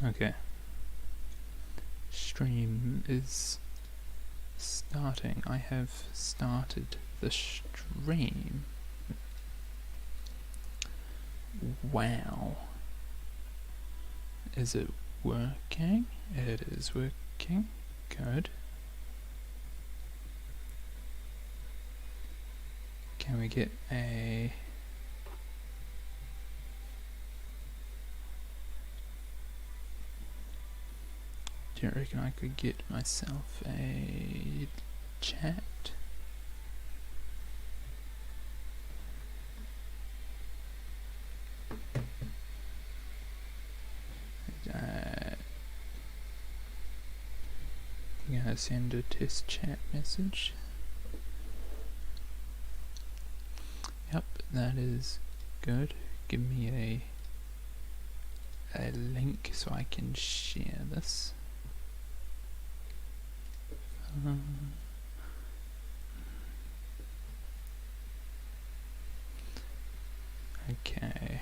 Okay. Stream is starting. I have started the stream. Wow. Is it working? It is working. Good. Can we get a... Do you reckon I could get myself a chat? I'm gonna send a test chat message. Yep, that is good. Give me a link so I can share this. Okay.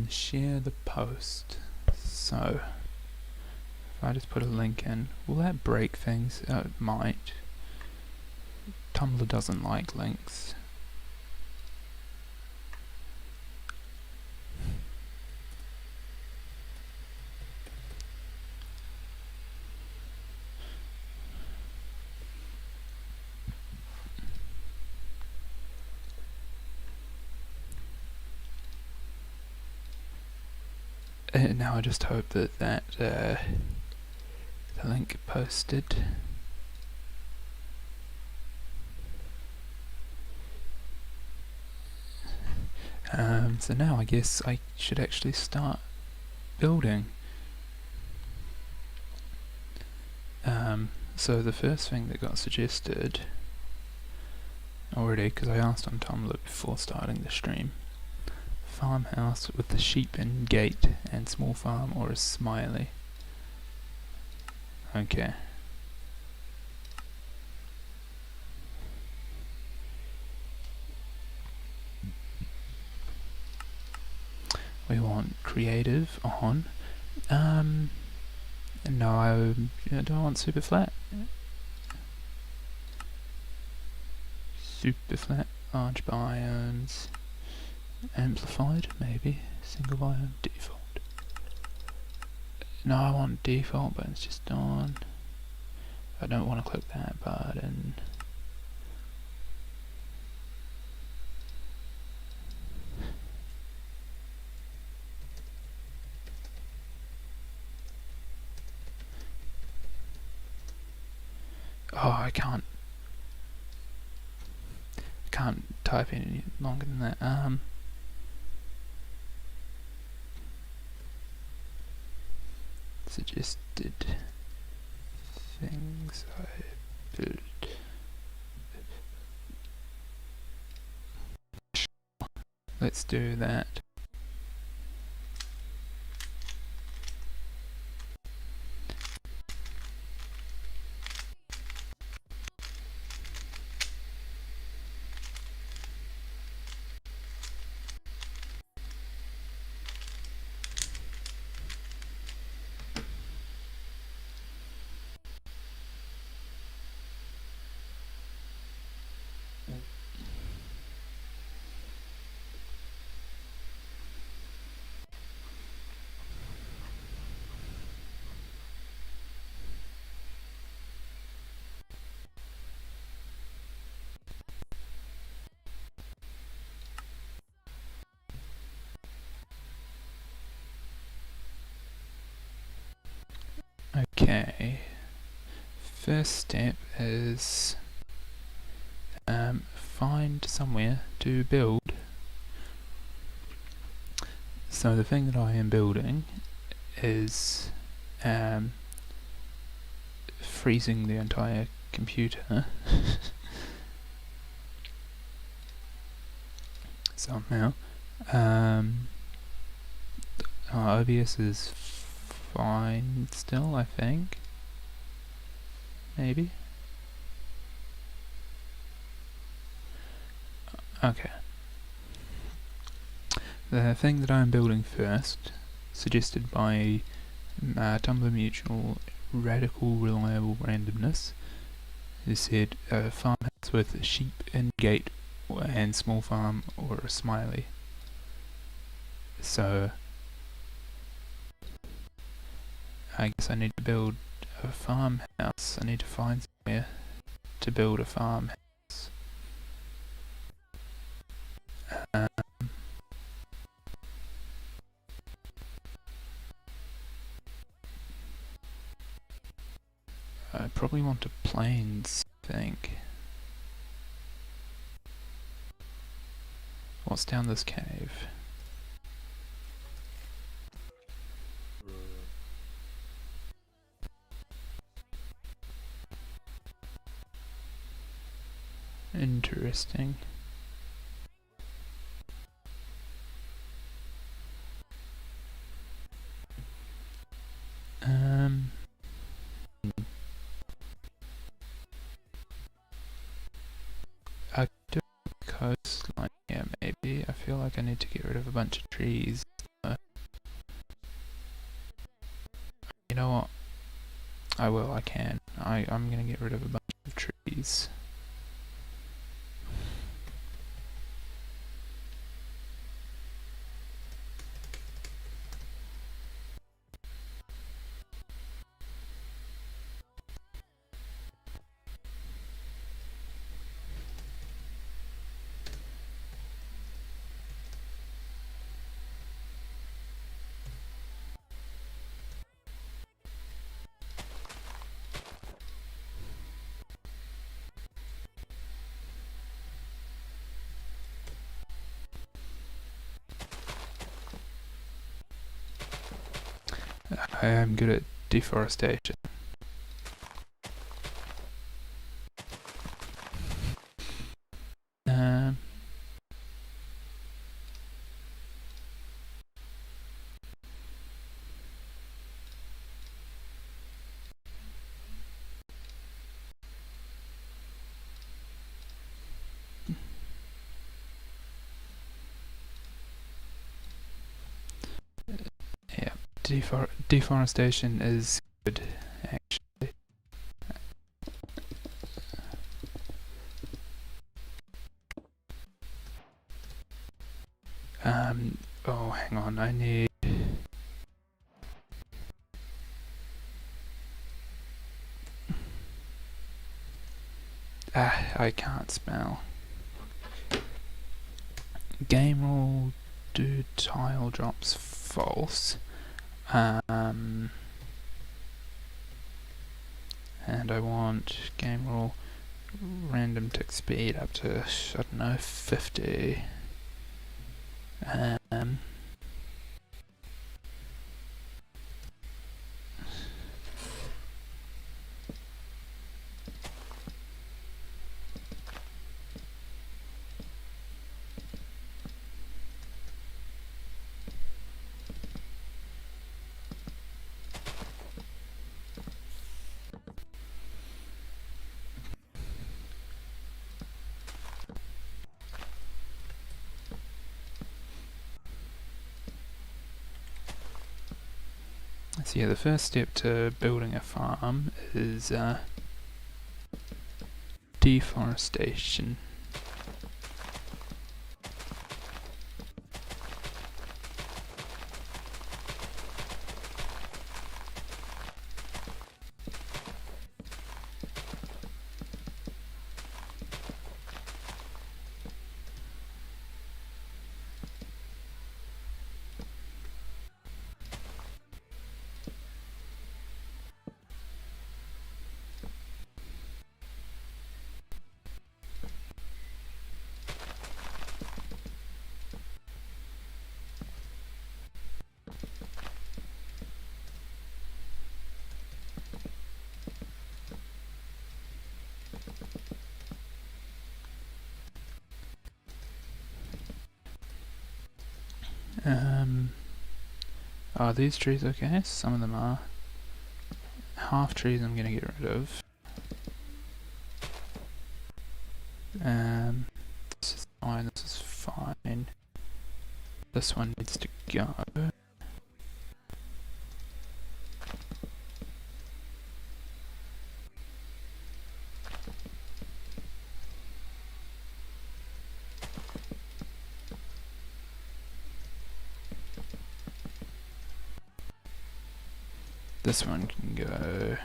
Share the post. So, if I just put a link in, will that break things? It might. Tumblr doesn't like links. Now I just hope that the link posted. So now I guess I should actually start building. So the first thing that got suggested already, because I asked on Tumblr before starting the stream, farmhouse with the sheep and gate and small farm or a smiley. Okay. We want creative on. No, I don't want super flat. Super flat, large biomes, amplified maybe, single biome, default. No, I want default, but it's just on. I don't want to click that button. Oh, I can't type any longer than that. Suggested things I built. Let's do that. Okay, first step is find somewhere to build. So the thing that I am building is freezing the entire computer somehow. OBS is fine still, I think. Maybe. Okay. the thing that I'm building first, suggested by Tumblr Mutual Radical Reliable Randomness, is said a farmhouse with a sheep and gate and small farm or a smiley. So I guess I need to build a farmhouse. I need to find somewhere to build a farmhouse. I probably want a plains, I think. What's down this cave? Interesting. I could do a coastline here, maybe. I feel like I need to get rid of a bunch of trees. You know what? I will, I can. I'm gonna get rid of a bunch of trees. I am good at deforestation. Yeah, deforestation is good, actually. Oh, hang on, I need... I can't spell. Game rule, do tile drops false. And I want game rule random tick speed up to, I don't know, 50. So yeah, the first step to building a farm is deforestation. Are these trees okay? Some of them are. Half trees I'm gonna get rid of. This is fine, this is fine. This one needs to go. This one can go.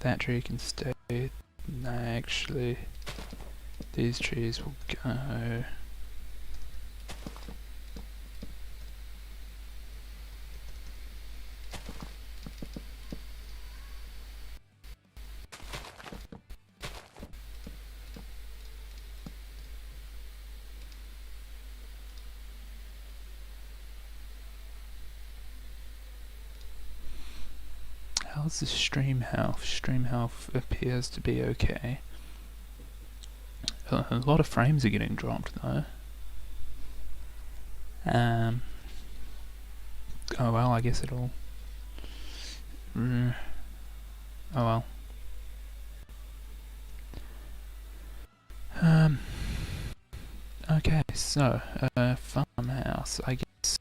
That tree can stay. No, actually, these trees will go. How's the stream health? Stream health appears to be okay. A lot of frames are getting dropped though. Oh well, I guess it'll... oh well. Okay, so, farmhouse, I guess...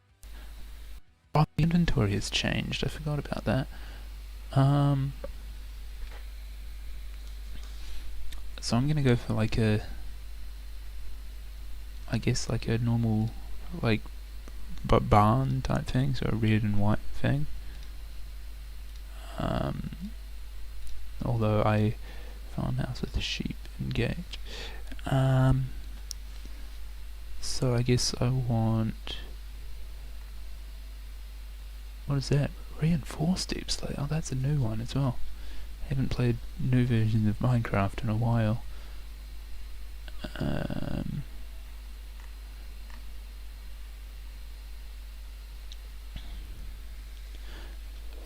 Oh, the inventory has changed, I forgot about that. So I'm gonna go for like a... I guess like a normal, like, barn type thing, so a red and white thing. Although I... farmhouse with a sheep and gate. So I guess I want... What is that? Reinforced deep slate. Oh, that's a new one as well. Haven't played new versions of Minecraft in a while.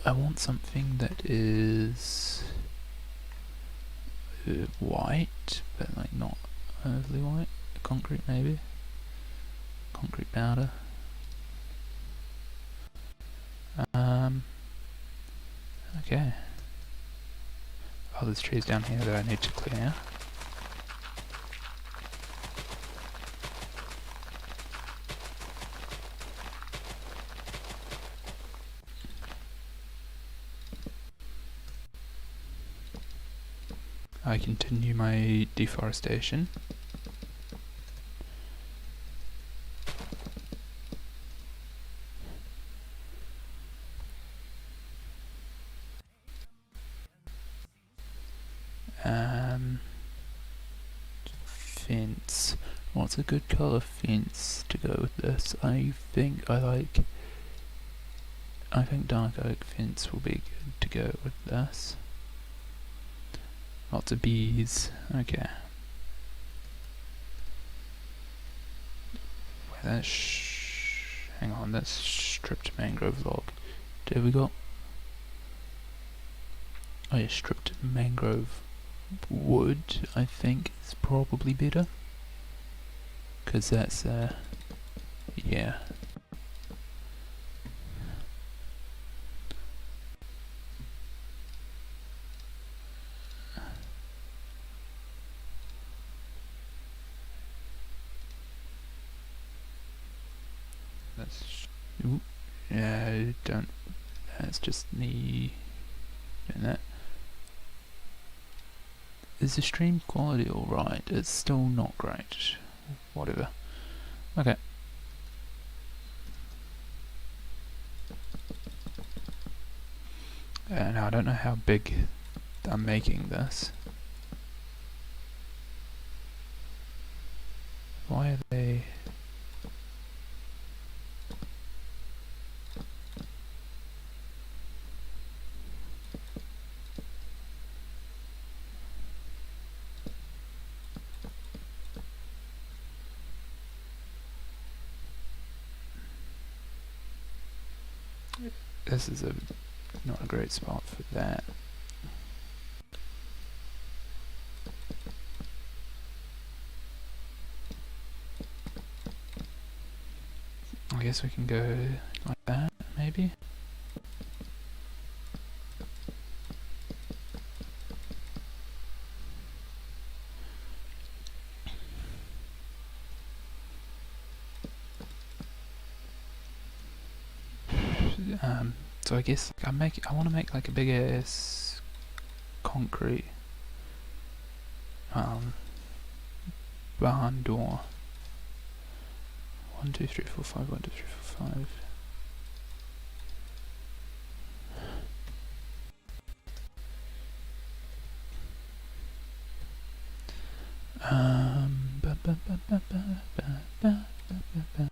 I want something that is white, but like not overly white. Concrete maybe. Concrete powder. Okay. Oh, there's trees down here that I need to clear. I continue my deforestation. Fence. What's a good colour fence to go with this? I think dark oak fence will be good to go with this. Lots of bees. Okay. Hang on, that's stripped mangrove log. There we go. Oh yeah, stripped mangrove wood, I think, is probably better. Because that's, yeah. That's... Ooh, yeah, don't... That's just me doing that. Is the stream quality alright? It's still not great. Whatever. Okay. Now I don't know how big I'm making this. Why are they... This is not a great spot for that. I guess we can go like that, maybe? So I guess I want to make like a big ass concrete barn door. 1 2 3 4 5 1 2 3 4 5. Ba, ba, ba, ba, ba, ba, ba, ba, ba.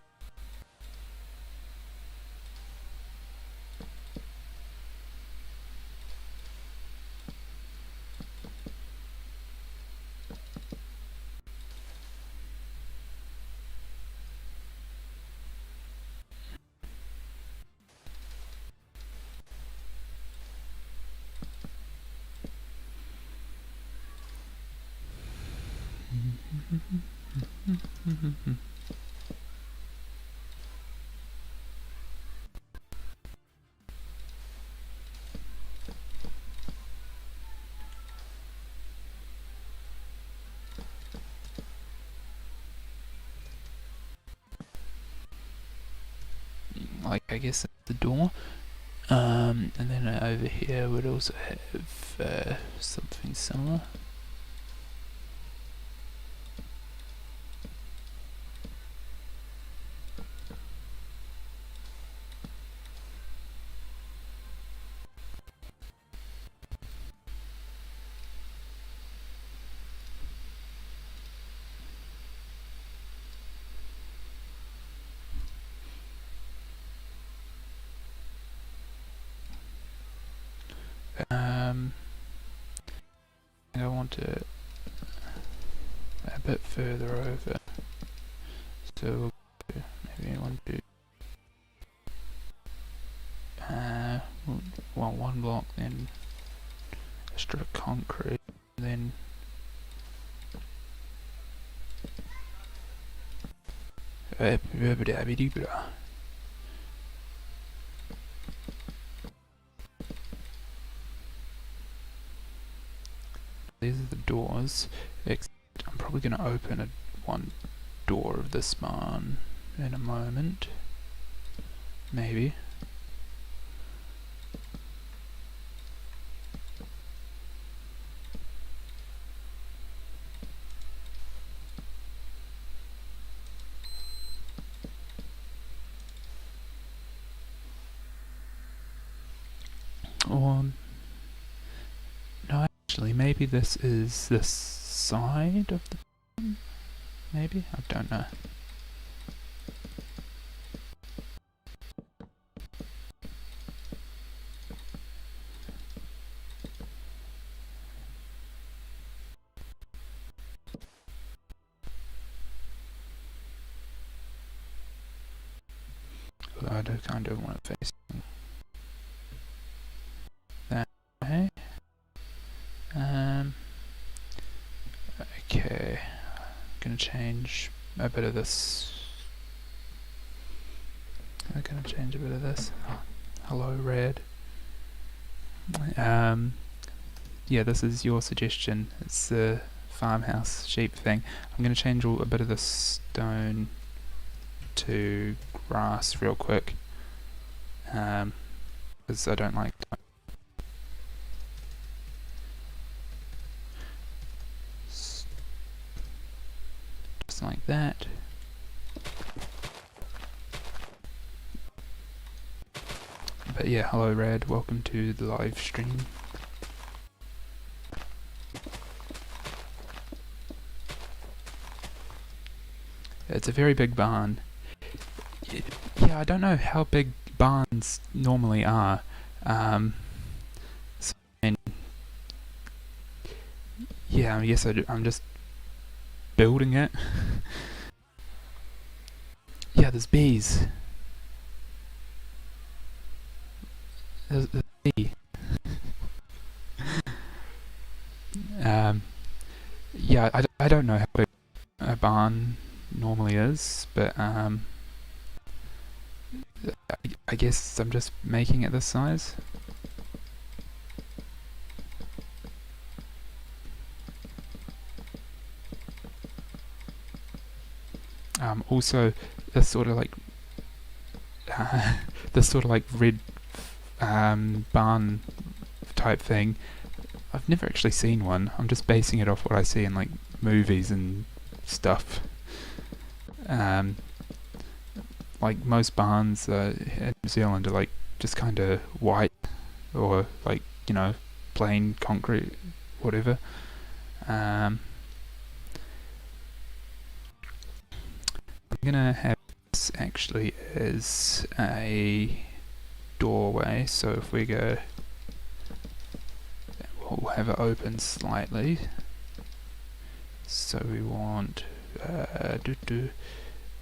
Like I guess that's the door. And then over here would also have something similar. I want it a bit further over, so we'll do maybe well, 1 block, then a strip of concrete, then these are the doors, except I'm probably going to open one door of this barn in a moment, maybe. Or no, actually, maybe this is the side of the barn? Maybe? I don't know. Although I do kind of want to face that way. Okay, gonna change a bit of this. I'm gonna change a bit of this. Oh, hello, red. Yeah, this is your suggestion. It's the farmhouse sheep thing. I'm gonna change a bit of the stone to grass real quick, because I don't like. Just like that. But yeah, hello Red, welcome to the live stream. It's a very big barn. Yeah, I don't know how big barns normally are. So, yeah, I guess I'm just building it. Yeah, there's bees. There's a bee. Yeah, I don't know how big a barn normally is, but I guess I'm just making it this size. Also, this sort of like red barn type thing. I've never actually seen one. I'm just basing it off what I see in like movies and stuff. Like most barns in New Zealand are like just kind of white or like, you know, plain concrete, whatever. I'm gonna have this actually as a doorway, so if we go, we'll have it open slightly. So we want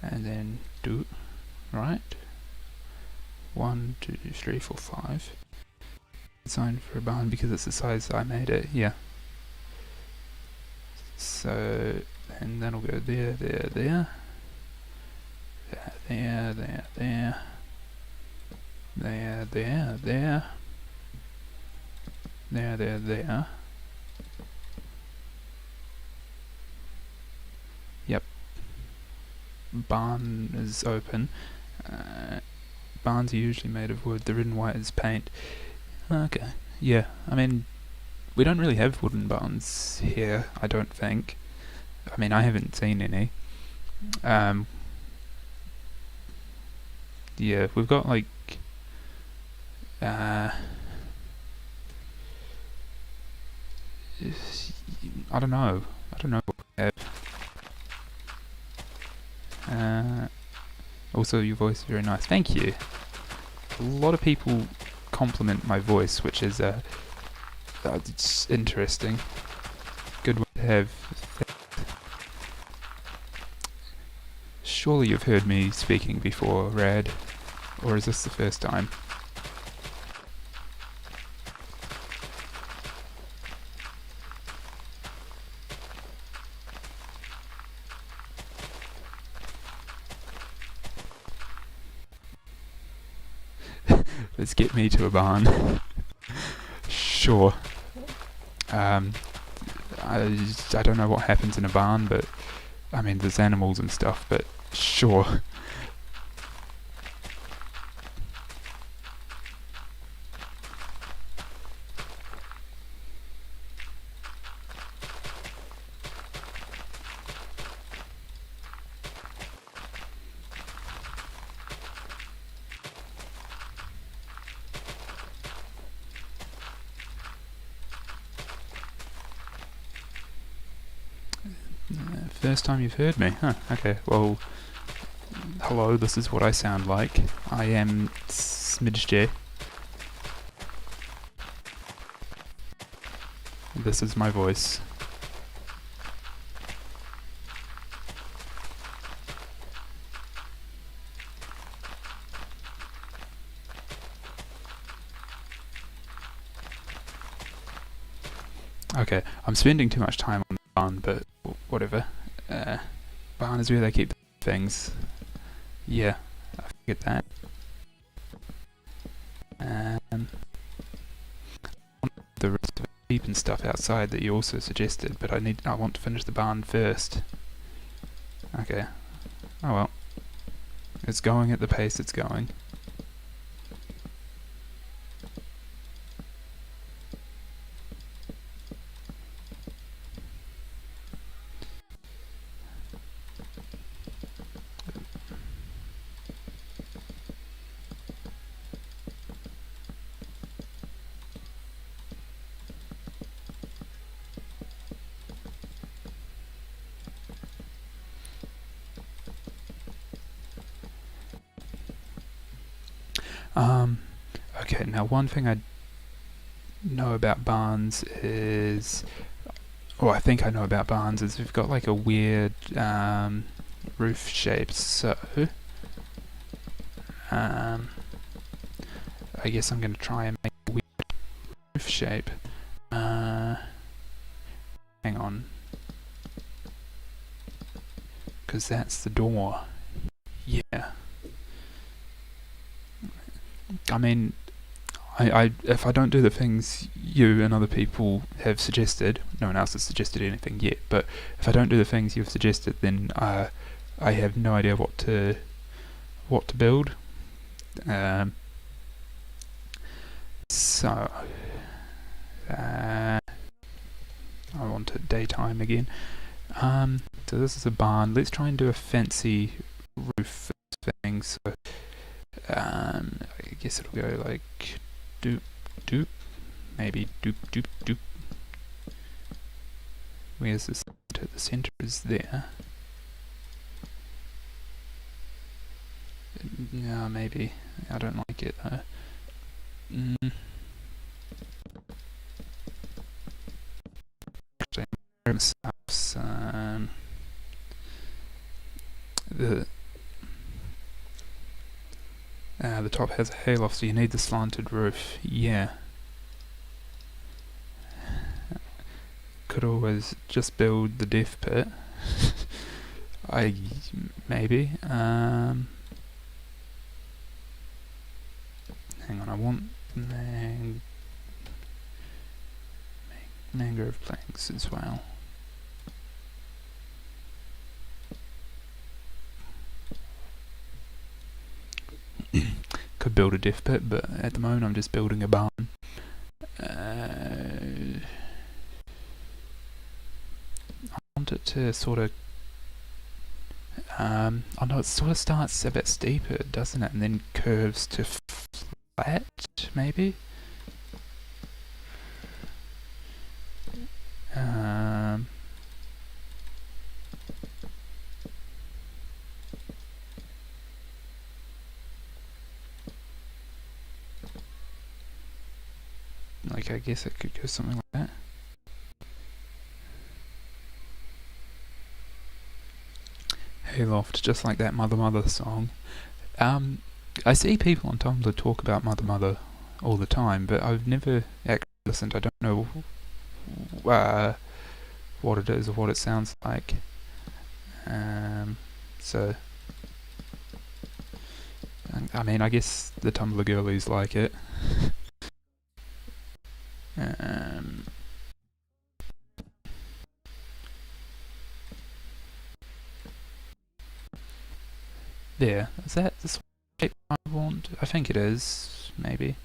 and then right. 1, 2, 3, 4, 5. Designed for a barn because it's the size I made it. Yeah. So and then we'll go there, there, there. There, there, there. There, there, there. There, there, there. Yep. Barn is open. Barns are usually made of wood. The red and white is paint. Okay. Yeah. I mean, we don't really have wooden barns here, I don't think. I mean, I haven't seen any. Yeah, we've got like I don't know what we have. Also, your voice is very nice. Thank you. A lot of people compliment my voice, which is it's interesting. Good one to have. Surely you've heard me speaking before, Rad, or is this the first time? Let's get me to a barn. Sure. I don't know what happens in a barn, but I mean there's animals and stuff, but sure. First time you've heard me? Huh, okay, well, hello, this is what I sound like. I am smidge-J. This is my voice. Okay, I'm spending too much time on the barn, but whatever. Barn is where they keep things. Yeah, I get that. The rest of the sheep and stuff outside that you also suggested, but I want to finish the barn first. Okay. Oh well. It's going at the pace it's going. Okay, now one thing I know about barns is, or I think I know about barns, is we've got like a weird roof shape, so I guess I'm going to try and make a weird roof shape. Hang on. Because that's the door. Yeah. I mean, if I don't do the things you and other people have suggested, no one else has suggested anything yet, but if I don't do the things you've suggested, then I have no idea what to build. So, I want it daytime again. So this is a barn. Let's try and do a fancy roof thing. So, I guess it'll go like doop doop, maybe doop doop doop. Where's the center? The center is there. No, maybe. I don't like it though. Actually, the top has a hayloft, so you need the slanted roof. Yeah. Could always just build the death pit. Maybe. Hang on, I want mangrove planks as well. Could build a death pit, but at the moment I'm just building a barn. I want it to sort of oh no, it sort of starts a bit steeper, doesn't it? And then curves to flat, maybe? Like, I guess it could go something like that. Hayloft, just like that Mother Mother song. I see people on Tumblr talk about Mother Mother all the time, but I've never actually listened. I don't know what it is or what it sounds like. So, I mean, I guess the Tumblr girlies like it. There. Is that the shape I want? I think it is, maybe.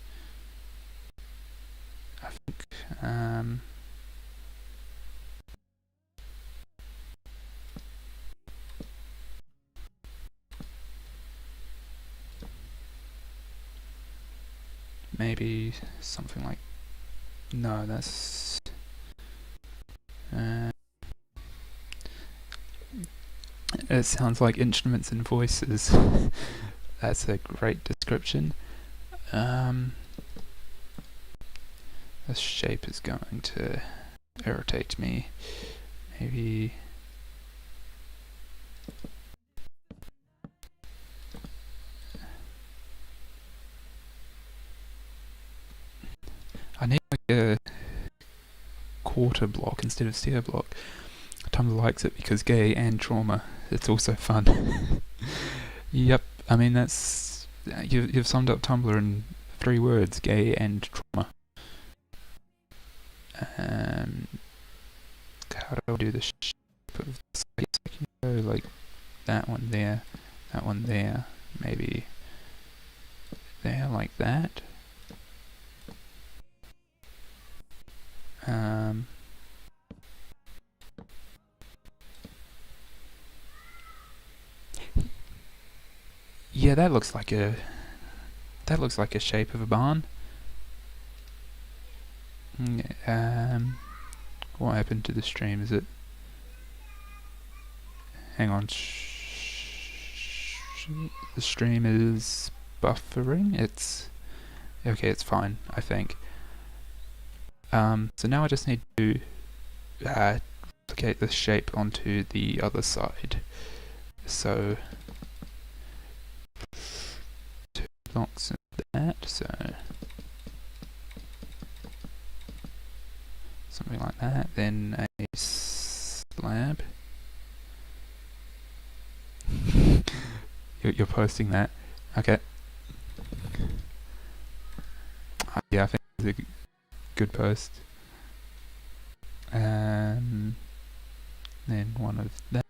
I think, maybe something like... No, that's... it sounds like instruments and voices. That's a great description. This shape is going to irritate me. Maybe... I need like a quarter block instead of stair block. Tumblr likes it because gay and trauma. It's also fun. Yep, I mean that's... You've summed up Tumblr in 3 words, gay and trauma. How do I do the shape of this? I guess I can go like that one there, maybe there like that. Yeah, that looks like a shape of a barn. What happened to the stream? Is it... Hang on. The stream is buffering. It's okay. It's fine, I think. So now I just need to replicate this shape onto the other side. So 2 blocks of that. So something like that. Then a slab. You're posting that. Okay. Yeah, I think it's a good post. Then one of that.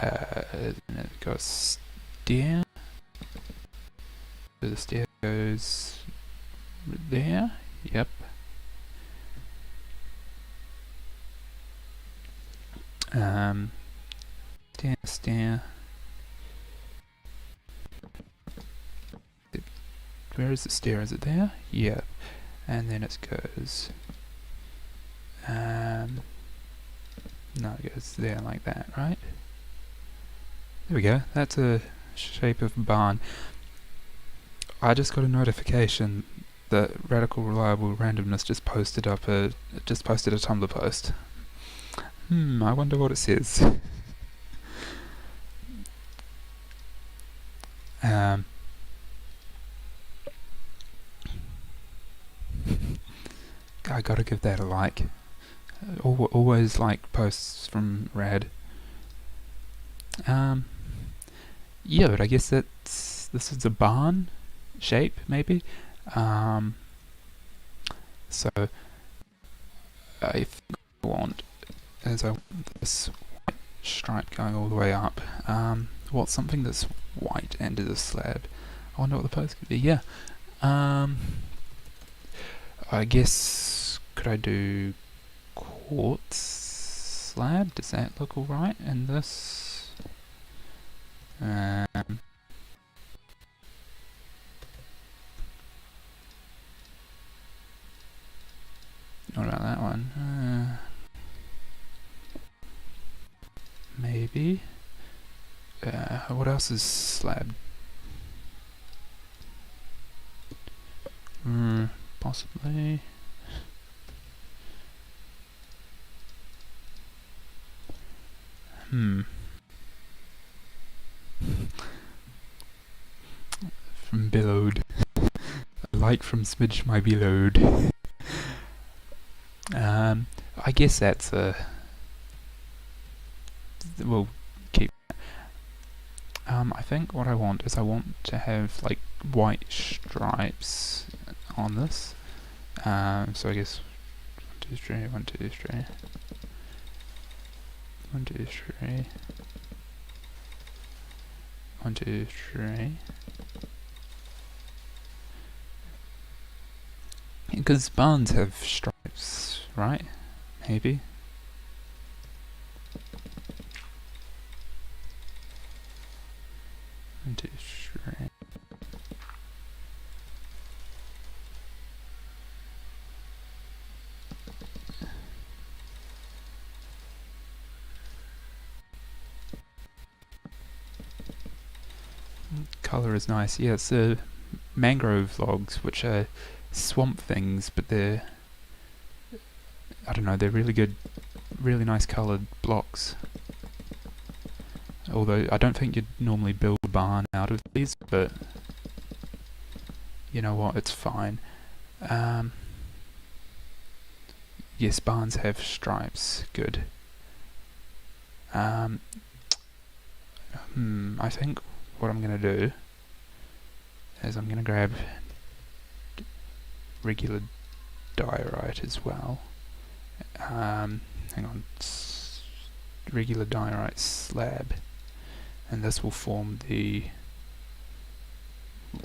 Then it goes there. So the stair goes there. Yep. Stair. Where is the stair? Is it there? Yep. And then it goes. No, it goes there like that, right? There we go. That's a shape of a barn. I just got a notification that Radical Reliable Randomness just posted a Tumblr post. I wonder what it says. I gotta give that a like. Always like posts from Rad. Yeah, but I guess this is a barn shape, maybe. So I think I want this white stripe going all the way up. What's something that's white and is a slab? I wonder what the post could be. Yeah. I guess could I do quartz slab? Does that look alright? And this. What about that one? Maybe. What else is slab? Possibly. From billowed. A light from smidge my billowed. I guess that's a. We'll keep. I think what I want is I want to have like white stripes on this. So I guess 1, 2, 3, 1, 2, 3. 1, 2, 3. 1, 2, 3. Because barns have stripes, right? Maybe. One, two, three. Colour is nice. Yeah, it's the mangrove logs, which are swamp things, but they're, I don't know, they're really good, really nice coloured blocks. Although I don't think you'd normally build a barn out of these, but you know what, it's fine. Yes, barns have stripes, good. I think what I'm going to do is I'm going to grab regular diorite as well. Hang on, regular diorite slab, and this will form the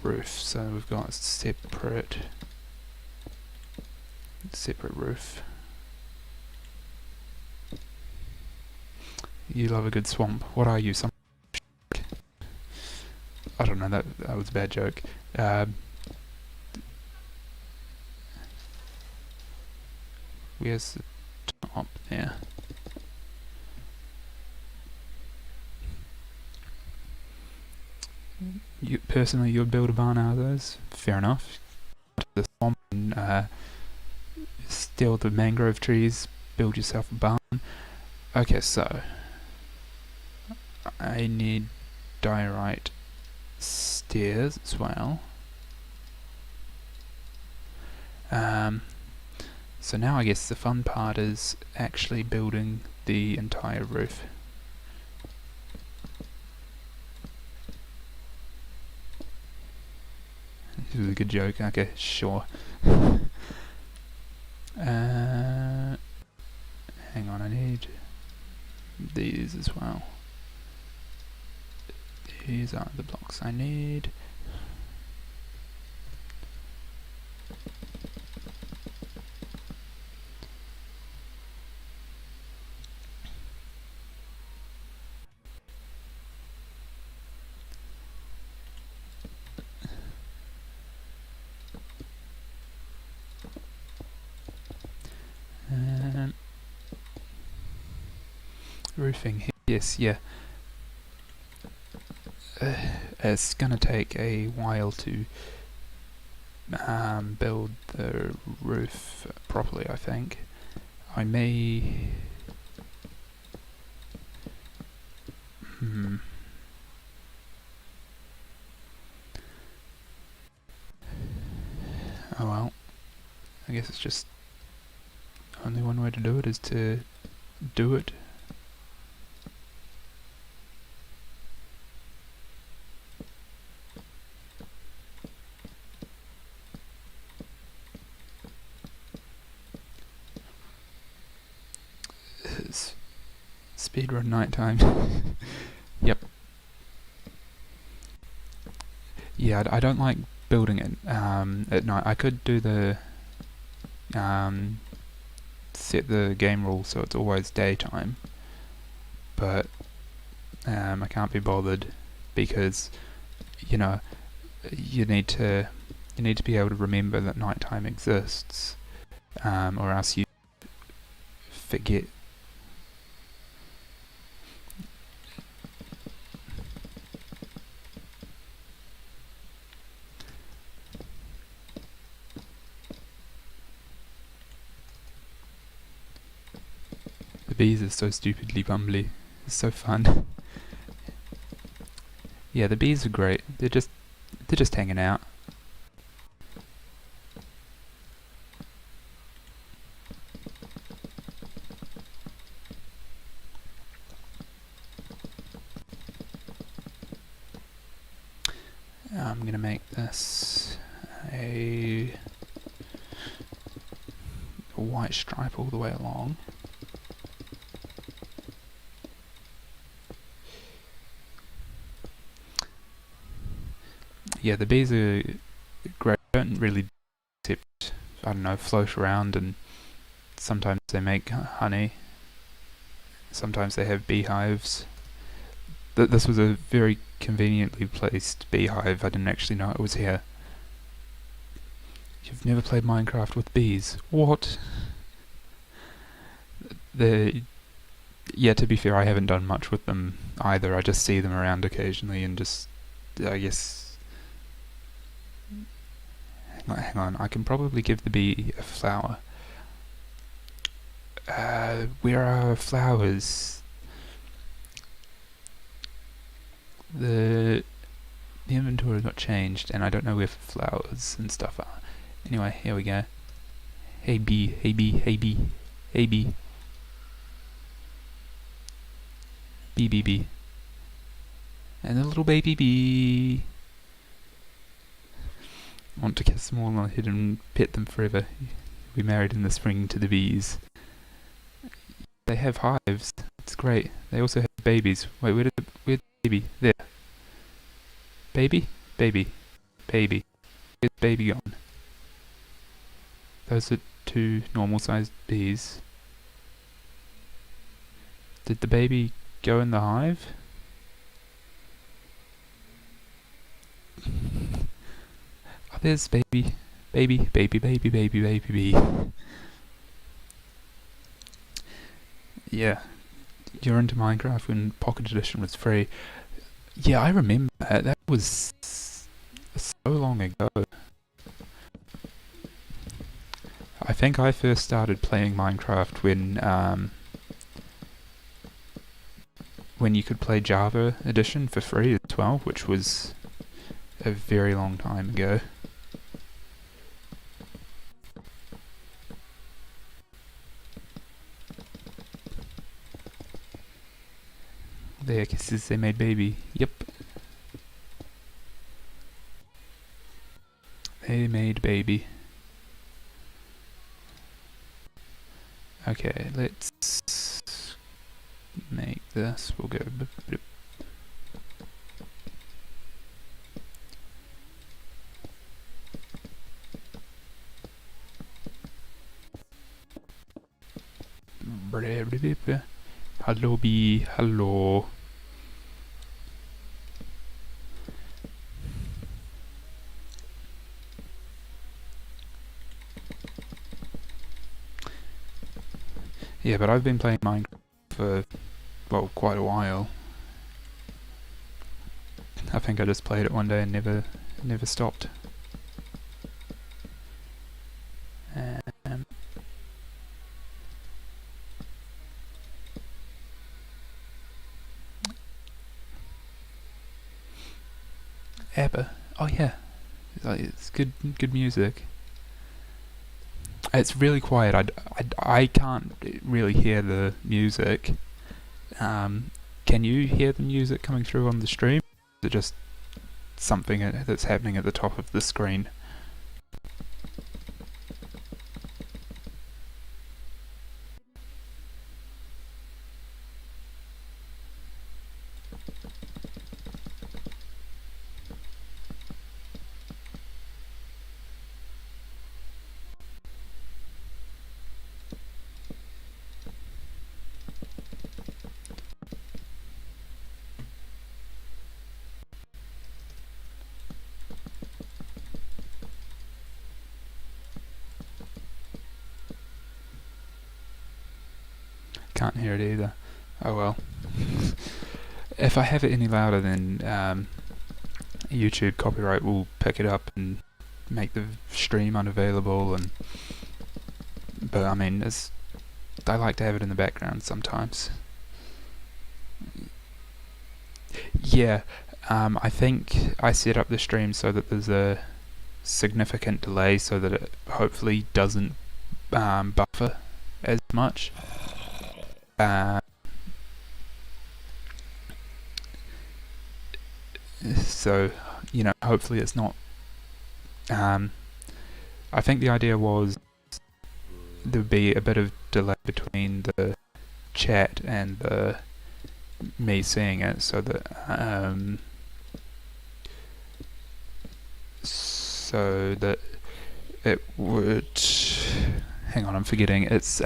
roof. So we've got separate roof. You love a good swamp. What are you? Some I don't know. That was a bad joke. Where's the top there? Personally, you'd build a barn out of those. Fair enough. The swamp and steal the mangrove trees, build yourself a barn. Okay, so I need diorite stairs as well. So now I guess the fun part is actually building the entire roof. This was a good joke. Okay, sure. Hang on, I need these as well. These are the blocks I need. Roofing, yes, yeah. It's gonna take a while to build the roof properly, I think. I may... Oh well. I guess it's just... only one way to do it is to do it. Speedrun nighttime. Yep. Yeah, I don't like building it at night. I could do the set the game rule so it's always daytime, but I can't be bothered because you know you need to be able to remember that nighttime exists, or else you forget. The bees are so stupidly bumbly. It's so fun. Yeah, the bees are great. They're just hanging out. I'm gonna make this a white stripe all the way along. Yeah, the bees are great. They don't really except, I don't know, float around, and sometimes they make honey. Sometimes they have beehives. This was a very conveniently placed beehive. I didn't actually know it was here. You've never played Minecraft with bees? What? Yeah, to be fair, I haven't done much with them either. I just see them around occasionally and just, I guess... Hang on, I can probably give the bee a flower. Where are flowers? The inventory got changed, and I don't know where flowers and stuff are. Anyway, here we go. Hey bee, hey bee, hey bee, hey bee. Bee, bee, bee. And a little baby bee. Want to kiss them all on the head and pet them forever. We married in the spring to the bees. They have hives. It's great. They also have babies. Wait, where's the baby? There. Baby? Baby. Baby. Where's baby gone? Those are two normal-sized bees. Did the baby go in the hive? Oh, there's baby. Baby, baby, baby, baby, baby, bee. Yeah. You're into Minecraft when Pocket Edition was free. Yeah, I remember that. That was so long ago. I think I first started playing Minecraft when you could play Java Edition for free as well, which was a very long time ago. There, kisses, they made baby. Yep. They made baby. Okay, let's make this. We'll go blip, blip. Hello bee, hello. Yeah, but I've been playing Minecraft for, well, quite a while. I think I just played it one day and never stopped. ABBA. Oh yeah, it's good music. It's really quiet. I can't really hear the music. Can you hear the music coming through on the stream? Is it just something that's happening at the top of the screen? Can't hear it either. Oh well. If I have it any louder, then YouTube copyright will pick it up and make the stream unavailable. But I mean, I like to have it in the background sometimes. Yeah, I think I set up the stream so that there's a significant delay, so that it hopefully doesn't buffer as much. So, hopefully it's not. I think the idea was there would be a bit of delay between the chat and me seeing it, so that it would. Hang on, I'm forgetting. It's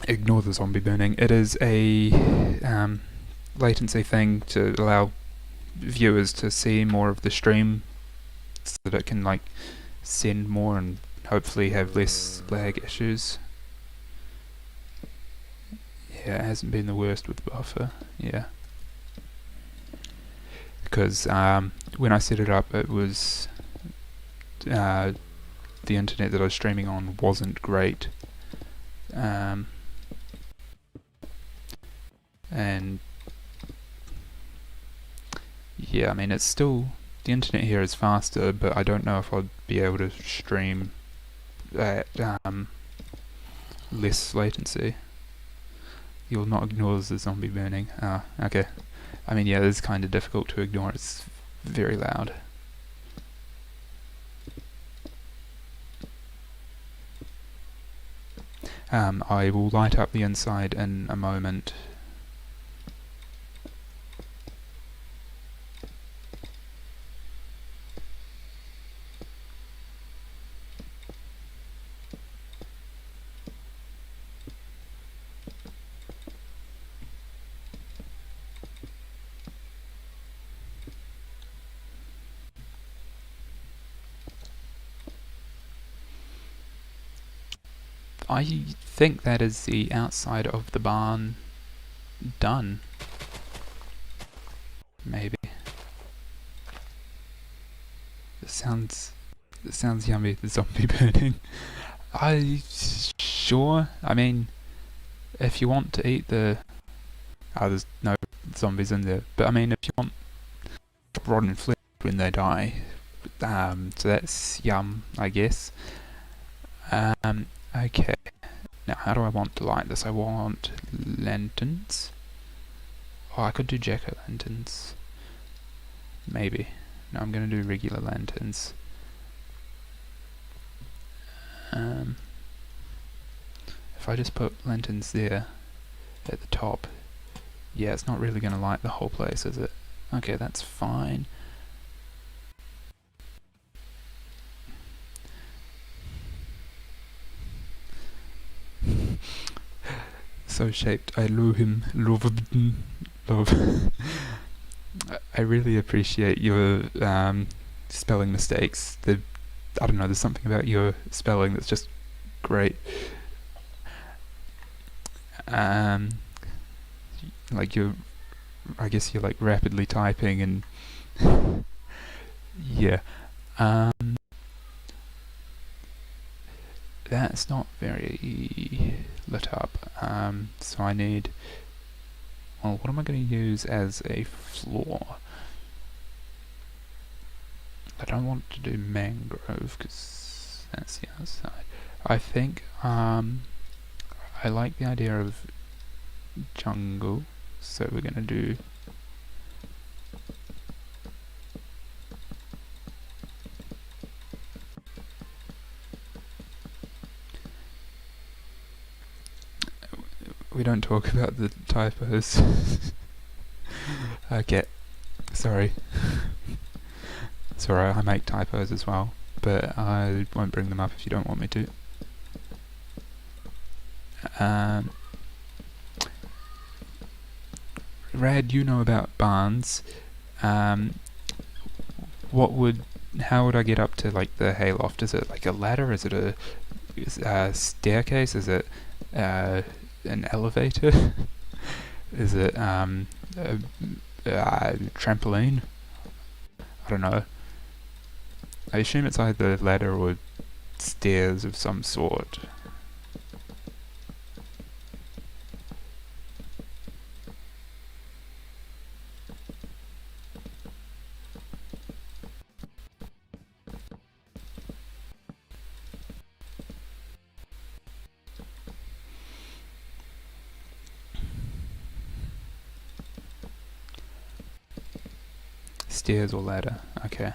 ignore the zombie burning. It is a latency thing to allow viewers to see more of the stream, so that it can send more and hopefully have less lag issues. Yeah, it hasn't been the worst with buffer. Yeah, because when I set it up, it was the internet that I was streaming on wasn't great, and yeah, I mean, it's still, the internet here is faster, but I don't know if I'd be able to stream at less latency. You'll not ignore the zombie burning. Ah, okay. I mean, yeah, it's kind of difficult to ignore. It's very loud. I will light up the inside in a moment. I think that is the outside of the barn done. Maybe. It sounds yummy, the zombie burning. Sure. I mean, if you want to eat the... Oh, there's no zombies in there. But I mean, if you want rotten flesh when they die, so that's yum, I guess. Okay. Now, how do I want to light this? I want lanterns. Oh, I could do jack-o'-lanterns. Maybe. No, I'm going to do regular lanterns. If I just put lanterns there at the top, yeah, it's not really going to light the whole place, is it? Okay, that's fine. So shaped, I love him, love. I really appreciate your spelling mistakes. I don't know, there's something about your spelling that's just great. Um, like I guess you're like rapidly typing and yeah. That's not very lit up. So I need. Well, what am I going to use as a floor? I don't want to do mangrove because that's the other side. I think I like the idea of jungle, so we're going to do we don't talk about the typos. Okay, sorry. It's alright, I make typos as well, but I won't bring them up if you don't want me to. Rad, you know about barns. How would I get up to like the hayloft? Is it like a ladder? Is it a staircase? Is it an elevator? Is it a trampoline? I don't know. I assume it's either ladder or stairs of some sort. Stairs or ladder, okay.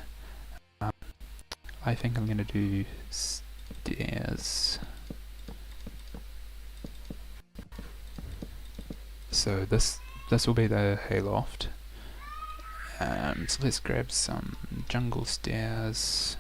I think I'm gonna do stairs. So this will be the hayloft. So let's grab some jungle stairs.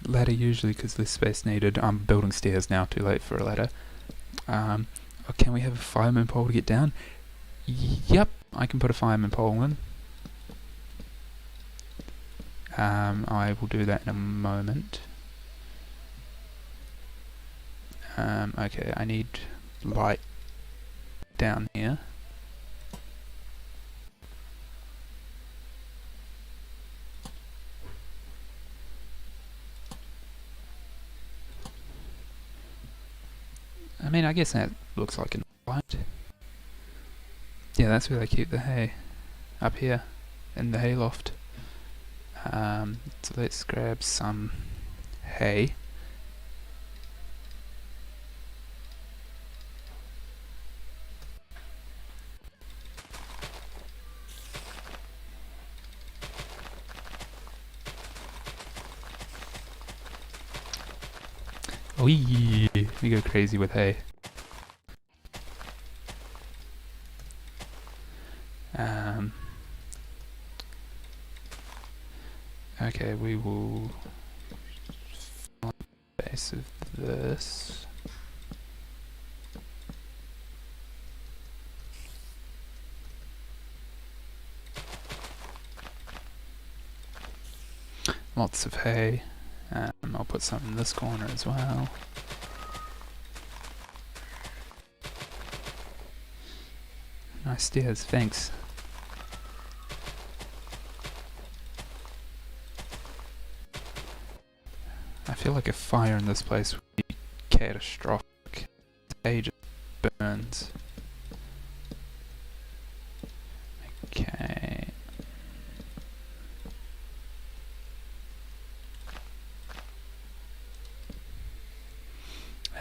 Ladder usually because there's space needed. I'm building stairs now, too late for a ladder. Oh, can we have a fireman pole to get down? Yep, I can put a fireman pole in. I will do that in a moment. Okay, I need light down here. I mean, I guess that looks like a light. Yeah, that's where they keep the hay. Up here, in the hayloft. So let's grab some hay. We go crazy with hay. Okay, we will fill the base of this. Lots of hay. I'll put some in this corner as well. Nice stairs, thanks. I feel like a fire in this place would be catastrophic. The hay just burns. Okay.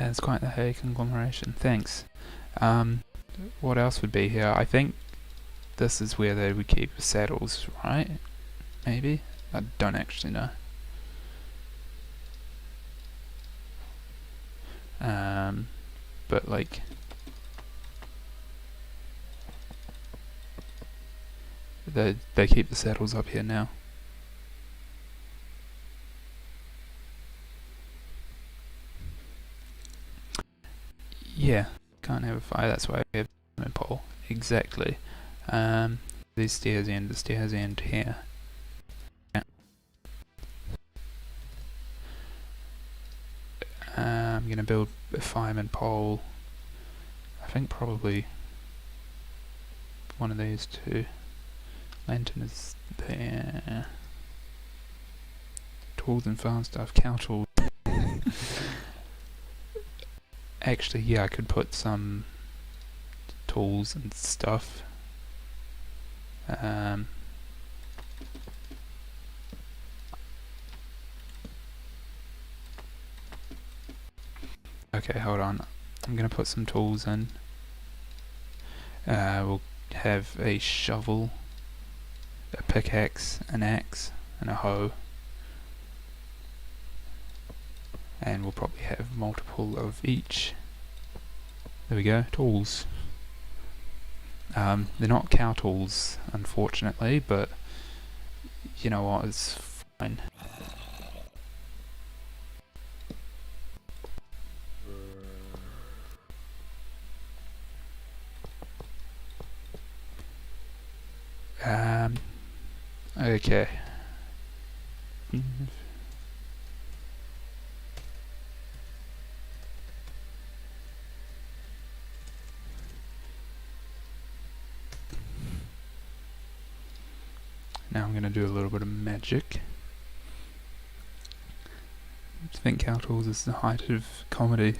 That's quite the hay conglomeration, thanks. What else would be here? I think this is where they would keep the saddles, right? Maybe? I don't actually know. But like they keep the saddles up here now. Yeah, can't have a fire, that's why we have a pole. Exactly. The stairs end here. Yeah. I'm gonna build a fireman pole. I think probably one of these two. Lantern is there. Tools and farm stuff, cow tools. Actually, yeah, I could put some tools and stuff. Okay, hold on. I'm gonna put some tools in. We'll have a shovel, a pickaxe, an axe, and a hoe. And we'll probably have multiple of each. There we go, tools. They're not cow tools, unfortunately, but you know what, it's fine. Okay. Now I'm going to do a little bit of magic. I think cow tools is the height of comedy.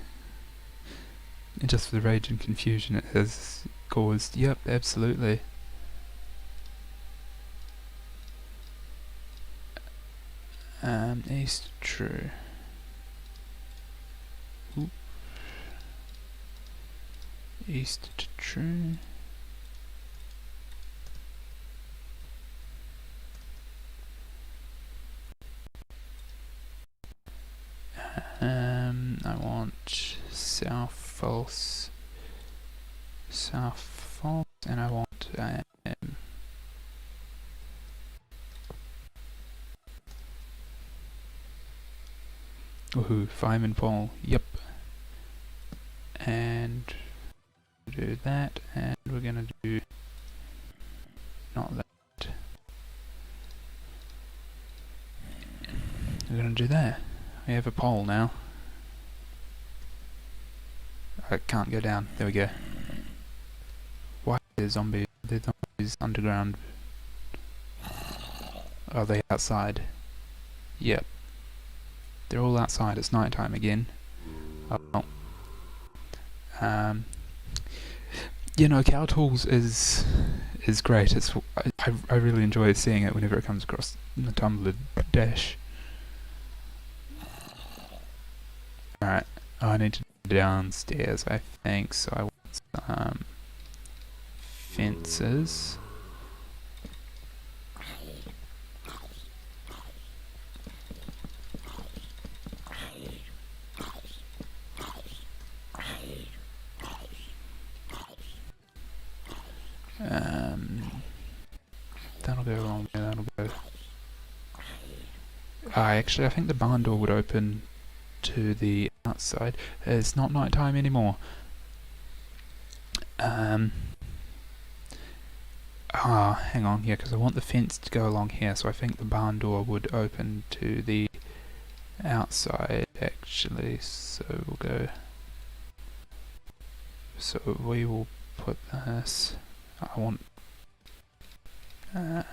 And just for the rage and confusion it has caused. Yep, absolutely. East, true. Oop. East to true. I want south false, and I want woohoo, fireman pole, yep. And do that, and we're gonna do not that. We're gonna do that. We have a pole now. I can't go down. There we go. Why are there zombies? Are there zombies underground? Are they outside? Yep. They're all outside. It's night time again. Oh well. You know, cow tools is great. It's I really enjoy seeing it whenever it comes across the Tumblr dash. Alright, I need to go downstairs, I think, so I want some fences. That'll go along there, that'll go. Actually, I think the barn door would open to the outside. It's not night time anymore. Hang on, yeah, because I want the fence to go along here, so I think the barn door would open to the outside, actually, so we'll go. So we will put this. I want. I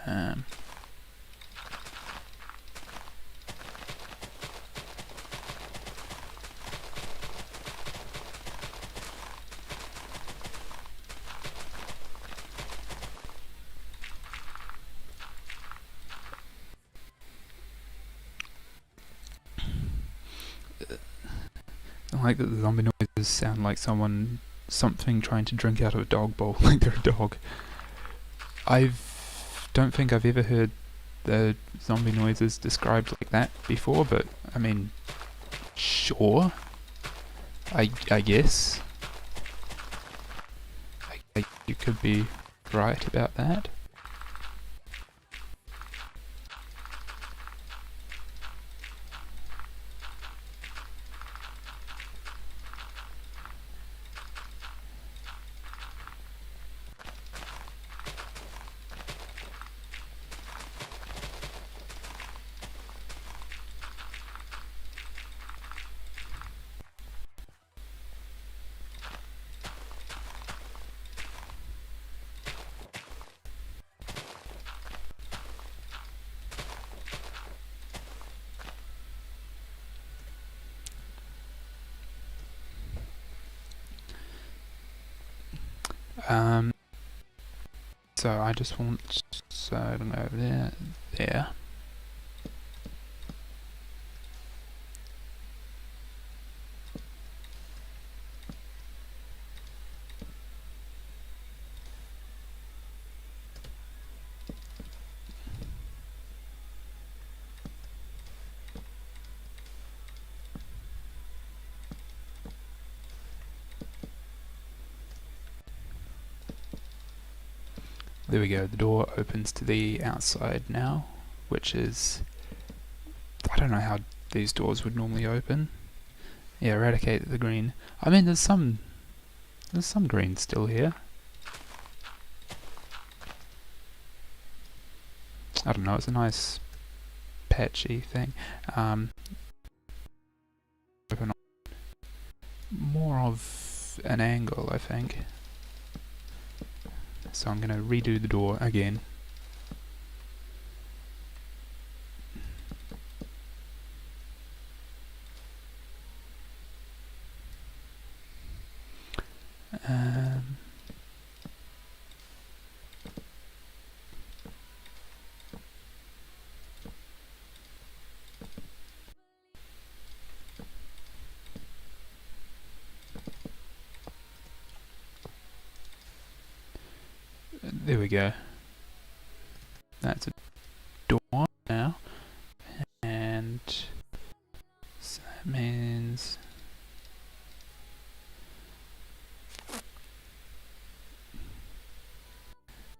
like that the zombie noises sound like something trying to drink out of a dog bowl, like they're a dog. Don't think I've ever heard the zombie noises described like that before, but I mean, sure. I guess. You could be right about that. Um, so I just want, so I don't know, there. There we go, the door opens to the outside now, which is, I don't know how these doors would normally open. Yeah, eradicate the green. I mean, there's some green still here. I don't know, it's a nice patchy thing. Open on more of an angle, I think. So I'm going to redo the door again. There we go. That's a door now. And so that means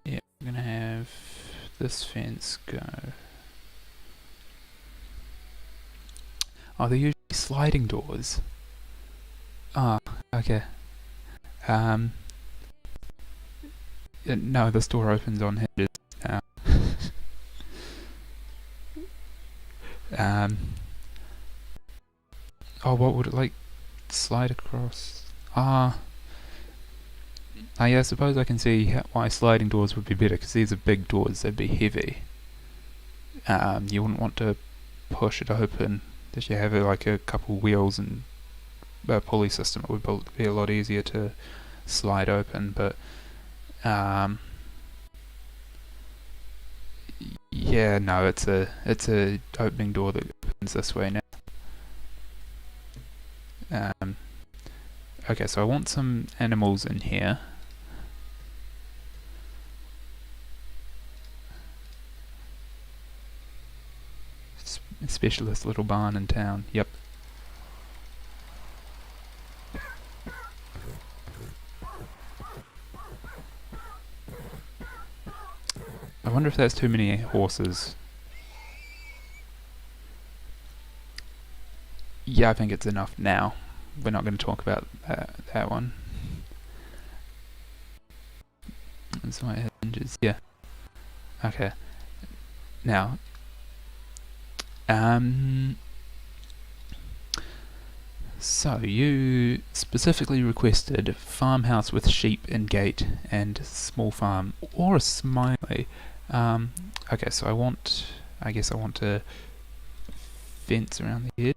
yeah, I'm gonna have this fence go. Oh, they're usually sliding doors. Ah, okay. No, this door opens on hinges now. Oh, what would it like slide across? Yeah, I suppose I can see why sliding doors would be better, because these are big doors, they'd be heavy. You wouldn't want to push it open. If you have like a couple wheels and a pulley system, it would be a lot easier to slide open, but yeah, no, it's a opening door that opens this way now. Okay, so I want some animals in here. Especially this little barn in town. Yep. I wonder if that's too many horses. Yeah, I think it's enough now. We're not going to talk about that one. That's why it has hinges. Yeah. Okay. Now, so you specifically requested farmhouse with sheep and gate and small farm or a smiley. Okay, so I guess I want a fence around the edge.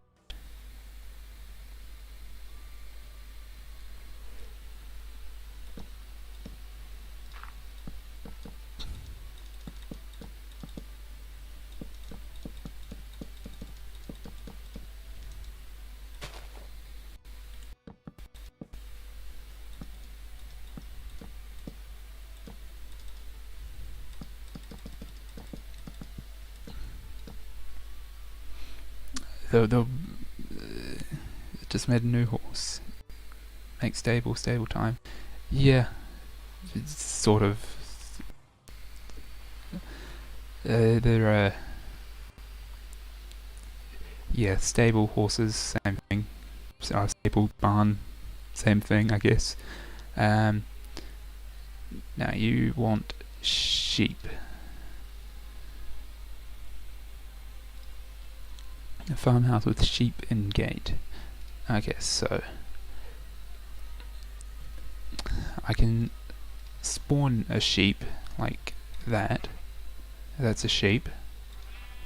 The just made a new horse. Make stable time. Yeah, it's sort of. They're yeah, stable horses, same thing. Stable barn, same thing, I guess. Now you want sheep. A farmhouse with sheep and gate. Okay, so I can spawn a sheep like that. That's a sheep.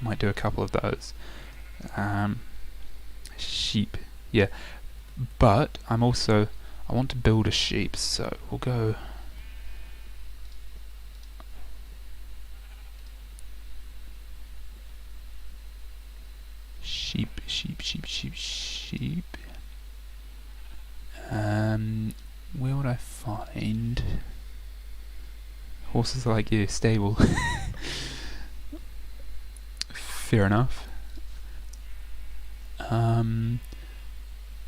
Might do a couple of those. Sheep, yeah. But I want to build a sheep, so we'll go I find? Horses are like, yeah, stable. Fair enough.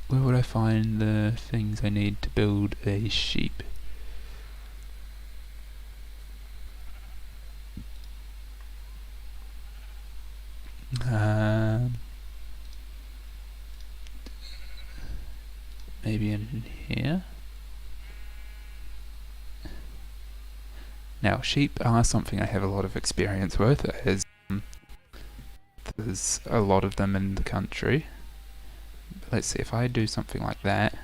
Where would I find the things I need to build a sheep? Maybe in here? Now, sheep are something I have a lot of experience with, as there's a lot of them in the country. But let's see, if I do something like that,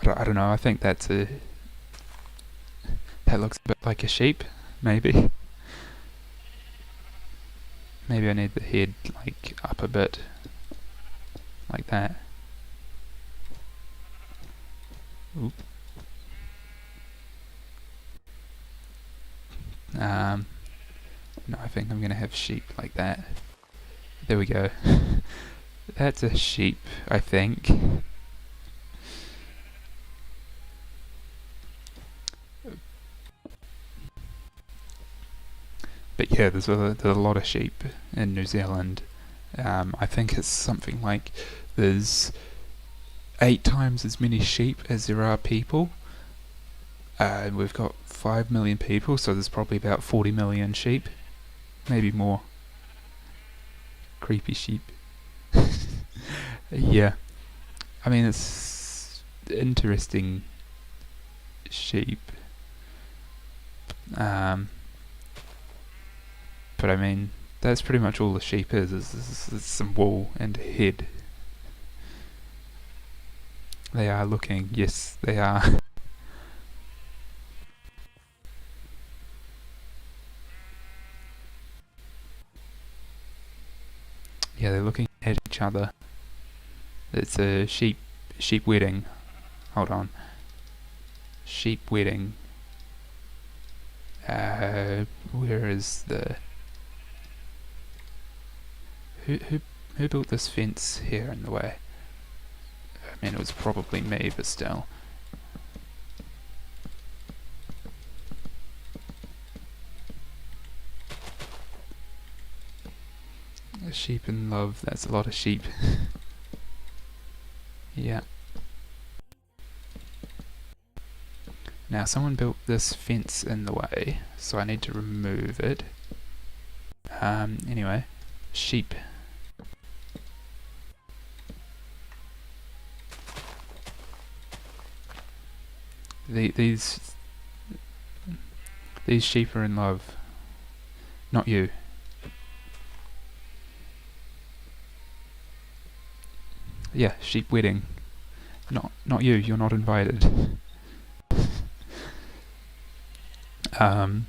I don't know, I think that looks a bit like a sheep, maybe. Maybe I need the head like up a bit, like that. Oop. No, I think I'm gonna have sheep like that. There we go. That's a sheep, I think. But yeah, there's a lot of sheep in New Zealand. I think it's something like there's 8 times as many sheep as there are people. We've got 5 million people, so there's probably about 40 million sheep. Maybe more. Creepy sheep. Yeah. I mean, it's interesting sheep. But I mean, that's pretty much all the sheep is some wool and a head. They are looking, yes, they are. Yeah, they're looking at each other. It's a sheep wedding. Hold on. Sheep wedding. Where is the... Who built this fence here in the way? I mean, it was probably me, but still. A sheep in love, that's a lot of sheep. Yeah. Now someone built this fence in the way, so I need to remove it. Anyway, sheep. These sheep are in love. Not you. Yeah, sheep wedding. Not you. You're not invited. I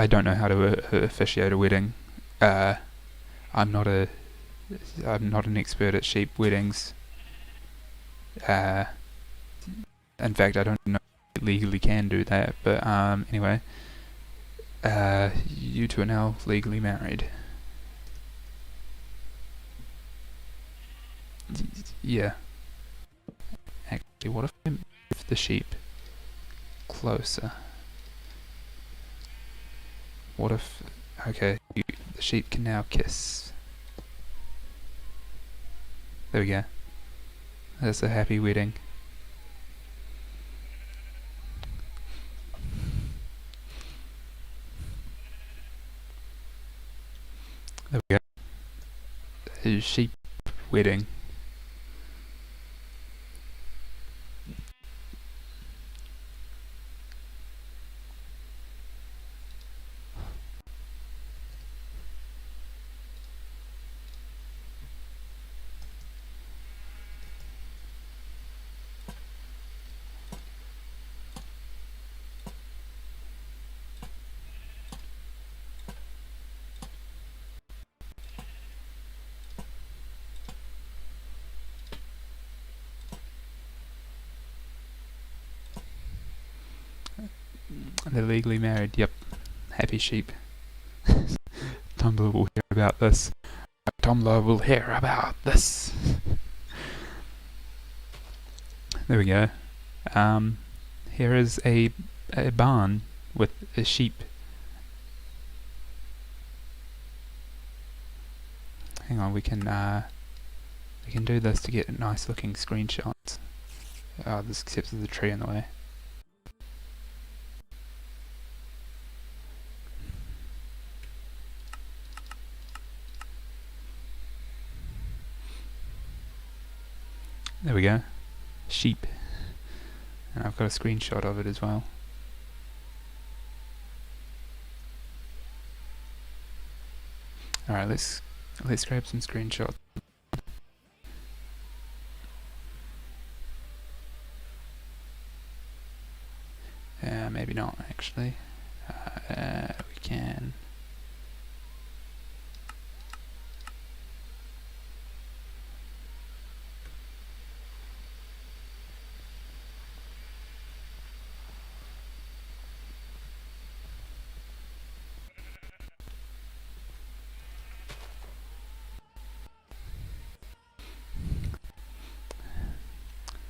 don't know how to officiate a wedding. I'm not an expert at sheep weddings. In fact, I don't know if you legally can do that. But anyway, you two are now legally married. Yeah. Actually, what if I move the sheep closer? What if... Okay, the sheep can now kiss. There we go. That's a happy wedding. There we go. A sheep wedding. They're legally married, yep. Happy sheep. Tumblr will hear about this. Tumblr will hear about this. There we go. Here is a barn with a sheep. Hang on, we can do this to get nice looking screenshots. This except there's a tree in the way. There we go. Sheep. And I've got a screenshot of it as well. Alright, let's grab some screenshots. Maybe not actually. We can.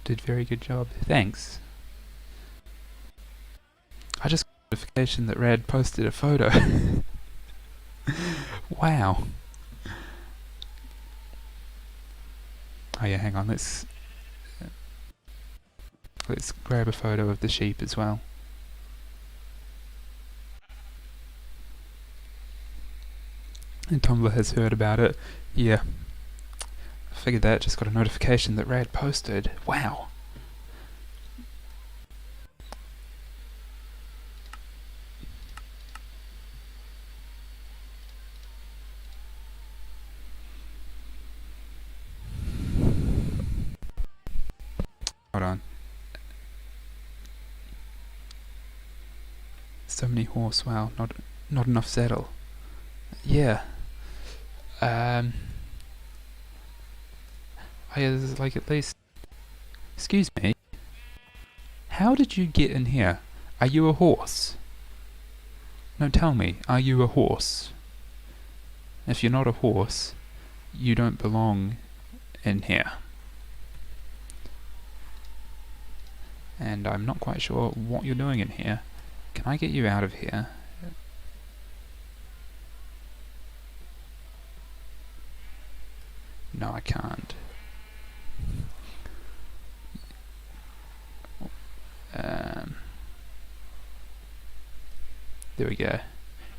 Did very good job. Thanks. I just got a notification that Rad posted a photo. Wow. Oh yeah, hang on, let's grab a photo of the sheep as well. And Tumblr has heard about it. Yeah. I figured that, just got a notification that Rad posted. Wow. Hold on. So many horse, wow, not enough saddle. Yeah. There's like at least... Excuse me. How did you get in here? Are you a horse? No, tell me, are you a horse? If you're not a horse, you don't belong in here. And I'm not quite sure what you're doing in here. Can I get you out of here? No, I can't. There we go.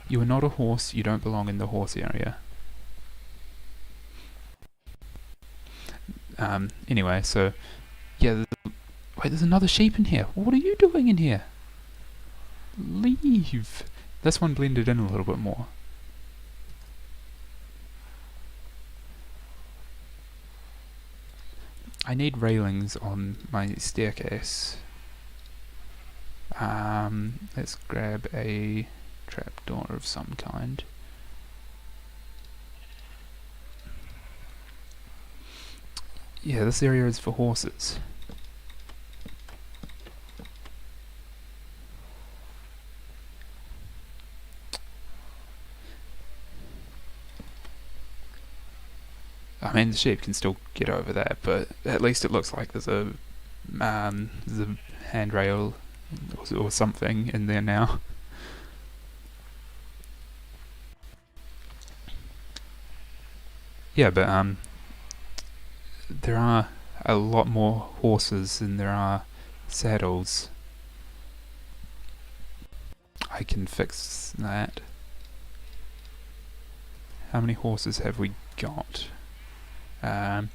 You are not a horse, you don't belong in the horse area. Anyway, so... Yeah, wait, there's another sheep in here. What are you doing in here? Leave! This one blended in a little bit more. I need railings on my staircase. Let's grab a trapdoor of some kind. Yeah, this area is for horses. I mean, the sheep can still get over that, but at least it looks like there's a handrail or something in there now. Yeah, but there are a lot more horses than there are saddles. I can fix that. How many horses have we got? 1,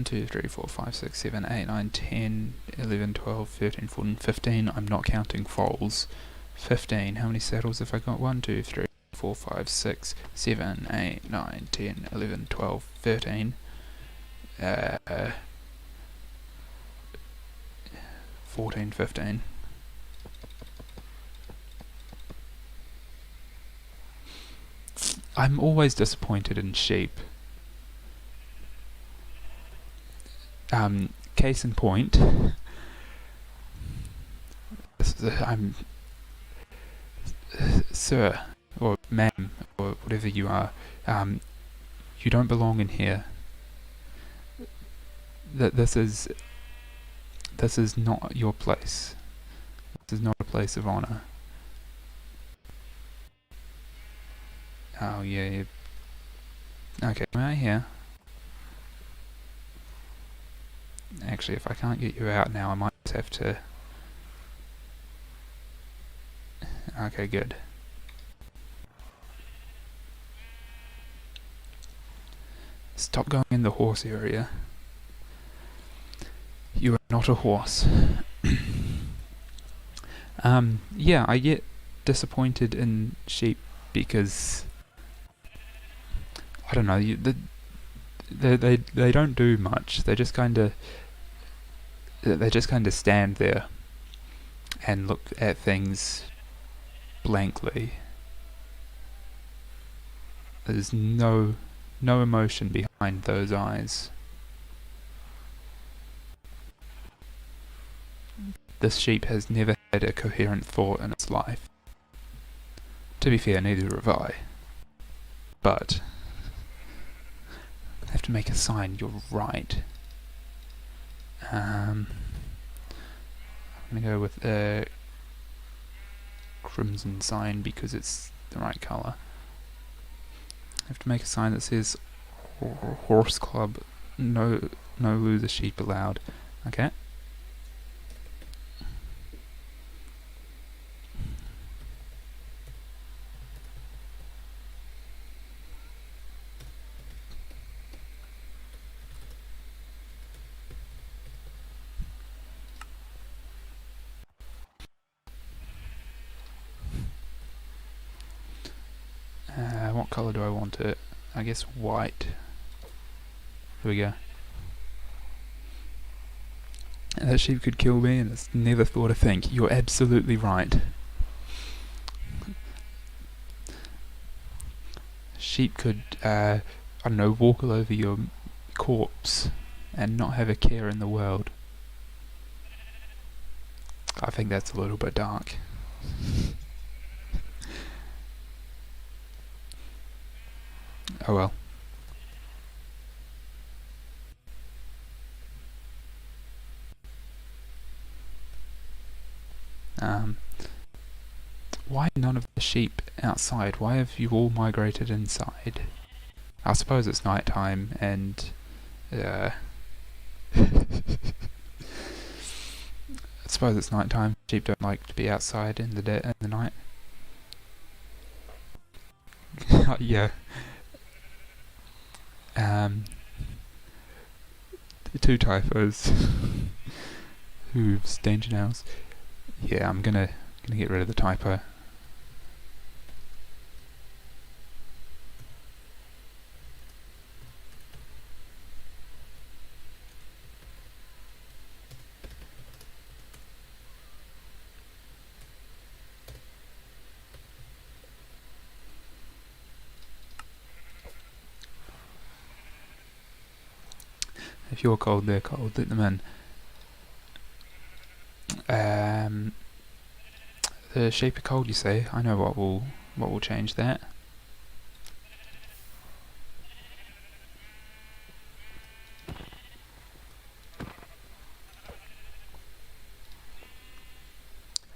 2, 3, 4, 5, 6, 7, 8, 9, 10, 11, 12, 13, 14, 15. I'm not counting foals. 15. How many saddles have I got? 1, 2, 3, 4, 5, 6, 7, 8, 9, 10, 11, 12, 13. 14, 15. I'm always disappointed in sheep. Case in point, I'm sir or ma'am or whatever you are. You don't belong in here. This is not your place. This is not a place of honor. Oh yeah. Okay, come out here. Actually, if I can't get you out now, I might just have to... Okay, good. Stop going in the horse area. You are not a horse. Yeah, I get disappointed in sheep because... I don't know, they don't do much. They just kind of stand there and look at things blankly. There's no emotion behind those eyes. This sheep has never had a coherent thought in its life. To be fair, neither have I. But I have to make a sign. You're right. I'm gonna go with a crimson sign because it's the right colour. I have to make a sign that says horse club, no loser sheep allowed. Okay. What colour do I want it? I guess white. Here we go. That sheep could kill me and it's never thought a thing. You're absolutely right. Sheep could, I don't know, walk all over your corpse and not have a care in the world. I think that's a little bit dark. Oh well. Why none of the sheep outside? Why have you all migrated inside? I suppose it's night time and I suppose it's night time. Sheep don't like to be outside in the night. Yeah. The two typos. Hooves, danger nails. Yeah, I'm gonna get rid of the typo. If you're cold, they're cold. Let them in. The sheep are cold, you say? I know what will change that.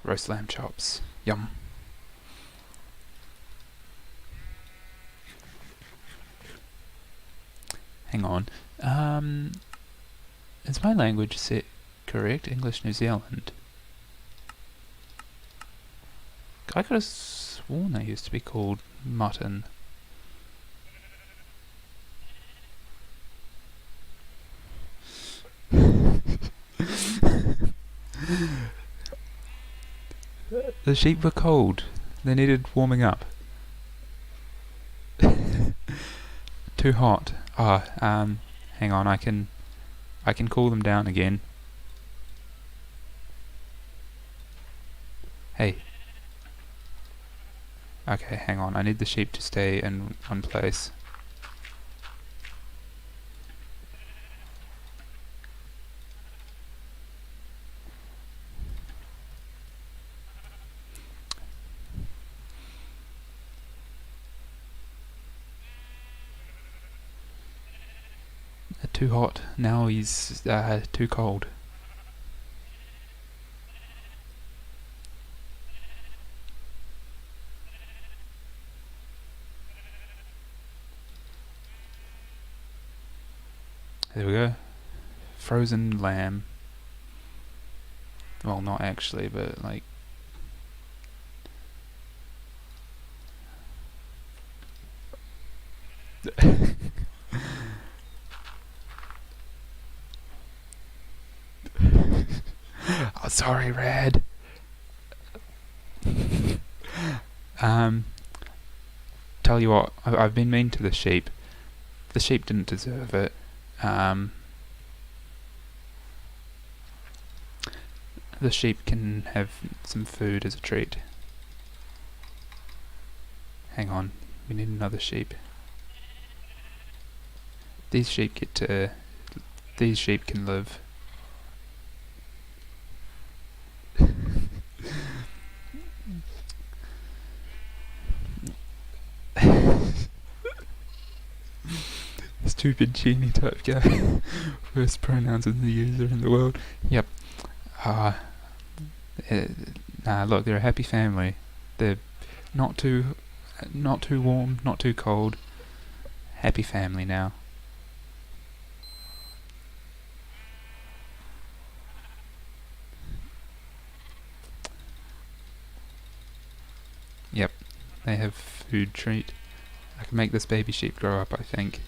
Roast lamb chops. Yum. Hang on. Is my language set correct? English New Zealand. I could have sworn they used to be called mutton. The sheep were cold. They needed warming up. Too hot. Hang on, I can cool them down again. Hey. Okay, hang on. I need the sheep to stay in one place. too hot. Now he's too cold. There we go. Frozen lamb. Well, not actually, but like... Oh, sorry, Red. Tell you what, I've been mean to the sheep. The sheep didn't deserve it. The sheep can have some food as a treat. Hang on, we need another sheep. These sheep can live. Stupid genie type guy. Worst pronouns in the user in the world. Yep. Nah, look, they're a happy family. They're not too warm, not too cold. Happy family now. Yep, they have food treat. I can make this baby sheep grow up, I think.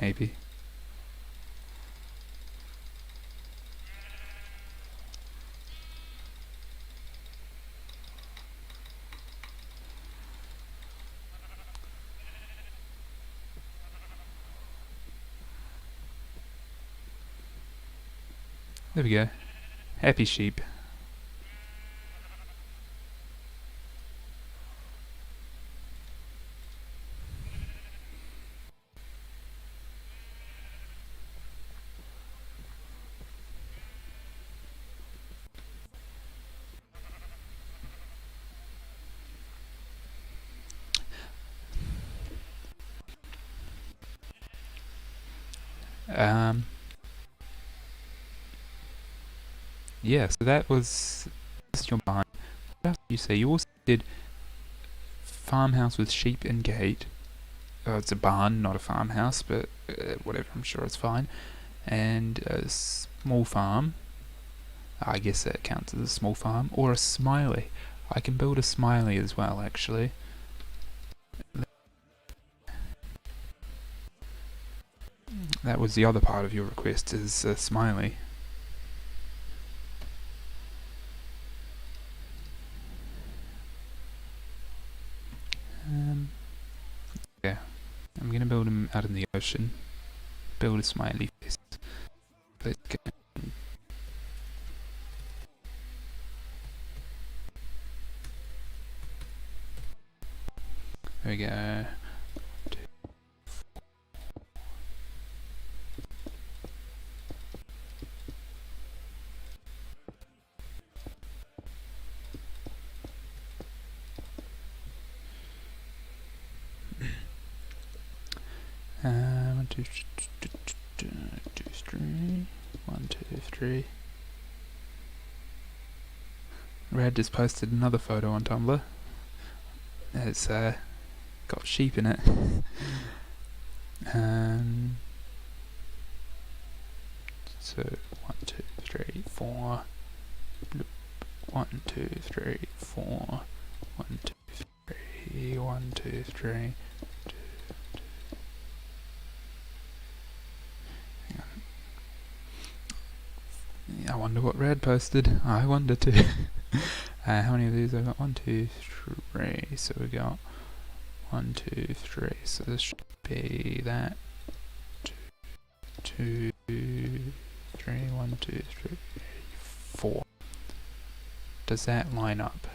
Maybe. There we go. Happy sheep. Yeah, so that's your barn. What else did you say? You also did farmhouse with sheep and gate. It's a barn, not a farmhouse, but whatever, I'm sure it's fine. And a small farm. I guess that counts as a small farm. Or a smiley. I can build a smiley as well, actually. That was the other part of your request, is a smiley. Yeah, I'm gonna build him out in the ocean. Build a smiley face. Let's go. There we go. One, two, three. 1, 2, 3. Red just posted another photo on Tumblr. It's got sheep in it. So 1, 2, 3, 4. 1, 2, 3, 4. 1, 2, 3. 1, 2, 3. I wonder what Red posted. I wonder too. How many of these I got? 1, 2, 3. So we got 1, 2, 3. So this should be that. 2, 3. 1, 2, 3, 4. Does that line up?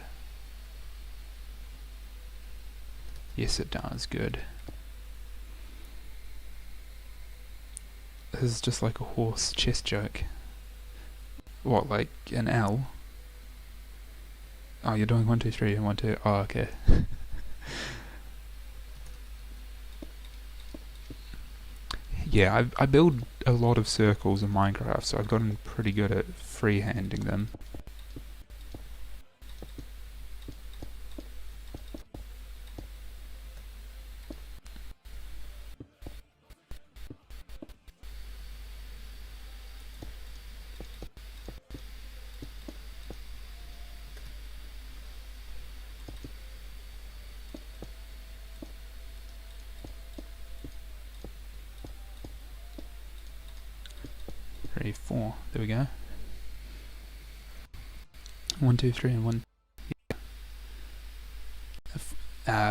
Yes, it does. Good. This is just like a horse chest joke. What, like an L? Oh, you're doing 1, 2, 3 and 1, 2. Oh, okay. Yeah, I build a lot of circles in Minecraft, so I've gotten pretty good at freehanding them. Three, four. There we go. 1, 2, 3, and 1.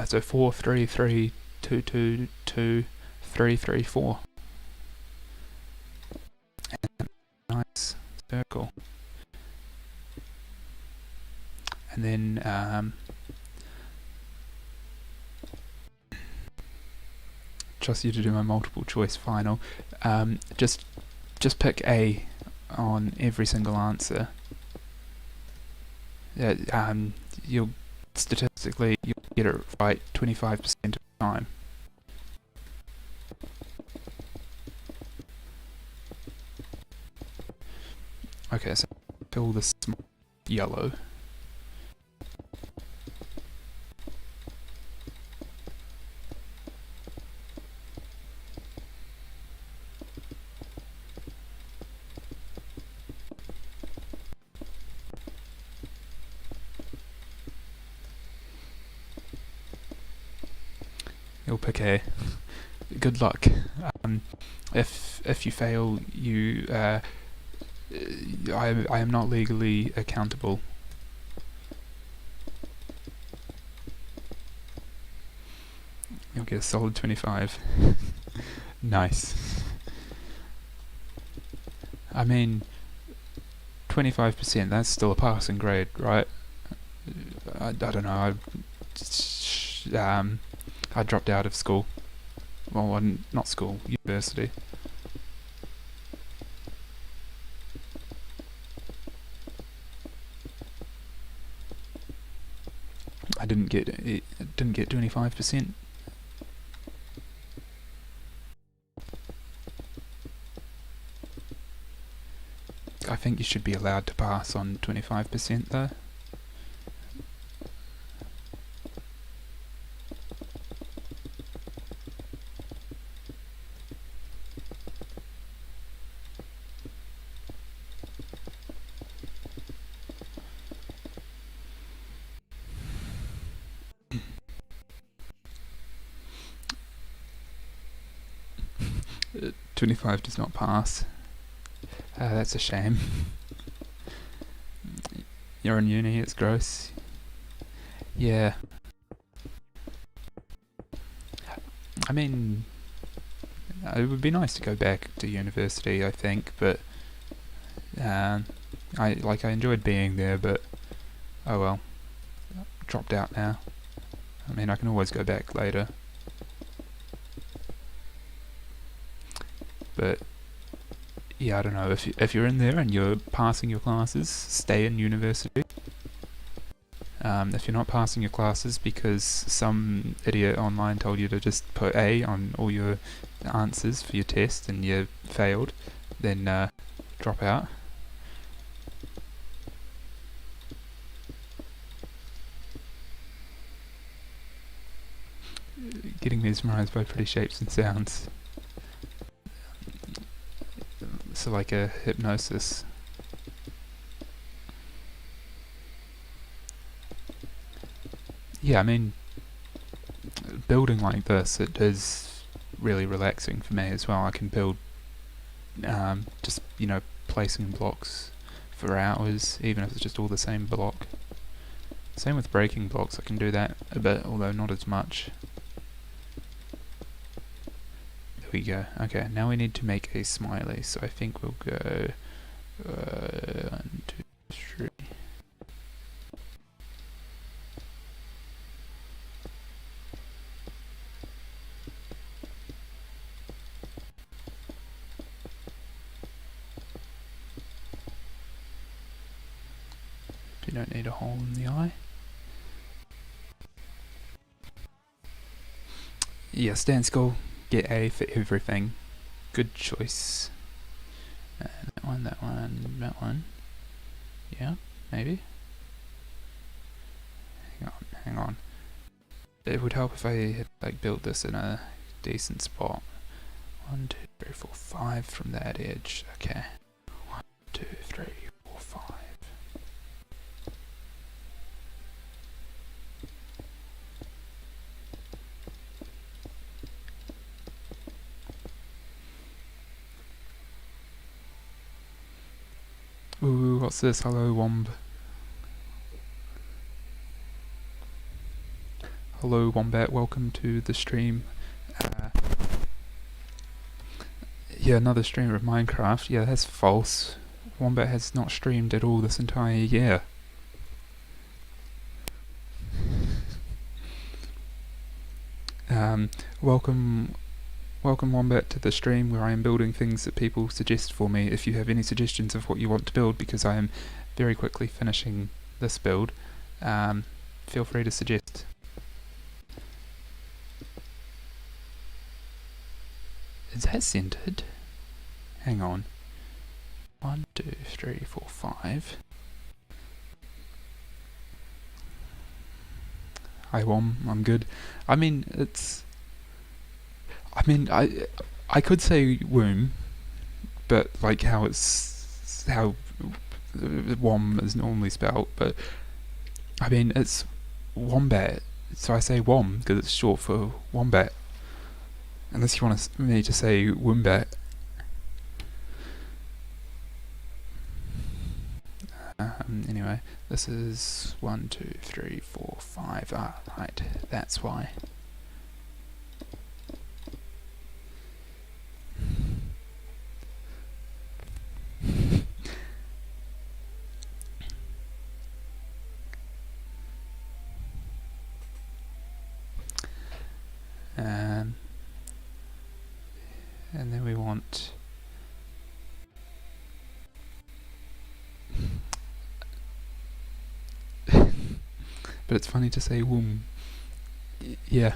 So 4, 3, 3, 2, 2, 2, 3, 3, 4. Nice circle. And then trust you to do my multiple choice final. Just pick A on every single answer. You'll statistically you'll get it right 25% of the time. Okay, so fill this yellow. You'll pick A. Good luck. If you fail, you I am not legally accountable. You'll get a solid 25. Nice. I mean, 25%, that's still a passing grade, right? I don't know, I dropped out of school. Well, not school, university. I didn't get 25%. I think you should be allowed to pass on 25% though. Uh, 25 does not pass. That's a shame. You're in uni, it's gross. Yeah. I mean, it would be nice to go back to university, I think, but I enjoyed being there, but oh well. Dropped out now. I mean, I can always go back later. But yeah, I don't know, if you're in there and you're passing your classes, stay in university. If you're not passing your classes because some idiot online told you to just put A on all your answers for your test and you failed, then drop out. Getting mesmerized by pretty shapes and sounds. So like a hypnosis. Yeah, I mean, building like this, it is really relaxing for me as well. I can build just, placing blocks for hours, even if it's just all the same block. Same with breaking blocks, I can do that a bit, although not as much. There we go. Okay, now we need to make a smiley, so I think we'll go 1, 2, 3. You don't need a hole in the eye. Yeah, stand school, get A for everything. Good choice. That one, that one, that one. Yeah, maybe. Hang on. It would help if I had like built this in a decent spot. 1, 2, 3, 4, 5 from that edge. Okay. 1, 2, 3, 4, 5. Ooh, what's this? Hello, Womb. Hello, Wombat. Welcome to the stream. Yeah, another streamer of Minecraft. Yeah, that's false. Wombat has not streamed at all this entire year. Welcome Wombat to the stream where I am building things that people suggest for me. If you have any suggestions of what you want to build, because I am very quickly finishing this build, feel free to suggest. Is that centered? Hang on. 1, 2, 3, 4, 5. Hi Wom, I'm good. I mean, I could say womb, but like how Wom is normally spelt, but I mean it's Wombat, so I say Wom because it's short for Wombat. Unless you want me to say Wombat. Anyway, this is 1, 2, 3, 4, 5. Ah, right, that's why. And then we want but it's funny to say womb. Yeah.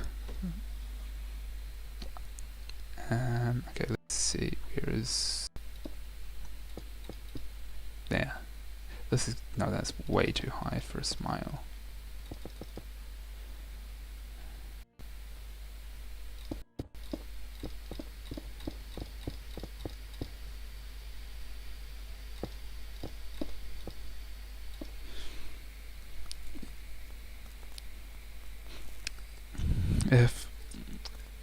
Okay, let's see. Where is there? This is no, that's way too high for a smile.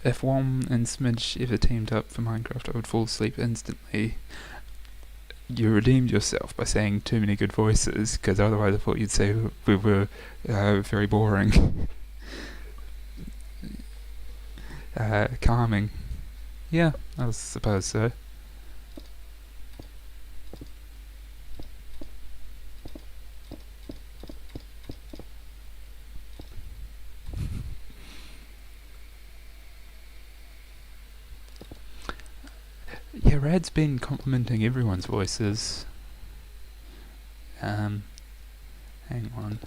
If Wom and Smidge ever teamed up for Minecraft, I would fall asleep instantly. You redeemed yourself by saying too many good voices, because otherwise I thought you'd say we were very boring. Calming. Yeah, I suppose so. Yeah, Rad's been complimenting everyone's voices. Hang on.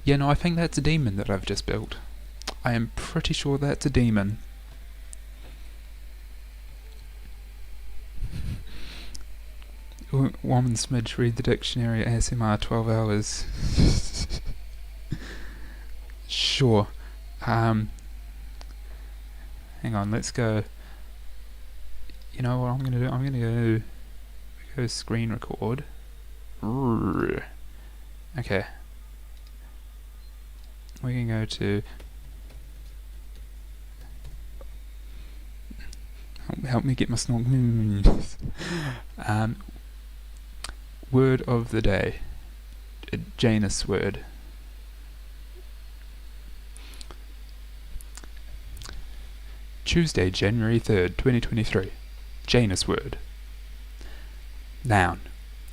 Yeah, no, I think that's a demon that I've just built. I am pretty sure that's a demon. Woman Smidge, read the dictionary, ASMR 12 hours. Sure. Hang on, let's go. You know what I'm gonna do? I'm gonna go screen record. Okay. We can go to help me get my snog. Word of the day. A Janus word. Tuesday, January 3rd, 2023. Janus word. Noun.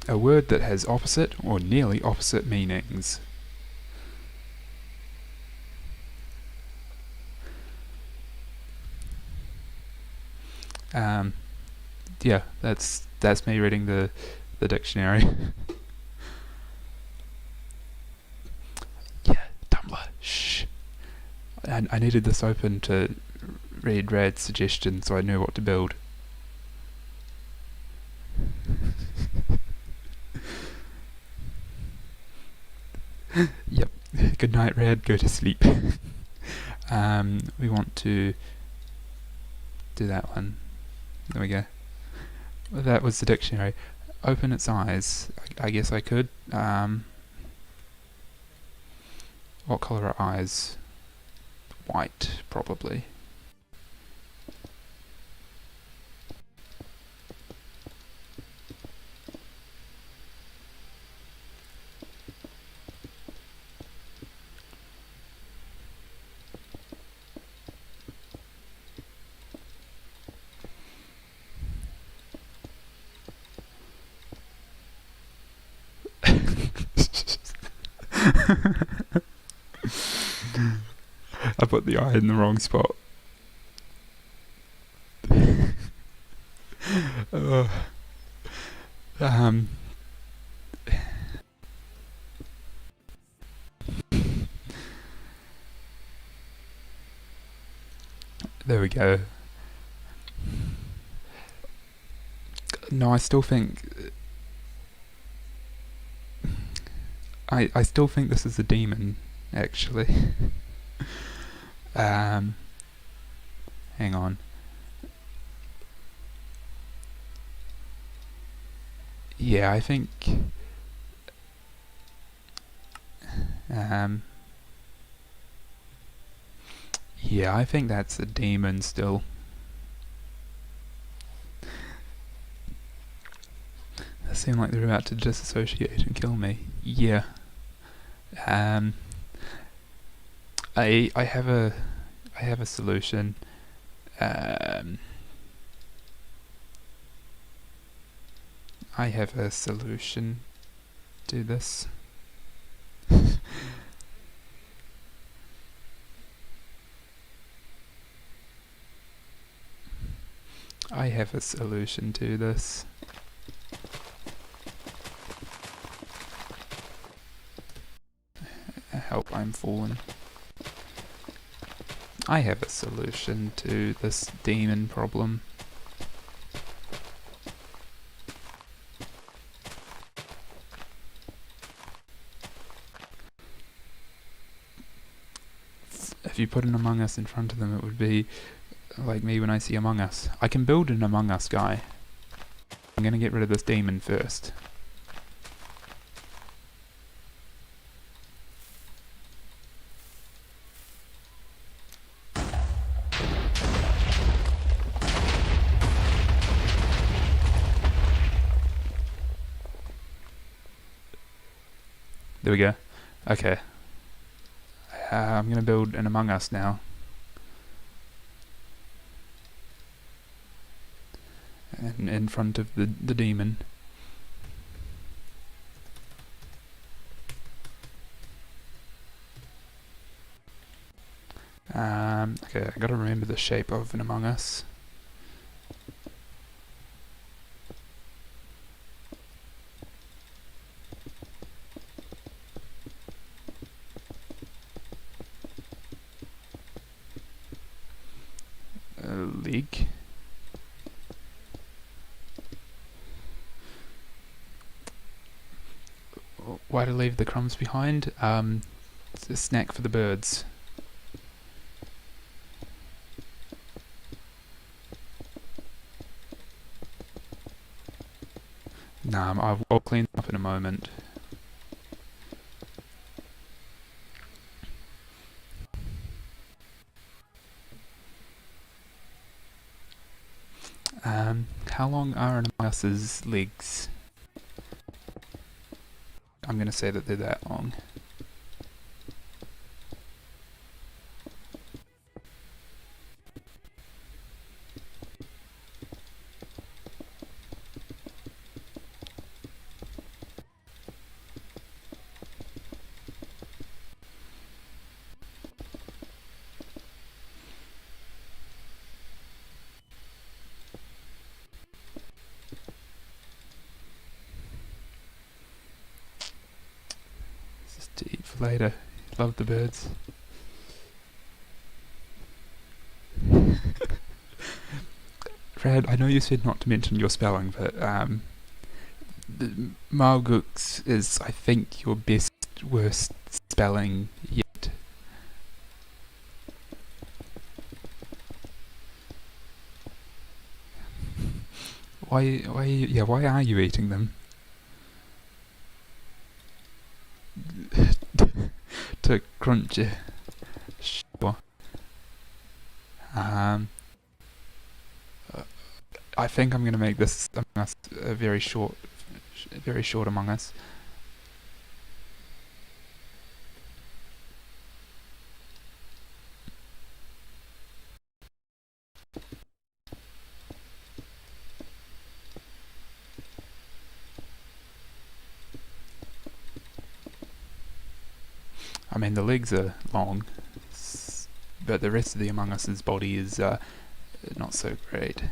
A word that has opposite or nearly opposite meanings. Yeah, that's me reading the dictionary. Yeah, Tumblr. Shh. I needed this open to read Rad's suggestion so I knew what to build. Yep. Good night, Rad. Go to sleep. We want to do that one. There we go. That was the dictionary. Open its eyes. I guess I could. What colour are eyes? White, probably. I put the eye in the wrong spot. There we go. No, I still think... I still think this is a demon, actually. Hang on. Yeah, I think... yeah, I think that's a demon still. They seem like they're about to disassociate and kill me. Yeah. I have a solution. I have a solution to this. I have a solution to this. Help, I'm fallen. I have a solution to this demon problem. If you put an Among Us in front of them, it would be like me when I see Among Us. I can build an Among Us guy. I'm gonna get rid of this demon first. There we go. Okay. I'm gonna build an Among Us now. And in front of the demon. Okay, I gotta remember the shape of an Among Us. Leg. Why to leave the crumbs behind? It's a snack for the birds. Nah, I'll clean up in a moment. How long are an Among Us's legs? I'm gonna say that they're that long. for later. Love the birds. Fred, I know you said not to mention your spelling, but Margux is, I think, your best worst spelling yet. Why are you eating them? To crunch it. Sure. I think I'm gonna make this Among Us a very short Among Us. I mean, the legs are long, but the rest of the Among Us's body is not so great.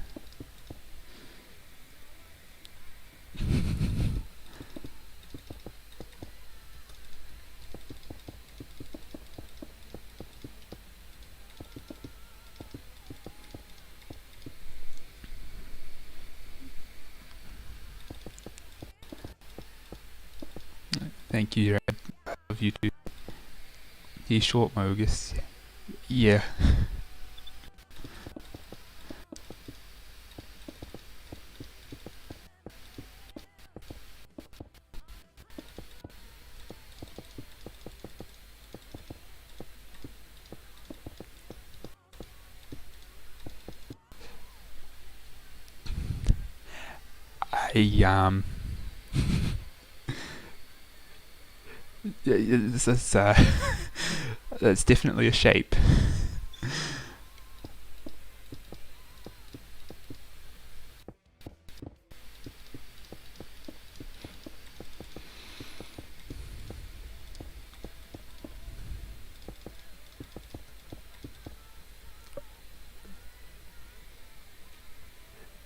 Thank you, Red. I love you too. He's short, Mogus. Yeah. That's definitely a shape.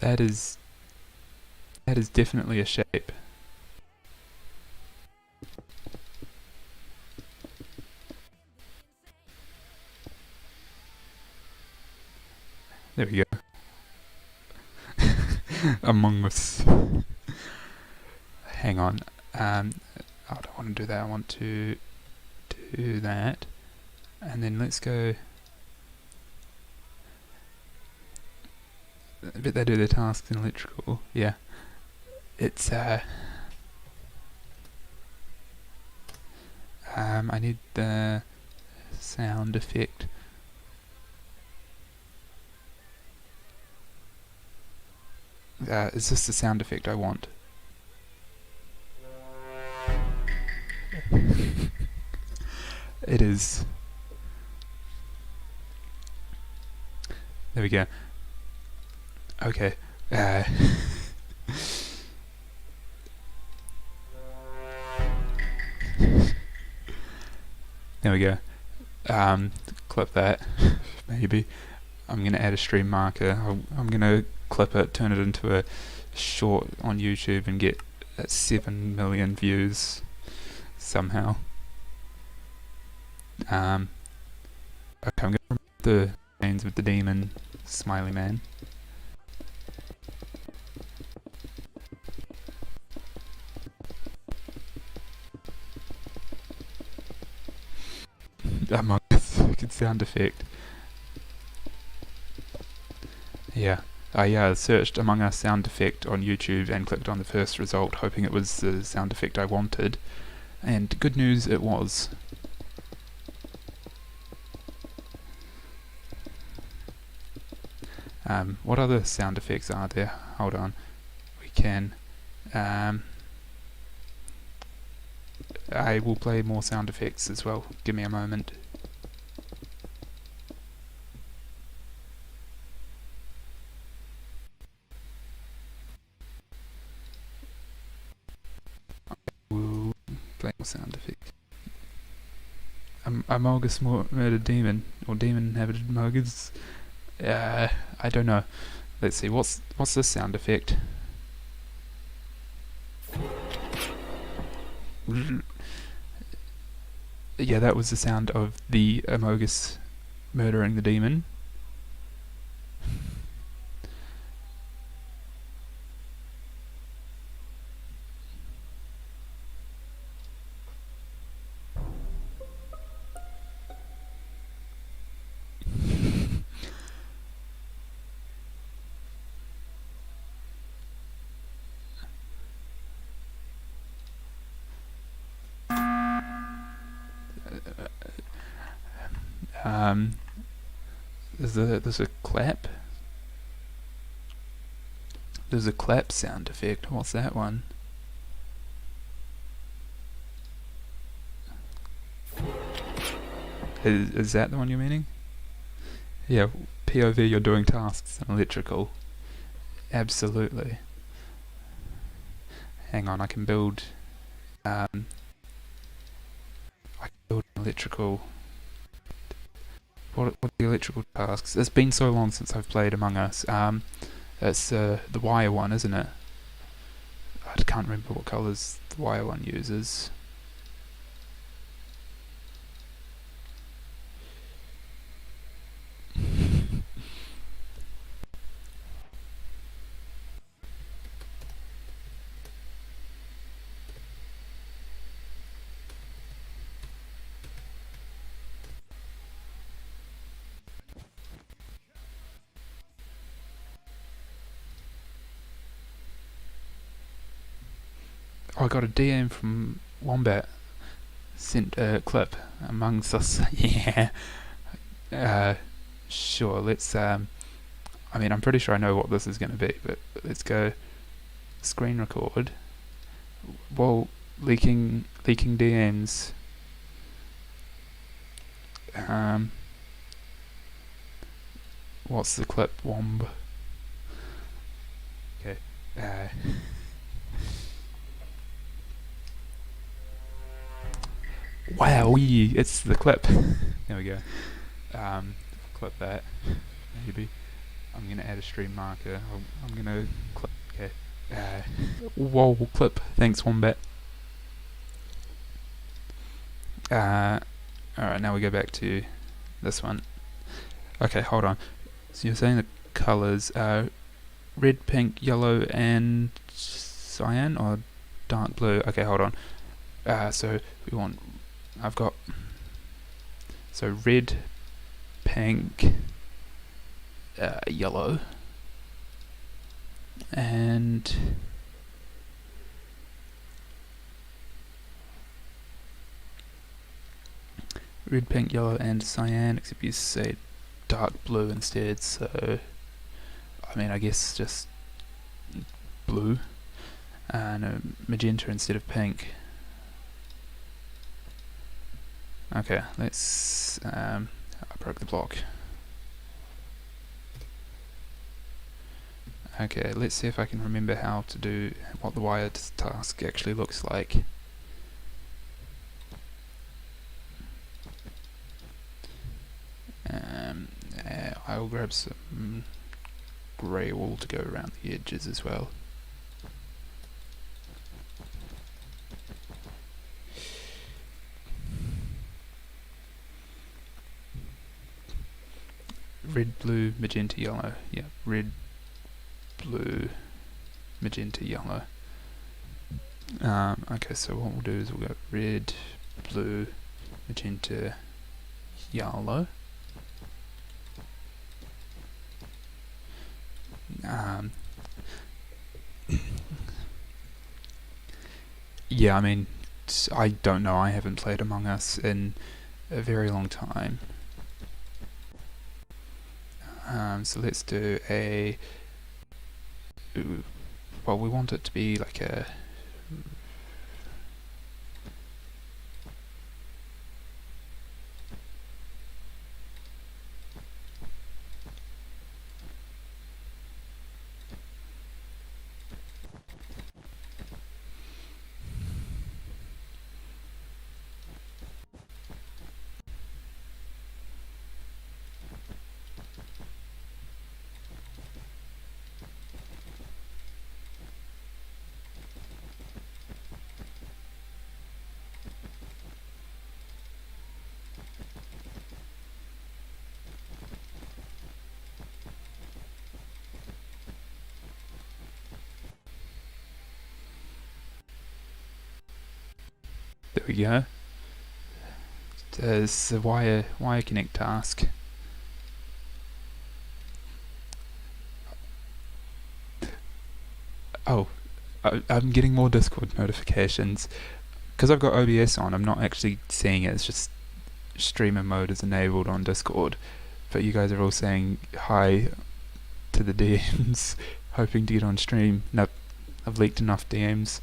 That is definitely a shape. There we go. Among Us. Hang on. I don't want to do that. I want to do that. And then let's go. I bet they do their tasks in electrical. Yeah. It's I need the sound effect. Is this the sound effect I want? It is. There we go. Okay. There we go. Clip that. Maybe. I'm gonna add a stream marker. I'm gonna clip it, turn it into a short on YouTube and get 7 million views somehow. Okay, I'm gonna remove the names with the demon smiley man. Among Us, good sound effect. Yeah, I searched Among Us sound effect on YouTube and clicked on the first result, hoping it was the sound effect I wanted. And good news, it was. What other sound effects are there? Hold on. We can. I will play more sound effects as well. Give me a moment. We'll play more sound effects. Amogus murdered demon, or demon inhabited Mogus. I don't know. Let's see. What's this sound effect? Yeah, that was the sound of the Amogus murdering the demon. Um, there's a clap. There's a clap sound effect. What's that one? Is that the one you're meaning? Yeah, POV, you're doing tasks in electrical. Absolutely. Hang on, I can build an electrical. What are the electrical tasks? It's been so long since I've played Among Us. It's the wire one, isn't it? I can't remember what colours the wire one uses. Oh, I got a DM from Wombat. Sent a clip amongst us. Yeah. Sure, let's I mean, I'm pretty sure I know what this is going to be, but let's go screen record. Whoa, leaking DMs. What's the clip, Womb? Okay. Wow, it's the clip. There we go. Clip that. Maybe. I'm gonna add a stream marker. I'm gonna clip. Okay. Whoa, clip. Thanks, Wombat. Alright, now we go back to this one. Okay, hold on. So you're saying the colours are red, pink, yellow, and cyan, or dark blue? Okay, hold on. So we want. I've got. So red, pink, yellow, and red, pink, yellow, and cyan, except you say dark blue instead, so I mean, I guess just blue, and magenta instead of pink. Okay, let's I broke the block. Okay, let's see if I can remember how to do what the wired task actually looks like. I'll grab some grey wool to go around the edges as well. Red, blue, magenta, yellow. Yeah, red, blue, magenta, yellow. Okay, so what we'll do is we'll go red, blue, magenta, yellow. Yeah, I mean, I don't know. I haven't played Among Us in a very long time. So let's do a. Well, we want it to be like a. There we go. There's a wire connect task. Oh, I'm getting more Discord notifications. Because I've got OBS on, I'm not actually seeing it, it's just streamer mode is enabled on Discord. But you guys are all saying hi to the DMs, hoping to get on stream. Nope, I've leaked enough DMs.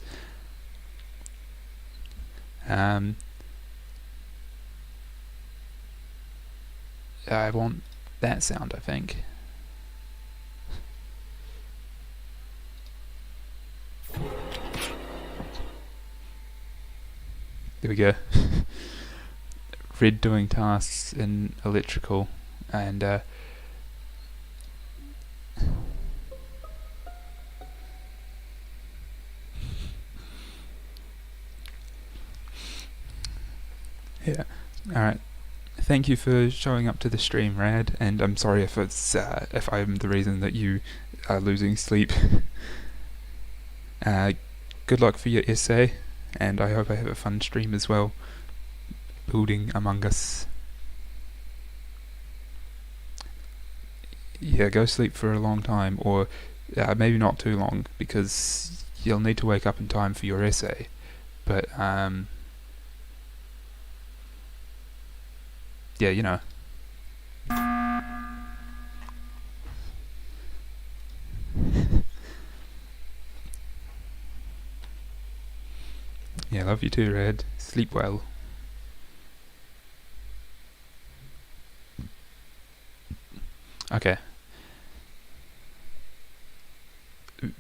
I want that sound, I think. There we go. Red doing tasks in electrical, and yeah. Alright. Thank you for showing up to the stream, Rad, and I'm sorry if it's if I'm the reason that you are losing sleep. Good luck for your essay, and I hope I have a fun stream as well, building Among Us. Yeah, go sleep for a long time, or maybe not too long, because you'll need to wake up in time for your essay. But yeah, you know. Yeah, love you too, Red. Sleep well. Okay.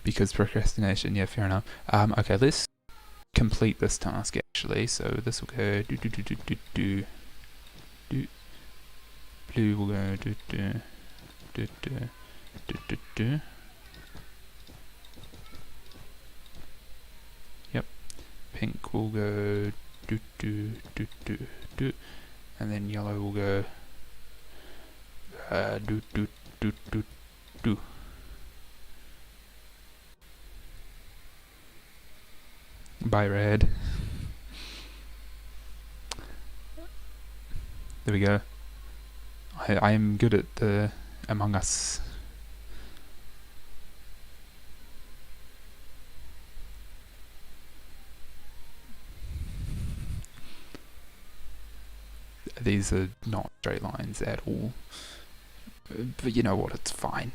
Because procrastination, yeah, fair enough. Okay, let's complete this task actually. So this will go do. Blue will go do. Yep. Pink will go do. And then yellow will go do. Bye, Red. There we go. I am good at the Among Us. These are not straight lines at all. But you know what, it's fine.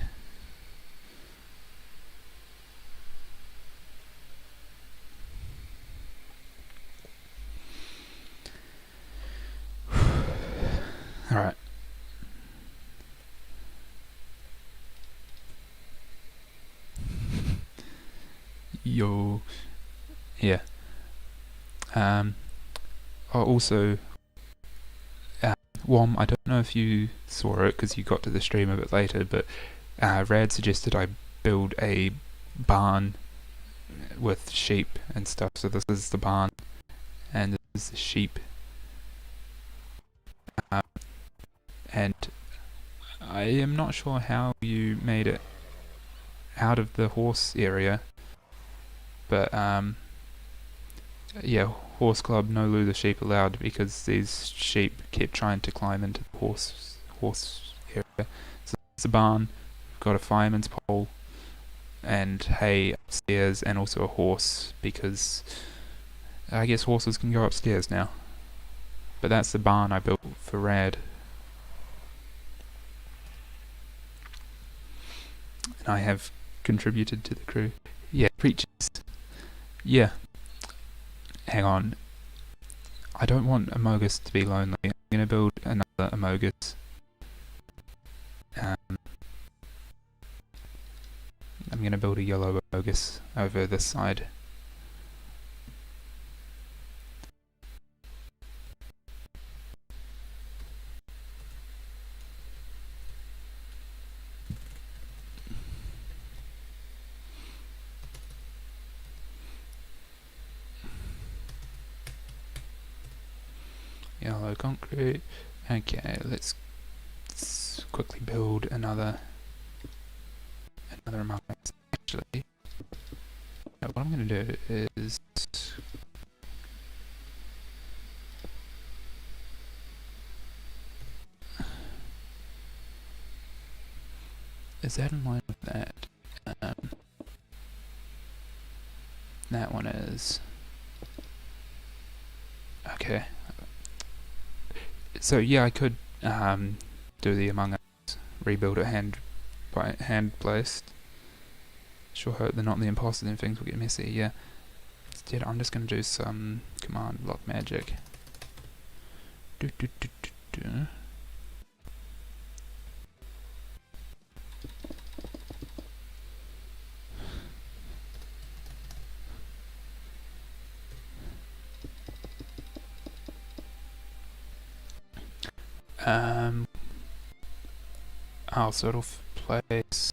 Alright. Yo. Yeah. Also, Wom, I don't know if you saw it because you got to the stream a bit later, but Rad suggested I build a barn with sheep and stuff. So this is the barn, and this is the sheep. And I am not sure how you made it out of the horse area, but yeah, horse club, no loser sheep allowed, because these sheep kept trying to climb into the horse area. So it's a barn, got a fireman's pole, and hay upstairs, and also a horse, because I guess horses can go upstairs now. But that's the barn I built for Rad. And I have contributed to the crew. Yeah, preachers. Yeah. Hang on. I don't want Amogus to be lonely. I'm going to build another Amogus. I'm going to build a yellow Amogus over this side. Yellow concrete. Okay, let's quickly build another Among Us. Actually, what I'm going to do is is that in line with that? That one is. Okay. So yeah, I could do the Among Us, rebuild it hand placed. Sure hope they're not the imposter, then things will get messy. Yeah. Instead, I'm just going to do some command block magic. Do, do, do, do, do. I'll sort of place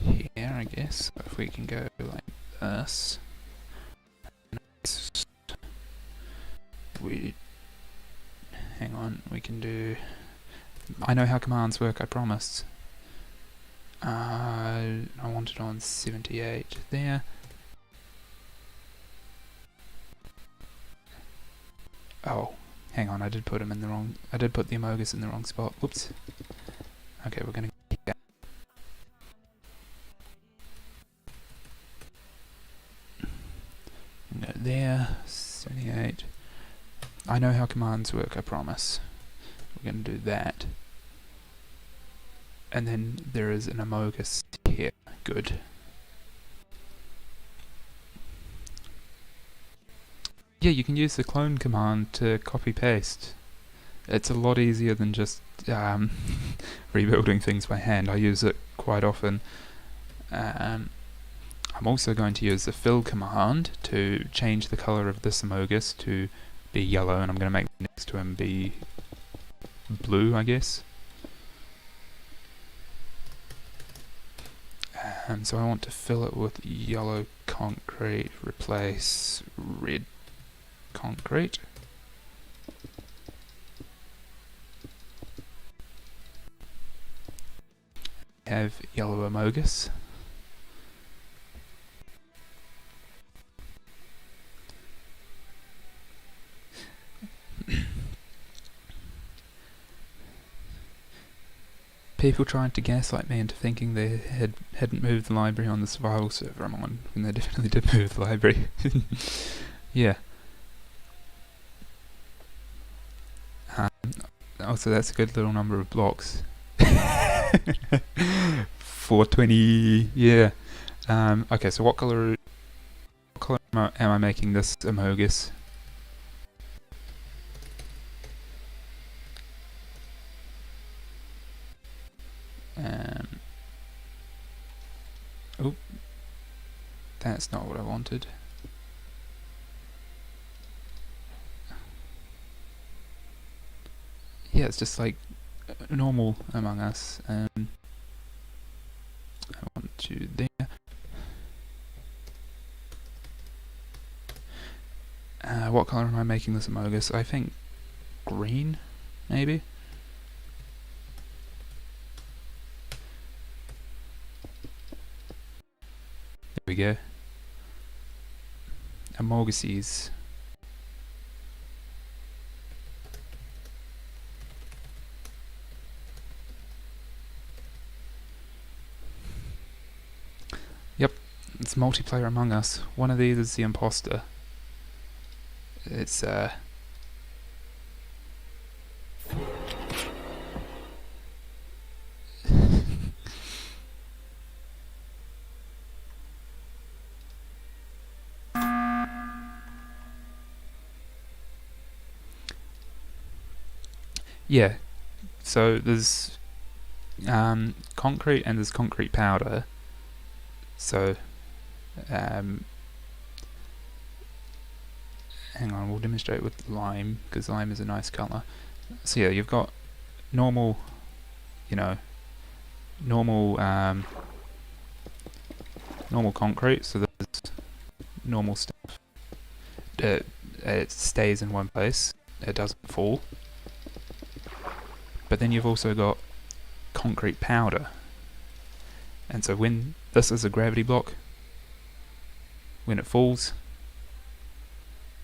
here, I guess. If we can go like this. Hang on, we can do. I know how commands work, I promised. I want it on 78 there. Oh, hang on, I did put him in the wrong. I did put the Amogus in the wrong spot. Whoops. Okay, we're gonna go there. 78. I know how commands work, I promise. We're gonna do that. And then there is an Amogus here. Good. Yeah, you can use the clone command to copy paste. It's a lot easier than just rebuilding things by hand. I use it quite often. I'm also going to use the fill command to change the color of this Amogus to be yellow, and I'm going to make next to him be blue, I guess. So I want to fill it with yellow concrete, replace red concrete. Have yellow Amogus. People tried to gaslight me into thinking they hadn't moved the library on the survival server I'm on, when they definitely did move the library. Yeah. Also, that's a good little number of blocks. 420. Yeah. Okay, so what color am I making this Amogus? Oh, that's not what I wanted. Yeah, it's just like normal Among Us. I want you there. What color am I making this Amogus? I think green, maybe? There we go. Amoguses. Yep, it's multiplayer Among Us. One of these is the imposter. It's yeah, so there's concrete and there's concrete powder. So hang on, we'll demonstrate with lime, because lime is a nice colour. So yeah, you've got normal, normal concrete, so there's normal stuff. It stays in one place, it doesn't fall. But then you've also got concrete powder. And so when this is a gravity block, when it falls,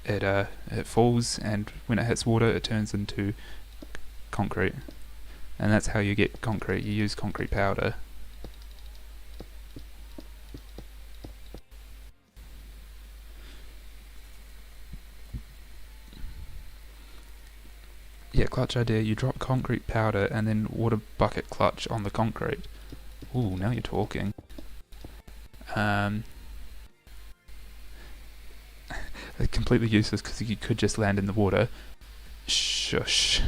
it falls, and when it hits water, it turns into concrete. and that's how you get concrete. You use concrete powder. Yeah, clutch idea. You drop concrete powder and then water bucket clutch on the concrete. Ooh, now you're talking. Completely useless because you could just land in the water. Shush.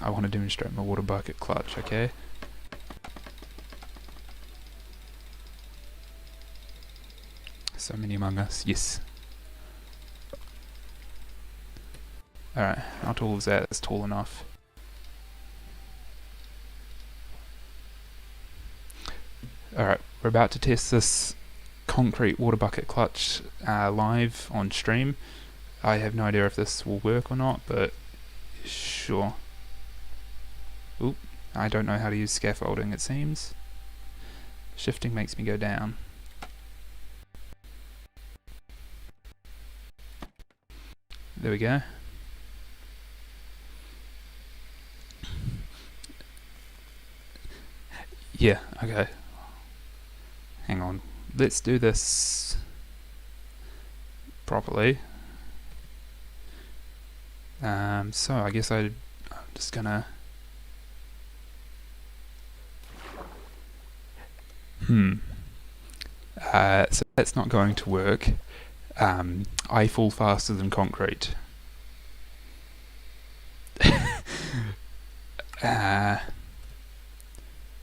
I want to demonstrate my water bucket clutch, okay? So many among us, yes. Alright, how tall is that? That's tall enough. Alright, we're about to test this concrete water bucket clutch live on stream. I have no idea if this will work or not, but sure. Oop, I don't know how to use scaffolding, it seems. Shifting makes me go down. There we go. Yeah, okay. Hang on. Let's do this properly. So I guess I'm just gonna... so that's not going to work. I fall faster than concrete.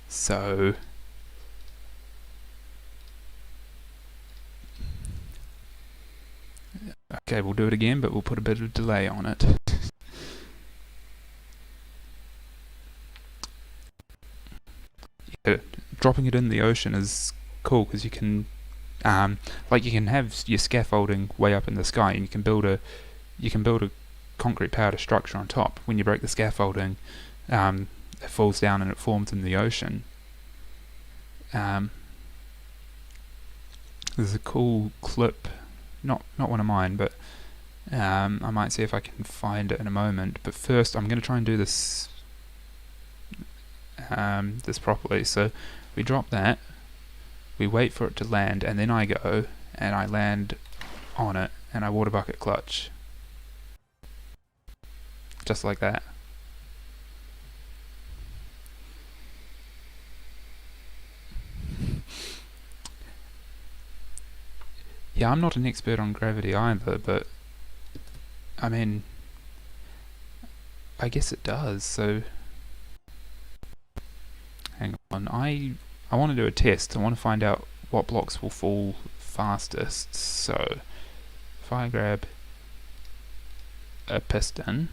So... Okay, we'll do it again, but we'll put a bit of delay on it. Yeah, dropping it in the ocean is cool because you can, like you can have your scaffolding way up in the sky, and you can build a concrete powder structure on top. When you break the scaffolding, it falls down and it forms in the ocean. There's a cool clip. Not one of mine, but I might see if I can find it in a moment. But first, I'm going to try and do this this properly. So we drop that, we wait for it to land, and then I go and I land on it, and I water bucket clutch, just like that. Yeah, I'm not an expert on gravity either, but I mean, I guess it does, so hang on, I want to do a test. I want to find out what blocks will fall fastest. So if I grab a piston,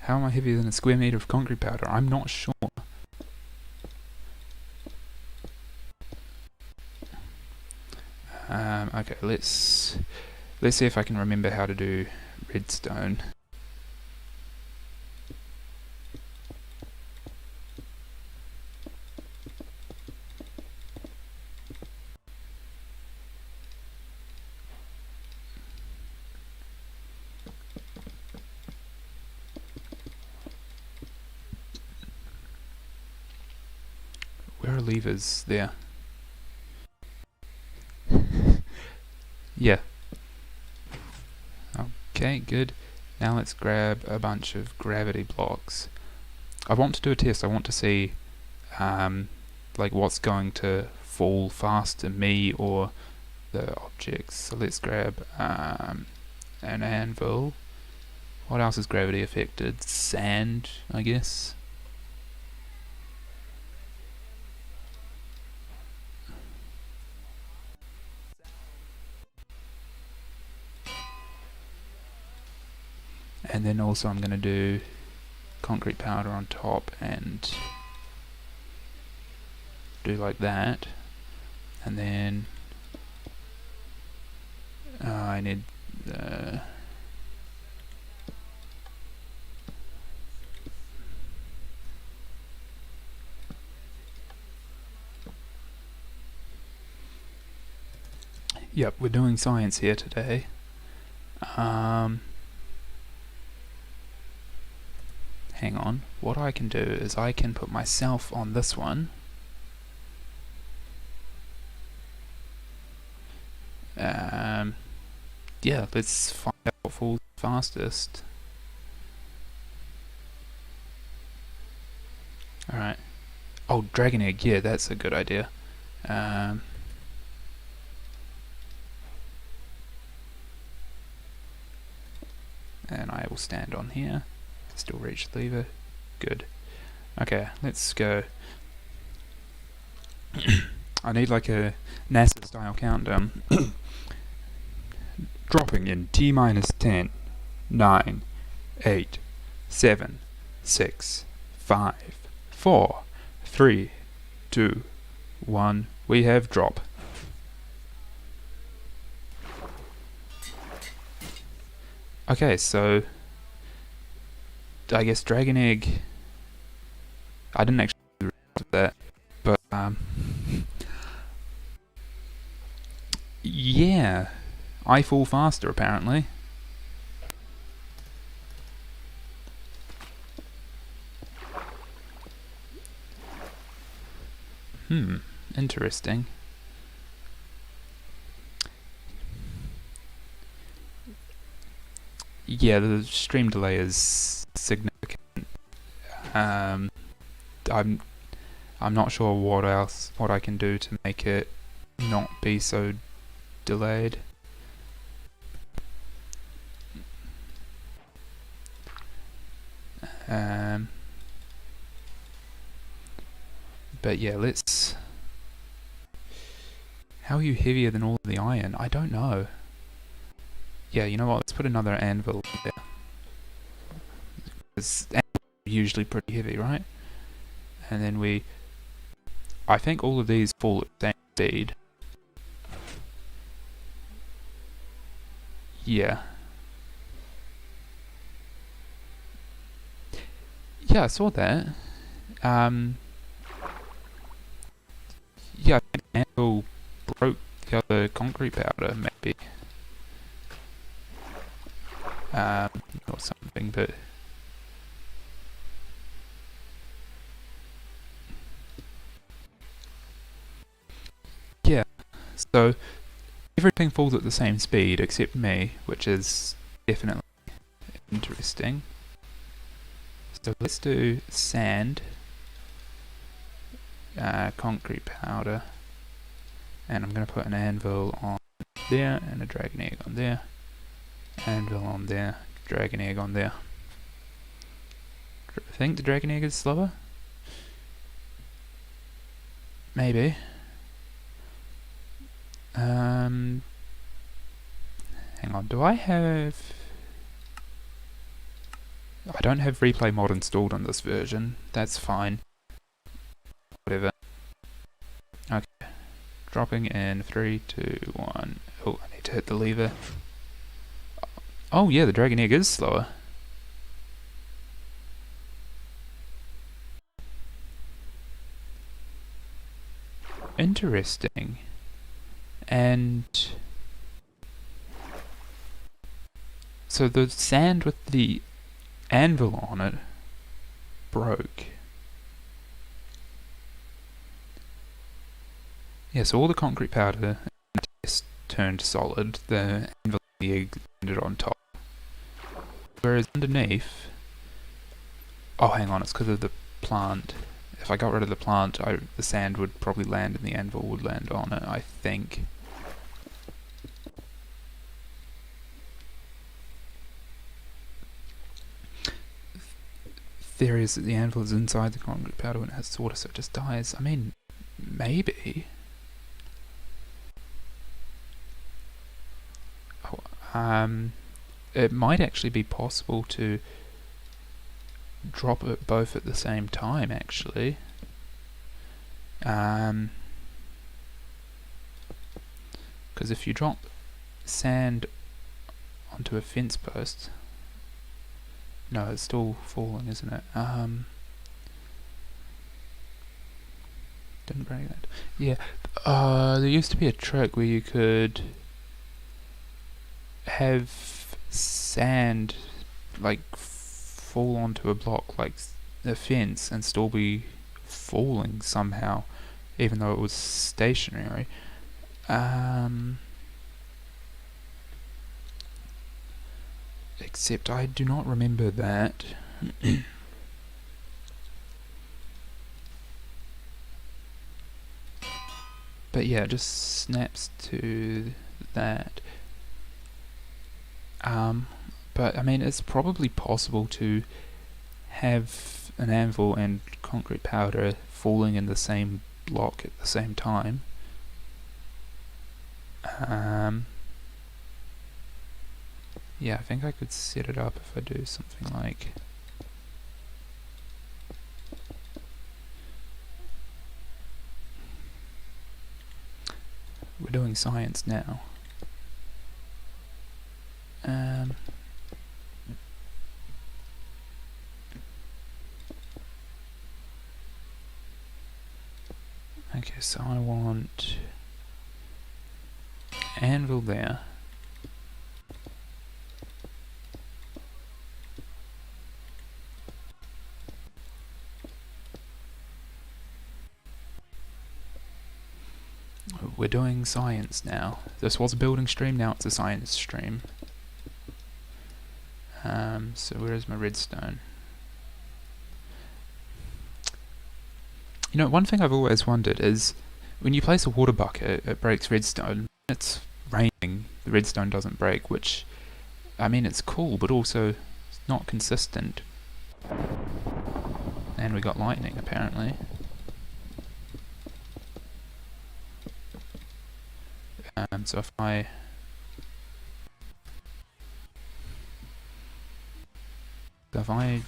how am I heavier than a square meter of concrete powder? I'm not sure. Okay, let's see if I can remember how to do redstone. Where are levers? There. Yeah. Okay, good. Now let's grab a bunch of gravity blocks. I want to do a test. I want to see like what's going to fall faster, me or the objects. So let's grab an anvil. What else is gravity affected? Sand, I guess. And then also I'm going to do concrete powder on top and do like that. And then I need yep, we're doing science here today. hang on, what I can do is I can put myself on this one. Yeah, let's find out what falls fastest. Alright. Oh, dragon egg, yeah, that's a good idea. And I will stand on here. Still reach the lever. Good. Okay, let's go. I need like a NASA style countdown. Dropping in T minus 10, 9, 8, 7, 6, 5, 4, 3, 2, 1. We have drop. Okay, so I guess dragon egg. I didn't actually do the rest of that, but yeah, I fall faster apparently. Interesting. Yeah, the stream delay is significant. I'm not sure what I can do to make it not be so delayed. But yeah, let's. How are you heavier than all of the iron? I don't know. Yeah, you know what? Let's put another anvil there. Because anvils are usually pretty heavy, right? And then I think all of these fall at the same speed. Yeah. Yeah, I saw that. Yeah, I think the anvil broke the other concrete powder, maybe. Or something, but yeah, so everything falls at the same speed except me, which is definitely interesting. So let's do sand, concrete powder, and I'm going to put an anvil on there and a dragon egg on there, anvil on there, dragon egg on there. I think the dragon egg is slower? Maybe. Hang on, do I have... I don't have replay mod installed on this version. That's fine. Whatever. Okay. Dropping in 3, 2, 1. Oh, I need to hit the lever. Oh yeah, the dragon egg is slower. Interesting. And so the sand with the anvil on it broke. Yeah, so all the concrete powder just turned solid. The anvil and the egg landed on top. Whereas underneath... Oh, hang on, it's because of the plant. If I got rid of the plant, the sand would probably land and the anvil would land on it, I think. Theory is that the anvil is inside the concrete powder when it has water, so it just dies. I mean, maybe. Oh, it might actually be possible to drop it both at the same time, actually. Because if you drop sand onto a fence post... No, it's still falling, isn't it? Didn't break that. Yeah, there used to be a trick where you could have sand like fall onto a block like a fence and still be falling somehow, even though it was stationary. Except I do not remember that. But yeah, it just snaps to that. But I mean, it's probably possible to have an anvil and concrete powder falling in the same block at the same time. Yeah, I think I could set it up if I do something like... We're doing science now. Okay, so I want anvil there. We're doing science now. This was a building stream, now it's a science stream. So where is my redstone? You know, one thing I've always wondered is, when you place a water bucket, it breaks redstone. When it's raining, the redstone doesn't break, which, I mean, it's cool, but also it's not consistent. And we got lightning, apparently. So if I...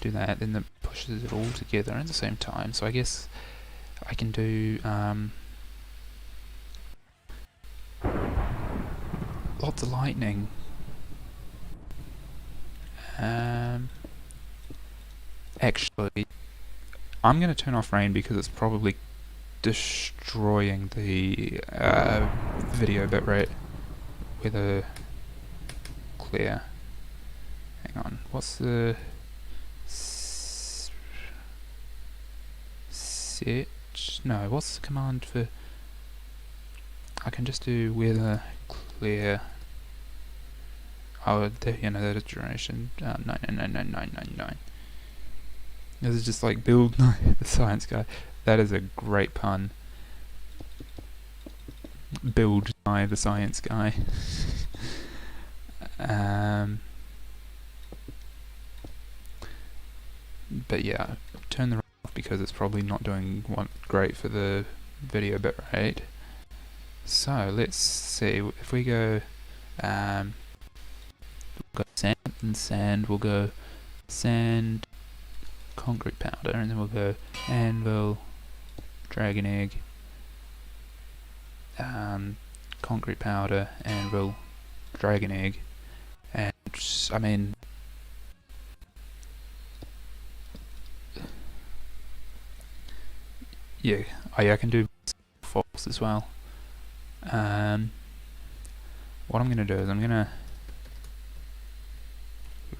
do that, then it pushes it all together at the same time. So I guess I can do lots of lightning. Actually, I'm going to turn off rain because it's probably destroying the video bitrate with a clear. Hang on, what's the set? No, what's the command for? I can just do weather clear. Oh, the duration. 9999999. This is just like build the science guy. That is a great pun. Build by the science guy. But yeah, turn the rain off because it's probably not doing great for the video bitrate. So let's see if we go. We'll go sand and sand. We'll go sand, concrete powder, and then we'll go anvil, dragon egg, concrete powder, anvil, dragon egg, and I mean, yeah, I can do false as well. What I'm gonna do is I'm gonna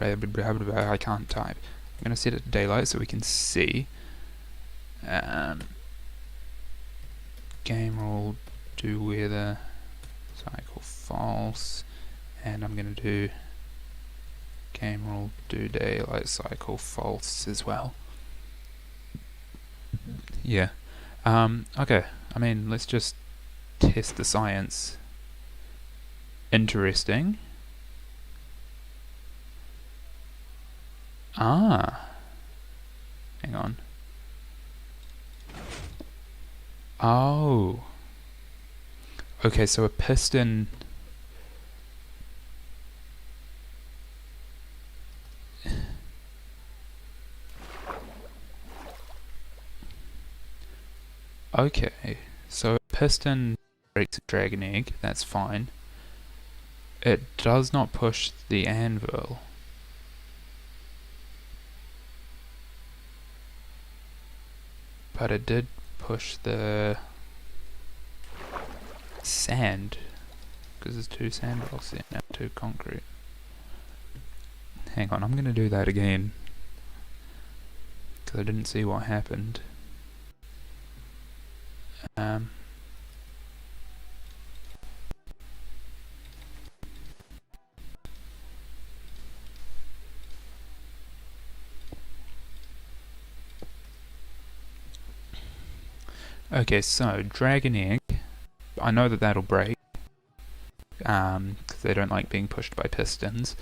I can't type. I'm gonna set it to daylight so we can see. Game rule, do weather, cycle false, and I'm gonna do game rule, do daylight, cycle false as well. Yeah. Okay. I mean, let's just test the science. Interesting. Ah. Hang on. Oh. Okay, so a piston... Okay, so a piston breaks a dragon egg, that's fine. It does not push the anvil. But it did push the sand, because there's two sand blocks there now, two concrete. Hang on, I'm gonna do that again. because I didn't see what happened. Okay, so drag an egg. I know that that'll break, because they don't like being pushed by pistons.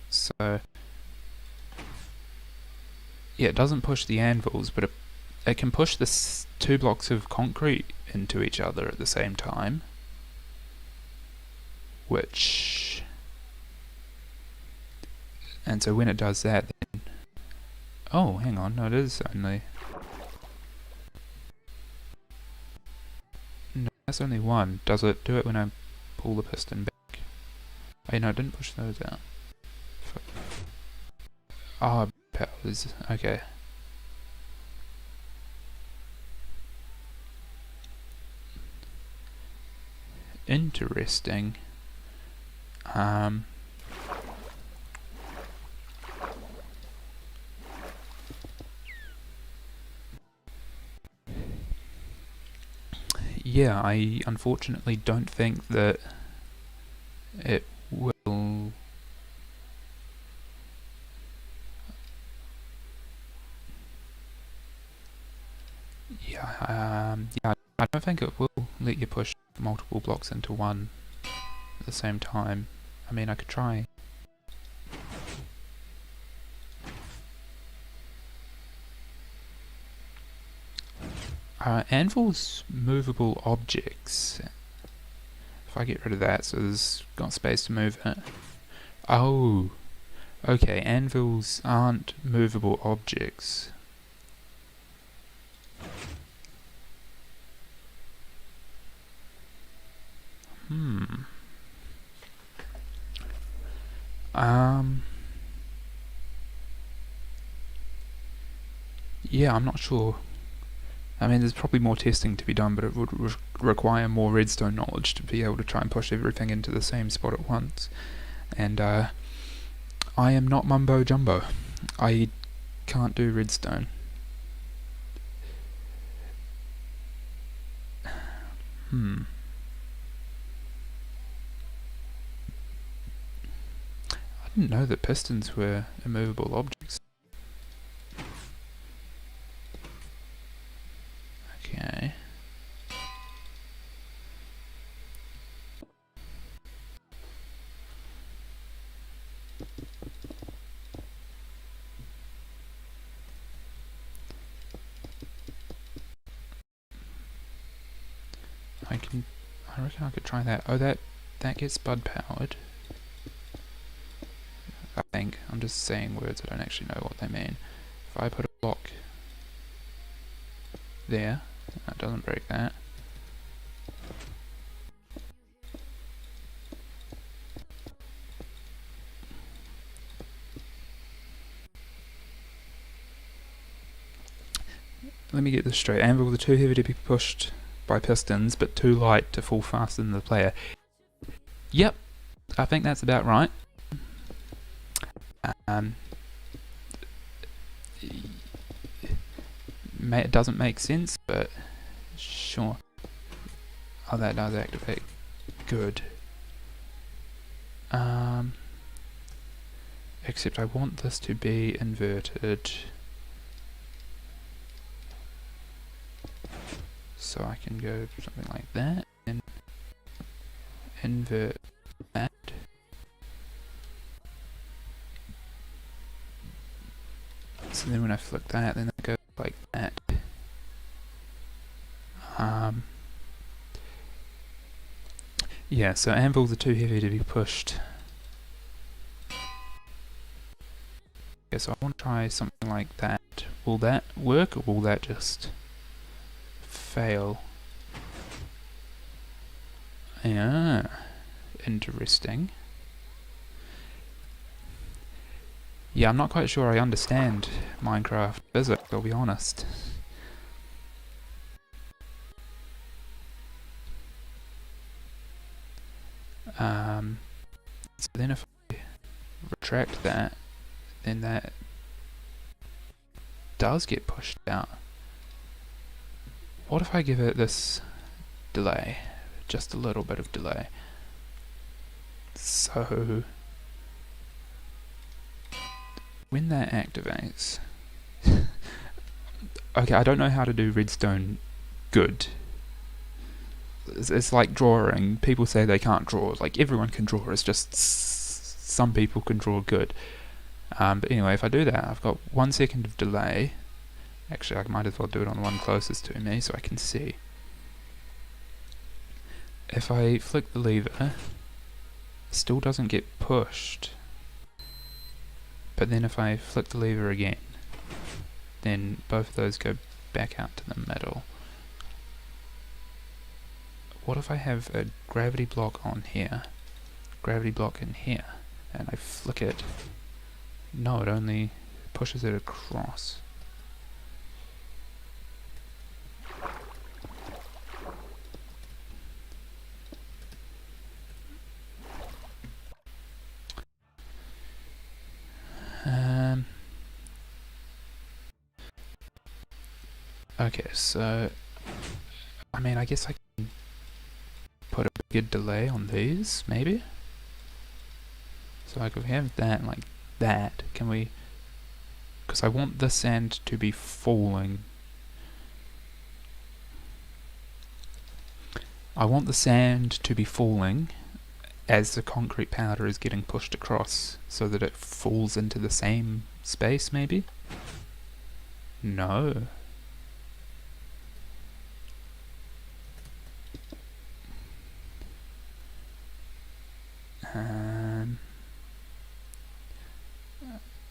So yeah, it doesn't push the anvils, but it can push the two blocks of concrete into each other at the same time, and so when it does that, then oh, hang on, no, it is only, no, that's only one. Does it do it when I pull the piston back? Oh no, it didn't push those out. Oh, powers, okay. Interesting. Yeah, I unfortunately don't think that it will. Yeah, I don't think it will let you push multiple blocks into one at the same time. I mean, I could try. Anvil's movable objects. If I get rid of that, so there's got space to move it. Oh, okay, anvils aren't movable objects. Yeah, I'm not sure. I mean, there's probably more testing to be done, but it would require more redstone knowledge to be able to try and push everything into the same spot at once. And I am not mumbo jumbo. I can't do redstone. I didn't know that pistons were immovable objects. Okay. I reckon I could try that. Oh, that gets bud powered. I think. I'm just saying words, I don't actually know what they mean. If I put a block there, that doesn't break that. Let me get this straight. Anvils are too heavy to be pushed by pistons, but too light to fall faster than the player. Yep, I think that's about right. It doesn't make sense, but sure. Oh, that does activate. Good. Except I want this to be inverted. So I can go something like that and invert that. So then when I flick that, then it goes like that. Yeah, so anvils are too heavy to be pushed. Okay, so I want to try something like that. Will that work, or will that just fail? Yeah, interesting. Yeah, I'm not quite sure I understand Minecraft physics, I'll be honest. retract that, then that does get pushed out. What if I give it this delay? Just a little bit of delay. So when that activates, okay, I don't know how to do redstone good. It's like drawing. People say they can't draw. Like, everyone can draw. It's just some people can draw good. But anyway, if I do that, I've got 1 second of delay. Actually, I might as well do it on the one closest to me so I can see. If I flick the lever, it still doesn't get pushed. But then if I flick the lever again, then both of those go back out to the middle. What if I have a gravity block on here, gravity block in here, and I flick it? No, it only pushes it across. Okay, so I mean, I guess I can put a bigger delay on these, maybe? So like, if we have that like that, can we... because I want the sand to be falling. I want the sand to be falling as the concrete powder is getting pushed across, so that it falls into the same space, maybe? No.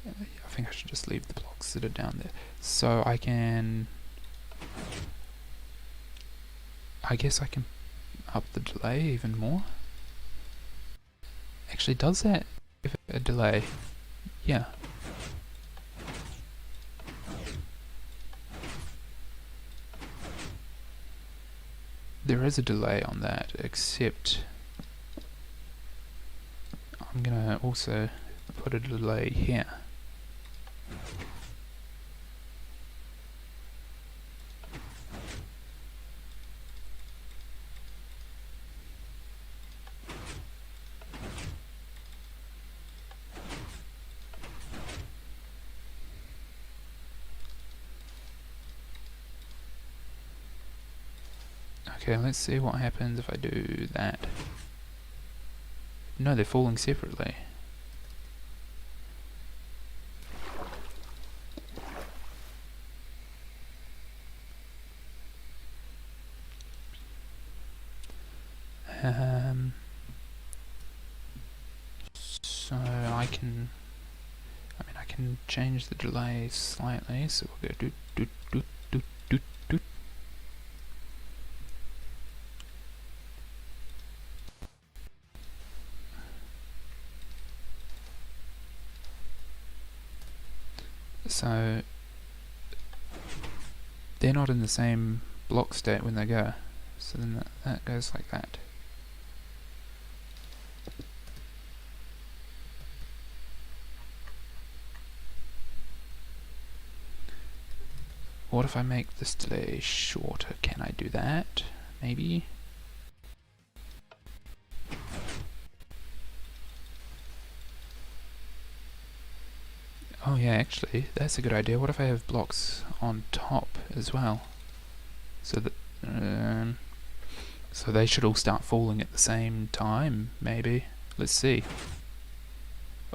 I think I should just leave the blocks that are down there. So I can... I guess I can up the delay even more. Actually, does that give it a delay? Yeah. There is a delay on that, except I'm gonna also put a delay here. Okay, let's see what happens if I do that. No, they're falling separately. So I can change the delay slightly, so we'll go doot doot doot doot doot doot. So they're not in the same block state when they go, so then that goes like that. What if I make this delay shorter? Can I do that? Maybe? Oh yeah, actually, that's a good idea. What if I have blocks on top as well? So that so they should all start falling at the same time, maybe. Let's see.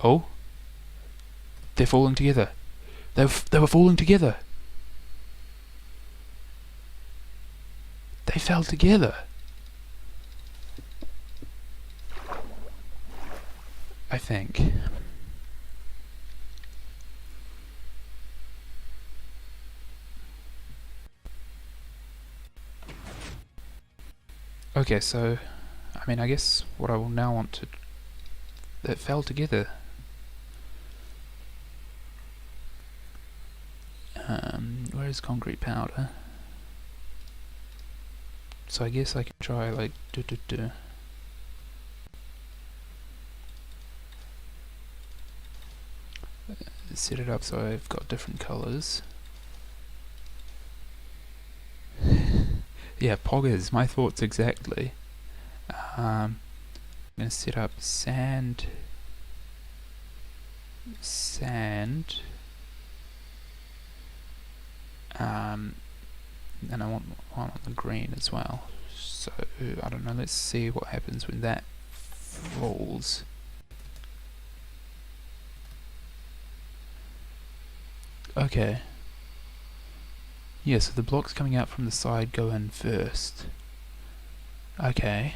Oh, they're falling together. They were falling together. They fell together. I think. Okay, so I mean, I guess what I will now want to... that fell together. Where is concrete powder? So I guess I can try like set it up so I've got different colours. Yeah, poggers, my thoughts exactly. I'm going to set up sand, and I want one on the green as well. So, I don't know, let's see what happens when that falls. Okay. Yeah, so the blocks coming out from the side go in first. Okay.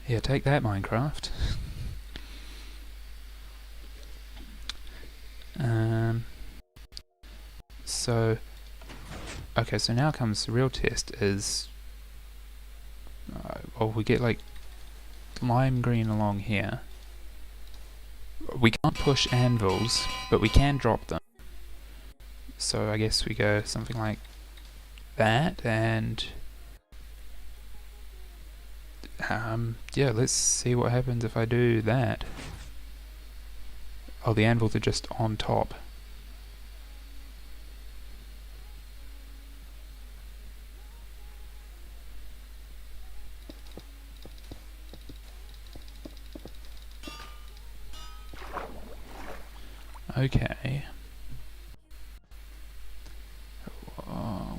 Yeah, take that, Minecraft. So, okay, so now comes the real test is, well, we get like lime green along here. We can't push anvils, but we can drop them. So I guess we go something like that, and yeah, let's see what happens if I do that. Oh, the anvils are just on top. Okay. Oh.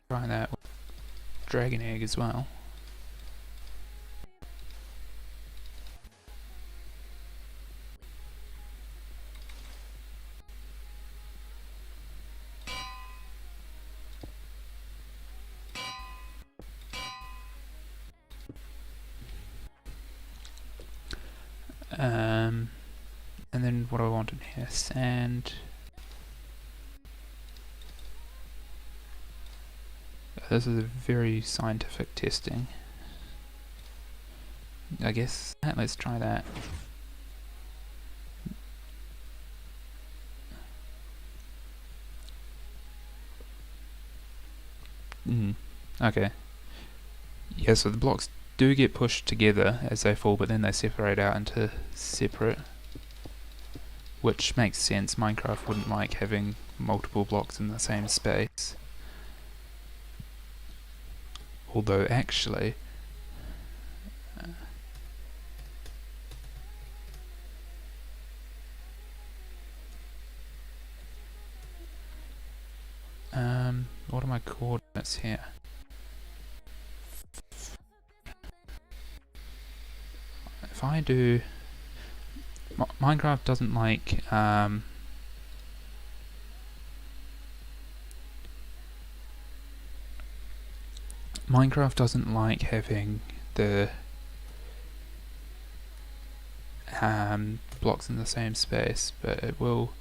Try that with dragon egg as well. And then what do I want in here? Sand. This is a very scientific testing. I guess let's try that. Okay. Yeah, so the blocks do get pushed together as they fall, but then they separate out into separate, which makes sense. Minecraft wouldn't like having multiple blocks in the same space. Although actually, what are my coordinates here? If I do, Minecraft doesn't like Minecraft doesn't like having the blocks in the same space, but it will.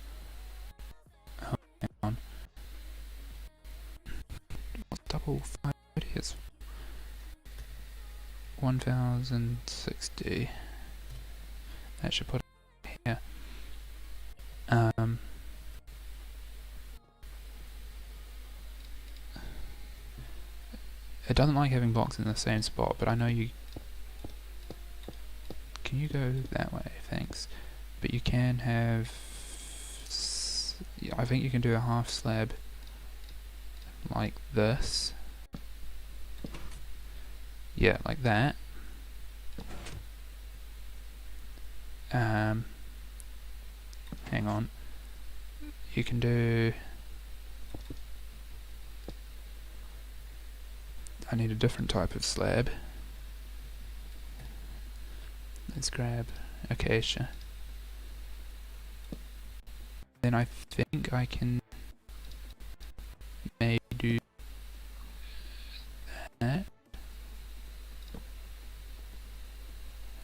Oh, hang on. What's double 530? It's 1060. That should put it here. It doesn't like having blocks in the same spot, but I know you. Can you go that way? Thanks. But you can have. I think you can do a half slab like this. Yeah, like that. Hang on. You can do. I need a different type of slab. Let's grab acacia. Then I think I can maybe do that.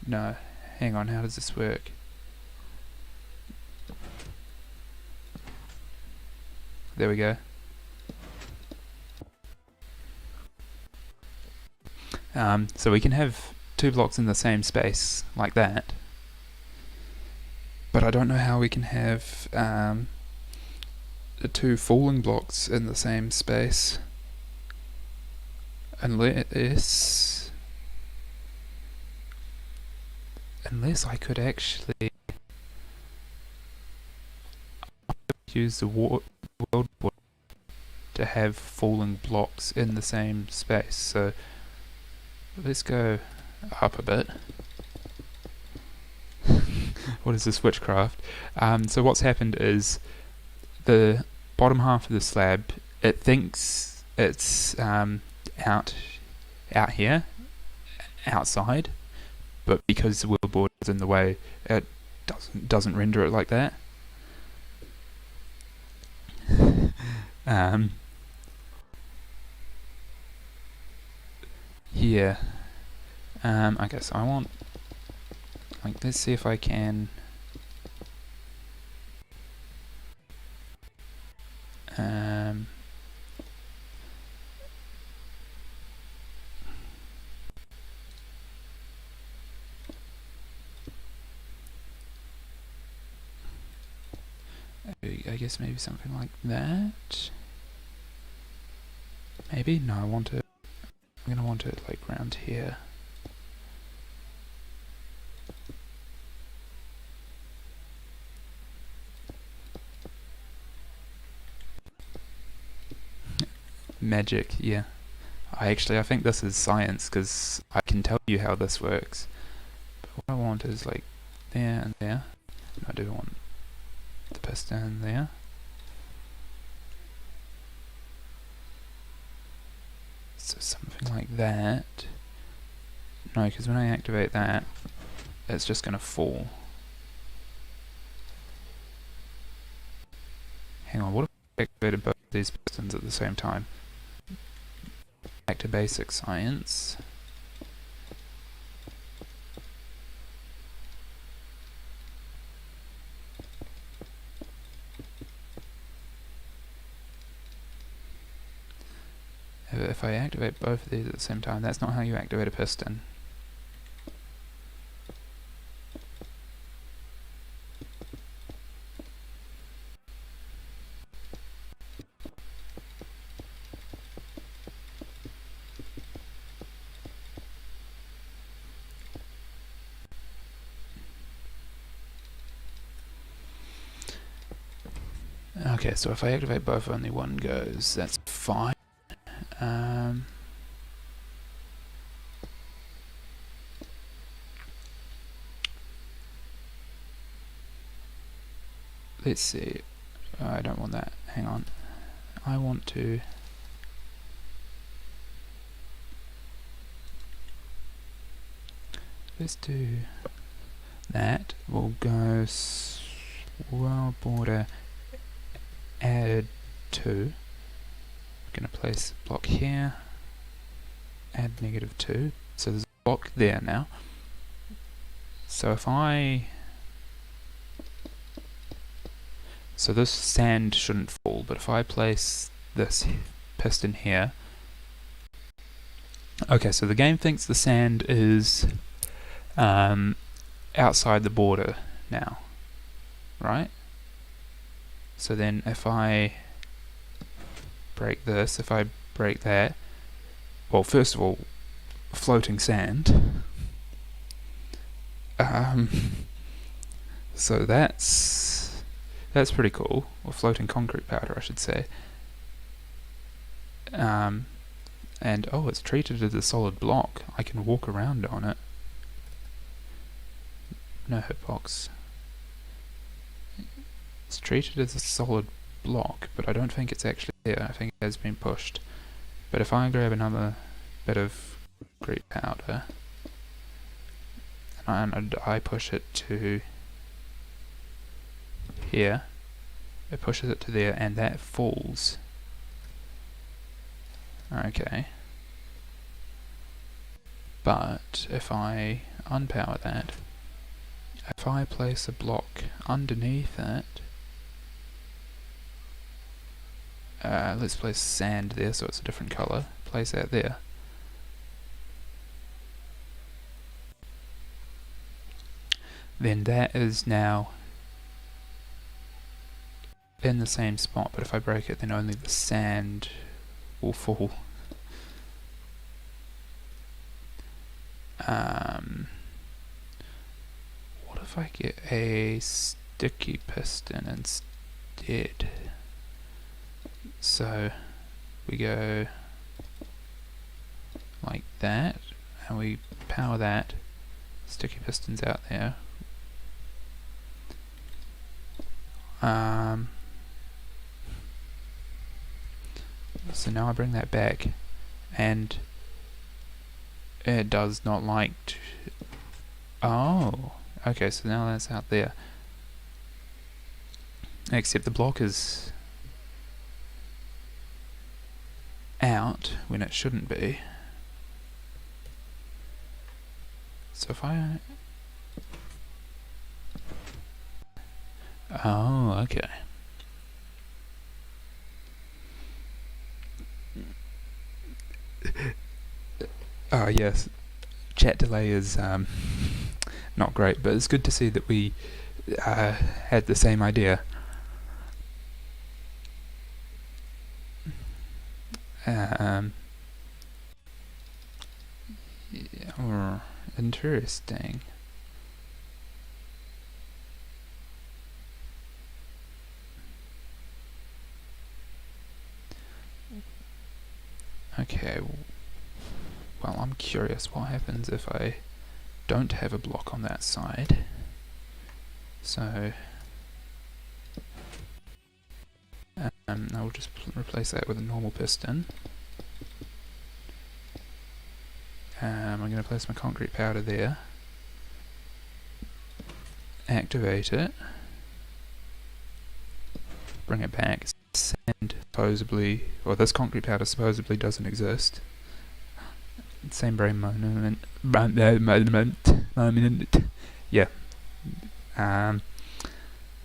No, hang on, how does this work? There we go. So we can have two blocks in the same space like that, but I don't know how we can have the two falling blocks in the same space unless I could actually use the world border to have falling blocks in the same space. So let's go up a bit. What is this witchcraft? So what's happened is the bottom half of the slab, it thinks it's out here, outside, but because the world border is in the way, it doesn't render it like that. Yeah. Okay, so I want, like, let's see if I can I guess maybe something like that. Maybe? No, I'm gonna want it like round here. Magic, yeah. I think this is science, because I can tell you how this works. But what I want is like there and there. And I do want the piston there. So something like that. No, because when I activate that, it's just going to fall. Hang on, what if I activated both these pistons at the same time? Back to basic science. If I activate both of these at the same time, that's not how you activate a piston. Okay, so if I activate both, only one goes. That's fine. Let's see. I don't want that. Hang on. I want to... Let's do that. We'll go world border add 2. I'm going to place a block here. Add -2. So there's a block there now. So if I... So this sand shouldn't fall, but if I place this piston here... Okay, so the game thinks the sand is outside the border now, right? So then if I break this, if I break that, well, first of all, floating sand. So that's pretty cool, or floating concrete powder, I should say. And oh, it's treated as a solid block. I can walk around on it. No hitbox. It's treated as a solid block, but I don't think it's actually there. I think it has been pushed. But if I grab another bit of concrete powder and I push it to here, it pushes it to there, and that falls. Okay. But if I unpower that, if I place a block underneath it, let's place sand there so it's a different colour, place that there. Then that is now in the same spot, but if I break it then only the sand will fall. What if I get a sticky piston instead? So we go like that, and we power that. Sticky pistons out there. So now I bring that back, and it does not like to. Oh, okay, so now that's out there. Except the block is out when it shouldn't be. So if I... Oh, okay. Oh, yes. Chat delay is not great, but it's good to see that we had the same idea. Yeah, interesting. Okay, well, I'm curious what happens if I don't have a block on that side. So I'll just replace that with a normal piston. I'm going to place my concrete powder there, activate it, bring it back. Sand supposedly, or this concrete powder supposedly doesn't exist. Same brain moment. Yeah.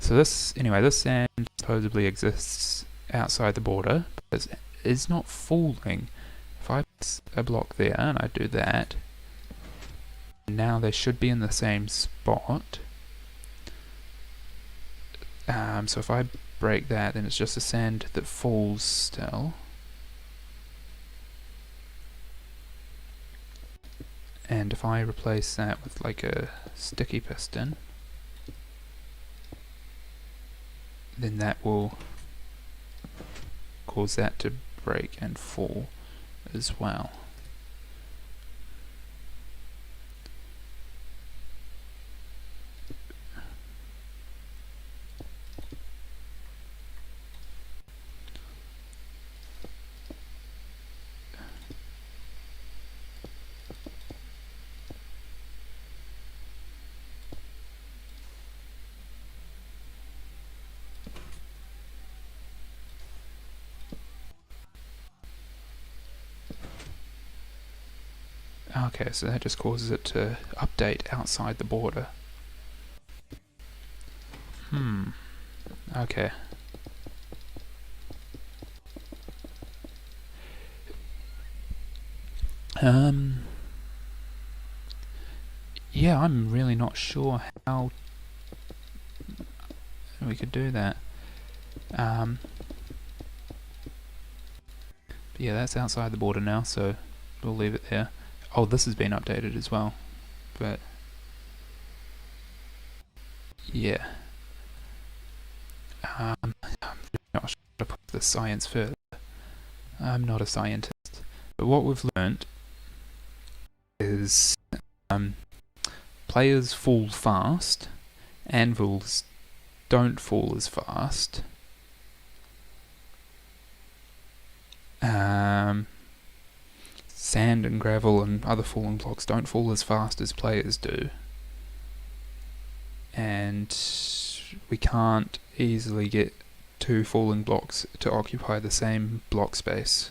So this, anyway, this sand supposedly exists outside the border, but it's not falling. If I place a block there and I do that, now they should be in the same spot. So if I break that, then it's just the sand that falls still. And if I replace that with like a sticky piston, then that will cause that to break and fall as well. Okay, so that just causes it to update outside the border. Okay. Yeah, I'm really not sure how we could do that. But yeah, that's outside the border now, so we'll leave it there. Oh, this has been updated as well, but yeah. I'm not sure how to put the science further. I'm not a scientist, but what we've learnt is players fall fast, anvils don't fall as fast. Sand and gravel and other falling blocks don't fall as fast as players do. And we can't easily get two falling blocks to occupy the same block space.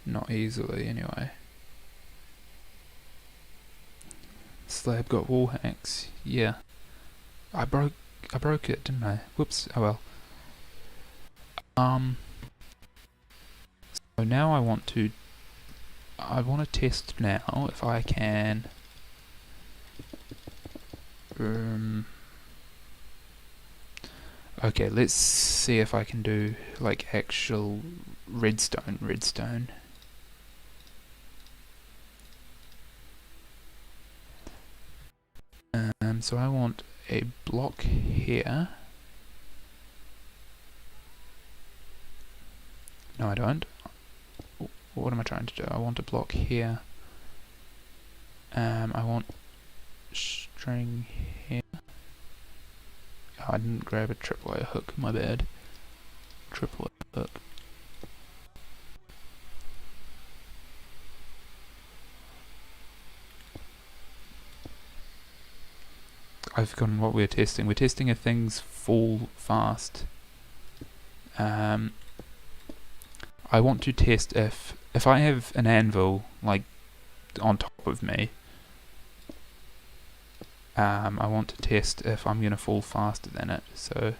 Not easily, anyway. Slab got wall hacks. Yeah. I broke it, didn't I? Whoops. Oh well. So now I want to test now if I can Okay, let's see if I can do like actual redstone. So I want a block here. No, I don't. What am I trying to do? I want a block here. I want string here. Oh, I didn't grab a tripwire hook, my bad. Tripwire hook. I've forgotten what we're testing. We're testing if things fall fast. I want to test if I have an anvil like on top of me. I want to test if I'm gonna fall faster than it. So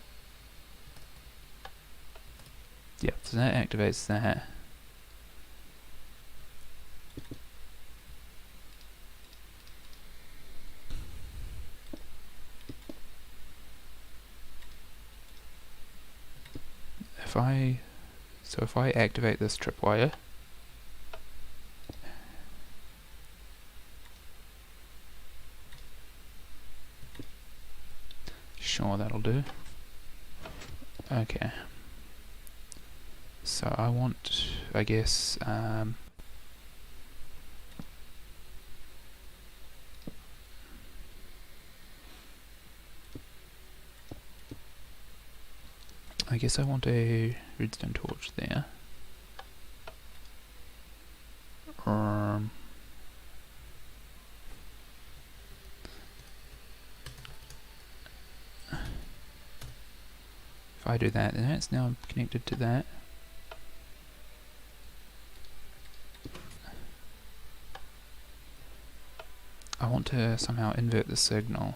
yeah, so that activates that. If I activate this tripwire, sure, that'll do. Okay. So I want, I guess, I want a redstone torch there. If I do that, then that's now connected to that. I want to somehow invert the signal.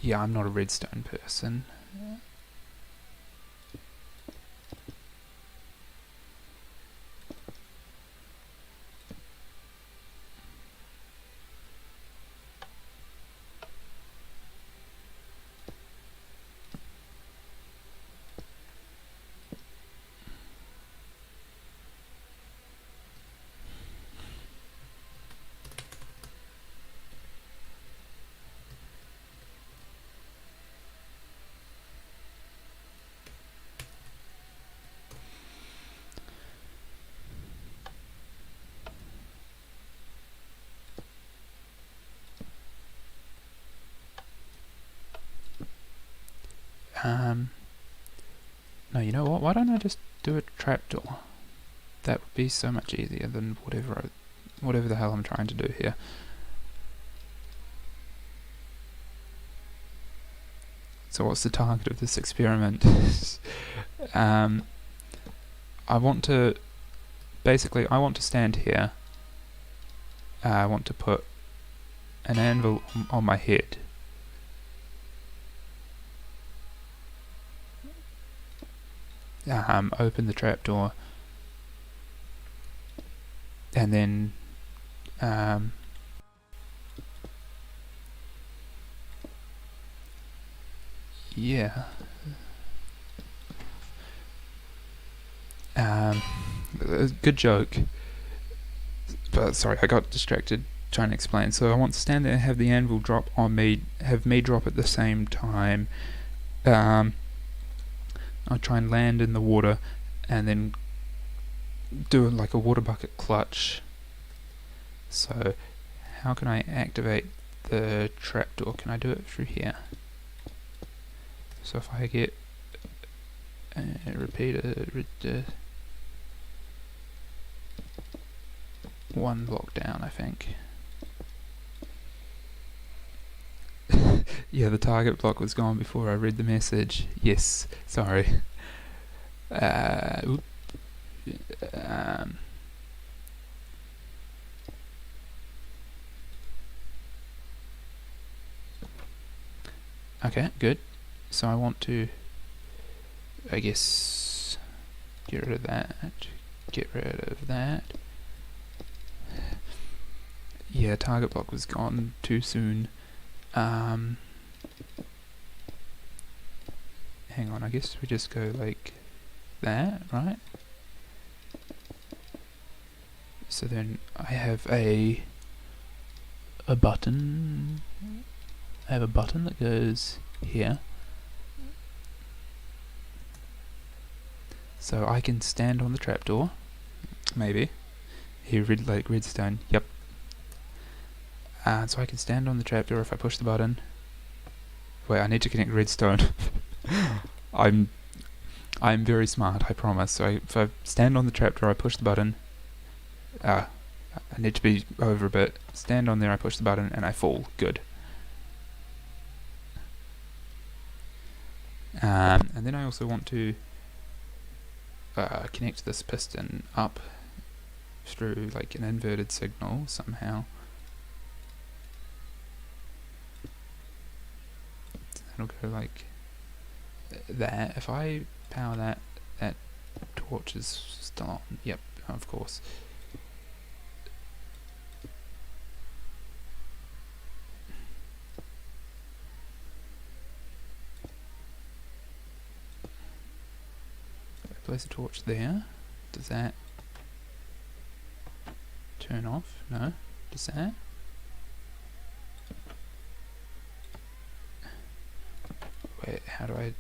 Yeah, I'm not a redstone person. No, you know what? Why don't I just do a trapdoor? That would be so much easier than whatever the hell I'm trying to do here. So what's the target of this experiment? I want to stand here. I want to put an anvil on my head. Open the trapdoor, and then yeah. Good joke. But sorry, I got distracted trying to explain. So I want to stand there and have the anvil drop on me, have me drop at the same time. I'll try and land in the water and then do like a water bucket clutch. So how can I activate the trapdoor? Can I do it through here? So if I get one block down, I think. Yeah, the target block was gone before I read the message. Yes, sorry. Okay, good. So I want to, I guess, get rid of that. get rid of that. Yeah, target block was gone too soon. Hang on, I guess we just go like that, right? So then I have a button. I have a button that goes here. So I can stand on the trapdoor, maybe. Here, redstone, yep. So I can stand on the trapdoor if I push the button. Wait, I need to connect redstone. I'm very smart, I promise. So if I stand on the trapdoor, I push the button. I need to be over a bit. Stand on there, I push the button, and I fall. Good. And then I also want to connect this piston up through like an inverted signal somehow. That'll go like that. If I power that, that torch is still on. Yep, of course. Place a torch there. Does that turn off? No. Does that? Wait, how do I...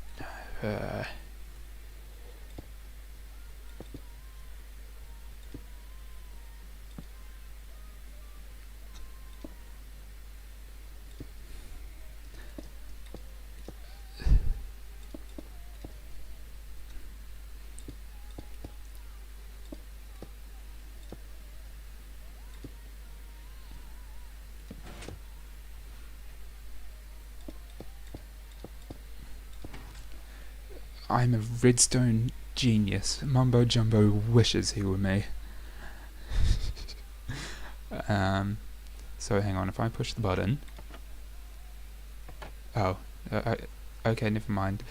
I'm a redstone genius. Mumbo Jumbo wishes he were me. So hang on, if I push the button... Oh, okay, never mind.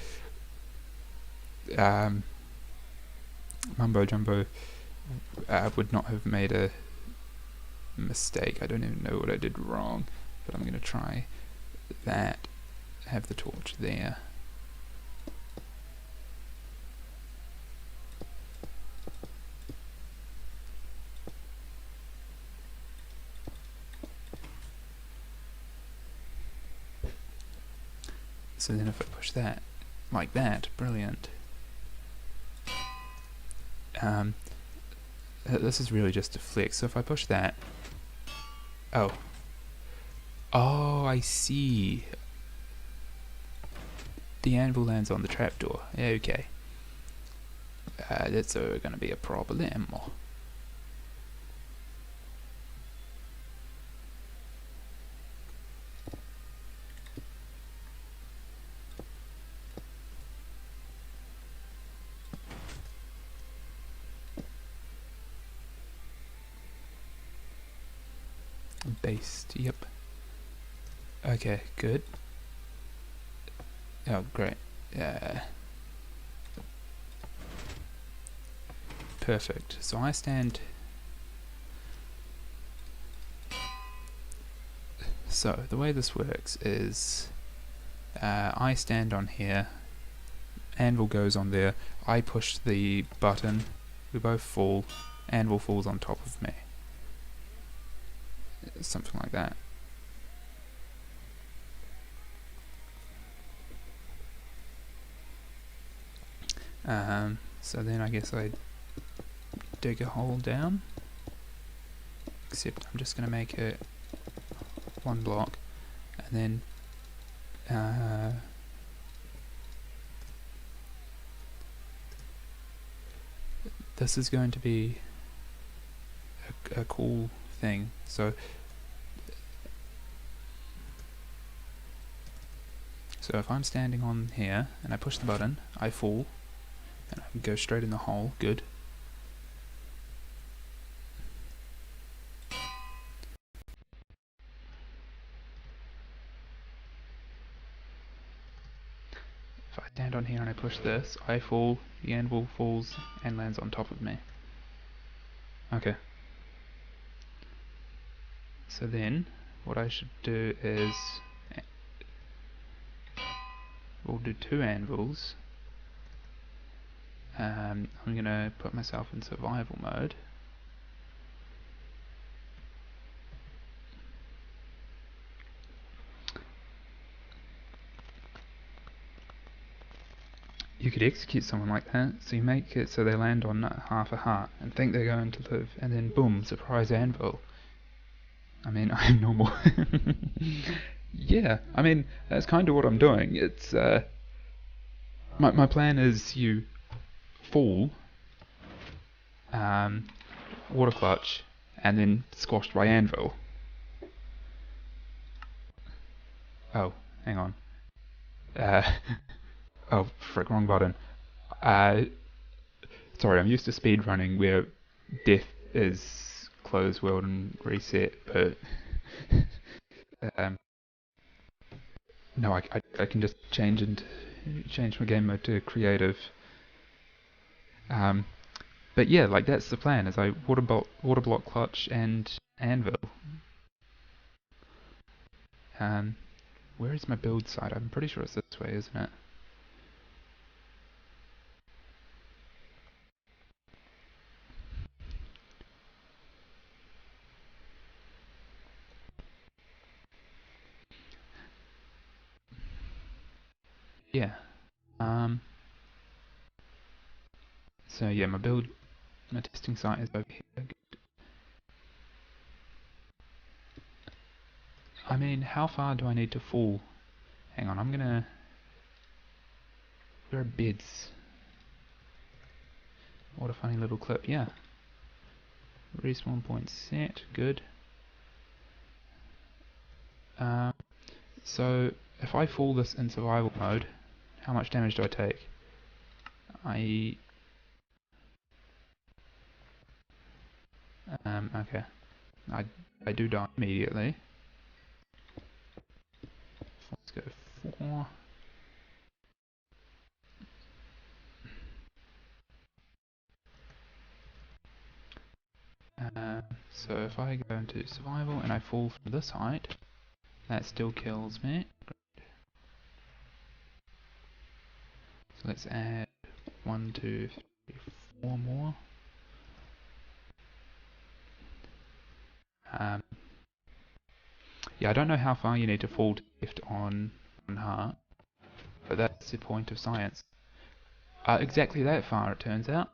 Mumbo Jumbo would not have made a mistake. I don't even know what I did wrong, but I'm going to try that. Have the torch there. So then if I push that, like that, brilliant. This is really just a flex, so if I push that... Oh, I see. The anvil lands on the trapdoor. Okay. That's going to be a problem. Based, yep. Okay, good. Oh, great. Perfect. So I stand... So, the way this works is... I stand on here, anvil goes on there, I push the button, we both fall, anvil falls on top of me. Something like that. So then I guess I dig a hole down, except I'm just going to make it one block, and then this is going to be a cool thing. So if I'm standing on here and I push the button, I fall and I can go straight in the hole. Good. If I stand on here and I push this, I fall, the anvil falls and lands on top of me. Okay. So then, what I should do is, we'll do 2 anvils. I'm gonna put myself in survival mode. You could execute someone like that, so you make it so they land on half a heart and think they're going to live, and then boom, surprise anvil. I mean, I'm normal. Yeah, I mean, that's kind of what I'm doing. It's, my plan is you fall, water clutch, and then squashed by anvil. Oh, hang on. Uh, oh, frick, wrong button. Sorry, I'm used to speedrunning where death is close world and reset, but um, no, I can just change my game mode to creative. Um, but yeah, like that's the plan. Is I water block clutch and anvil. Um, where is my build site? I'm pretty sure it's this way, isn't it? Yeah. Um, so yeah, my testing site is over here. I mean, how far do I need to fall? Hang on, I'm gonna. Where are beds? What a funny little clip. Yeah. Respawn point set. Good. Um, so if I fall this in survival mode, how much damage do I take? Okay. I do die immediately. Let's go 4. So if I go into survival and I fall from this height, that still kills me. So let's add 1, 2, 3, 4 more. Yeah, I don't know how far you need to fall to lift on heart, but that's the point of science. Exactly that far, it turns out.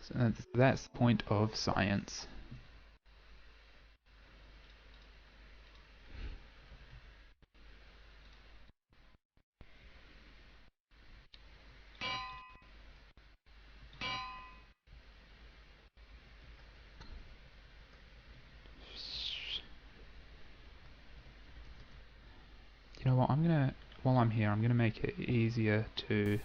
So that's the point of science. You know what? While I'm here, I'm gonna make it easier to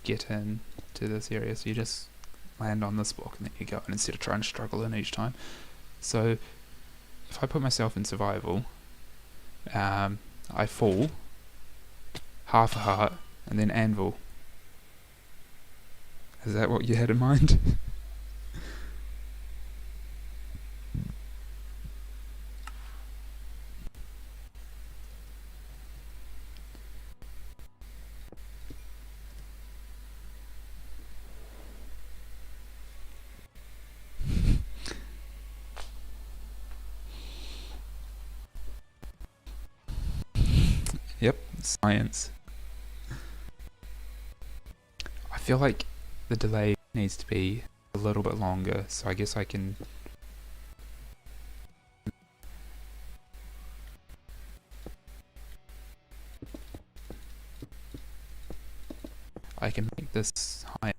get in to this area. So you just land on this block and then you go in instead of trying to struggle in each time. So if I put myself in survival, I fall, half a heart, and then anvil. Is that what you had in mind? Yep, science. I feel like the delay needs to be a little bit longer, so I guess I can make this higher.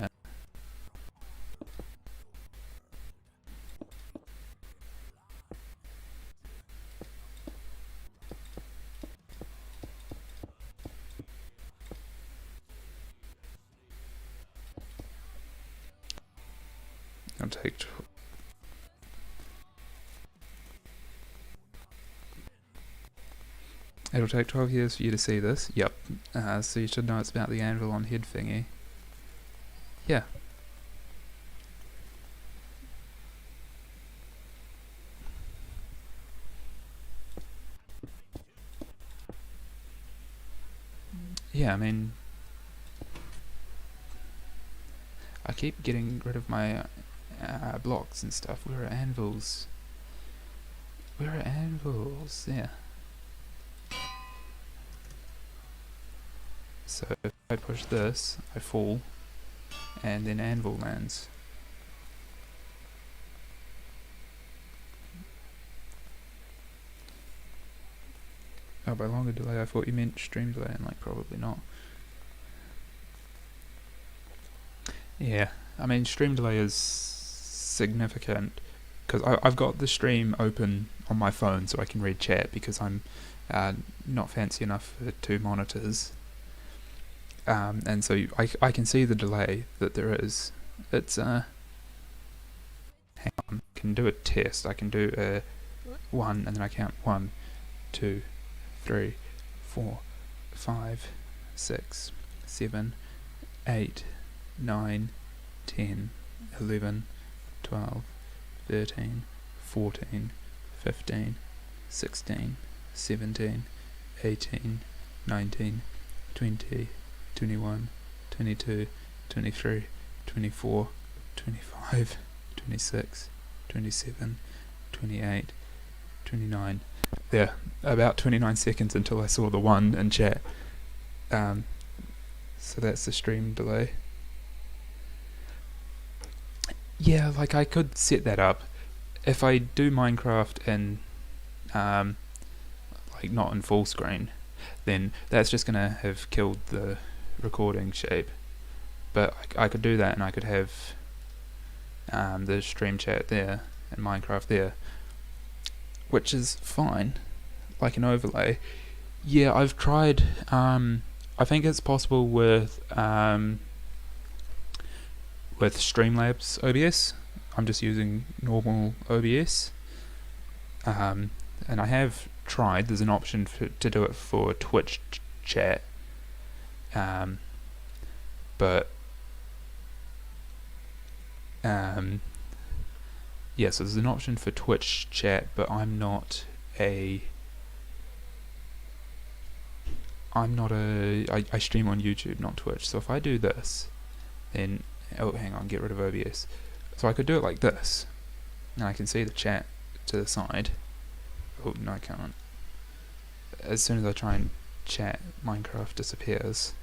I'll take It'll take 12 years for you to see this. Yep. So you should know it's about the anvil on head thingy. Yeah. Yeah, I mean, I keep getting rid of my blocks and stuff. Where are anvils? Where are anvils? There. So if I push this, I fall, and then anvil lands. Oh, by longer delay I thought you meant stream delay, and like probably not. Yeah, I mean stream delay is significant because I've got the stream open on my phone so I can read chat because I'm not fancy enough for 2 monitors. And so I can see the delay that there is. It's hang on, I can do a test. I can do a 1 and then I count 1, 2, 3, 4, 5, 6, 7, 8, 9, 10, 11, 12, 13, 14, 15, 16, 17, 18, 19, 20, 21, 22, 23, 24, 25, 26, 27, 28, 29. There, about 29 seconds until I saw the 1 in chat. So that's the stream delay. Yeah, like I could set that up. If I do Minecraft in, like not in full screen, then that's just gonna have killed the recording shape. But I could do that and I could have the stream chat there and Minecraft there, which is fine, like an overlay. Yeah, I've tried, I think it's possible with Streamlabs OBS. I'm just using normal OBS, and I have tried. There's an option to do it for Twitch chat, but yeah, so there's an option for Twitch chat, but I stream on YouTube, not Twitch. So if I do this, then oh, hang on, get rid of OBS. So I could do it like this, and I can see the chat to the side. Oh no, I can't. As soon as I try and chat, Minecraft disappears.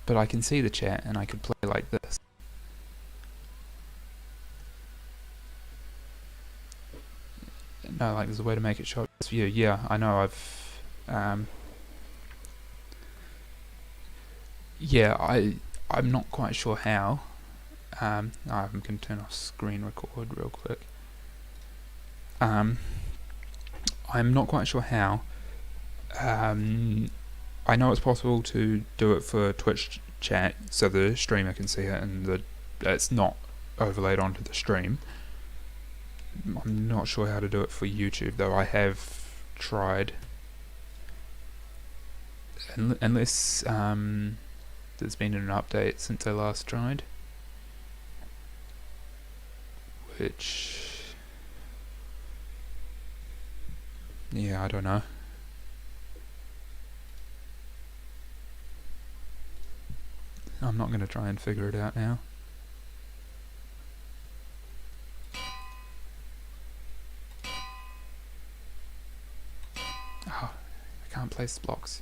But I can see the chat, and I could play like this. No, like there's a way to make it show this view. Yeah, I know. Yeah, I'm not quite sure how. I'm going to turn off screen record real quick. I'm not quite sure how. I know it's possible to do it for Twitch chat, so the streamer can see it and it's not overlaid onto the stream. I'm not sure how to do it for YouTube, though. I have tried, unless there's been an update since I last tried, which, yeah, I don't know. I'm not going to try and figure it out now. Oh, I can't place blocks.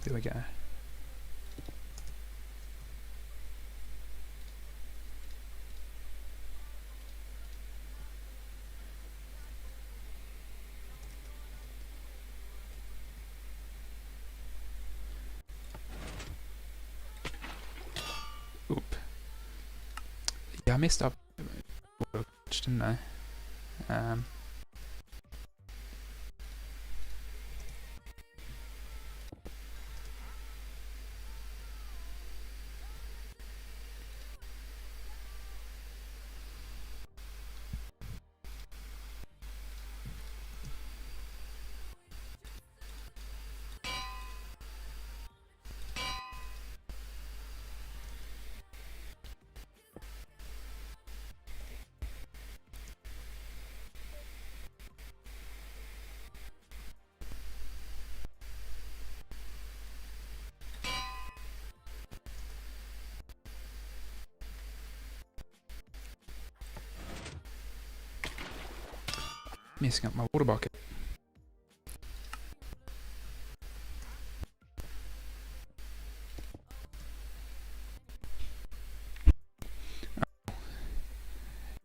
There we go. Oop. Yeah, I messed up, didn't I? messing up my water bucket.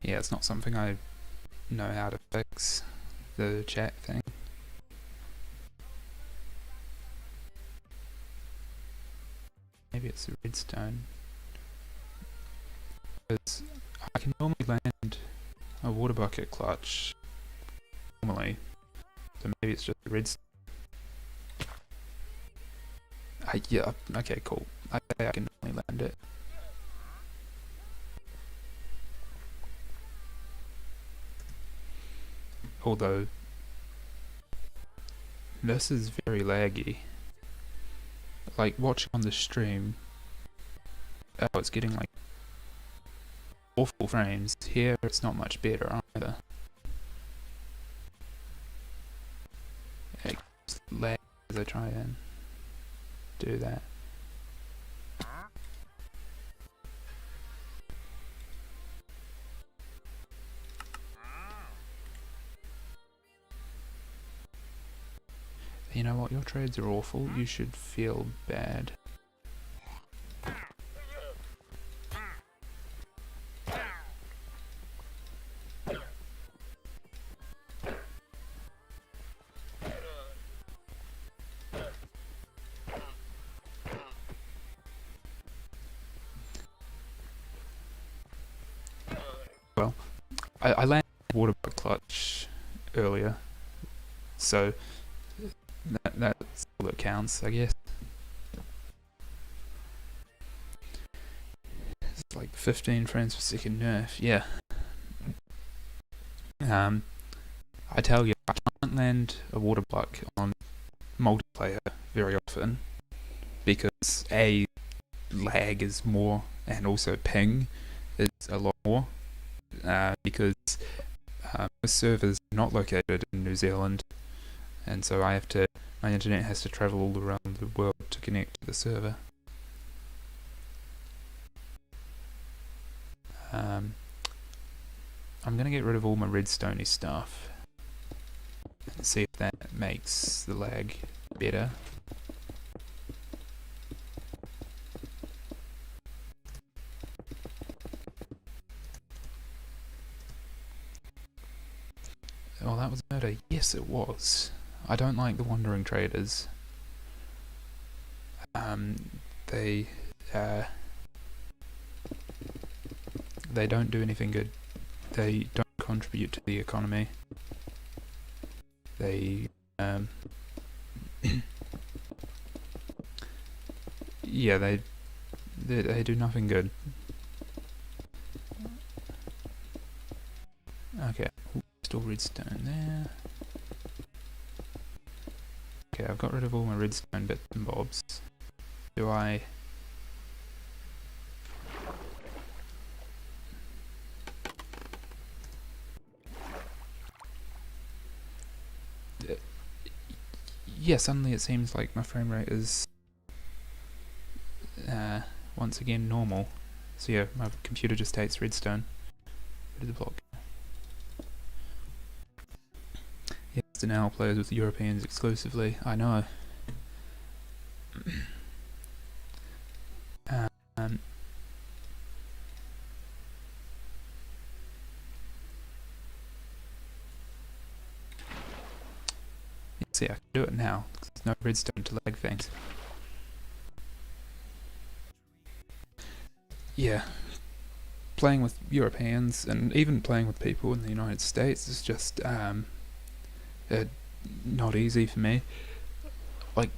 Yeah, it's not something I know how to fix, the chat thing. Maybe it's the redstone. Because I can normally land a water bucket clutch normally, so maybe it's just the redstone. Yeah, okay, cool. I can normally land it. Although this is very laggy. Like watching on the stream, it's getting like awful frames. Here it's not much better either. It lag as I try and do that. You know what, your trades are awful, you should feel bad. Well, I landed water bucket clutch earlier, so that's all that counts, I guess. It's like 15 frames per second nerf, yeah. I tell you, I can't land a water bucket on multiplayer very often because A, lag is more, and also ping is a lot more, because most servers are not located in New Zealand, and so my internet has to travel all around the world to connect to the server. I'm gonna get rid of all my redstone-y stuff and see if that makes the lag better. Oh, that was murder. Yes, it was. I don't like the wandering traders. They don't do anything good. They don't contribute to the economy. They yeah, they do nothing good. Okay, still redstone there. Okay, I've got rid of all my redstone bits and bobs. Do I... yeah, suddenly it seems like my frame rate is once again normal. So yeah, my computer just hates redstone. Rid of the block. Yes, now plays with Europeans exclusively. I know. See, I can do it now, because there's no redstone to lag things. Yeah, playing with Europeans, and even playing with people in the United States is just not easy for me. Like,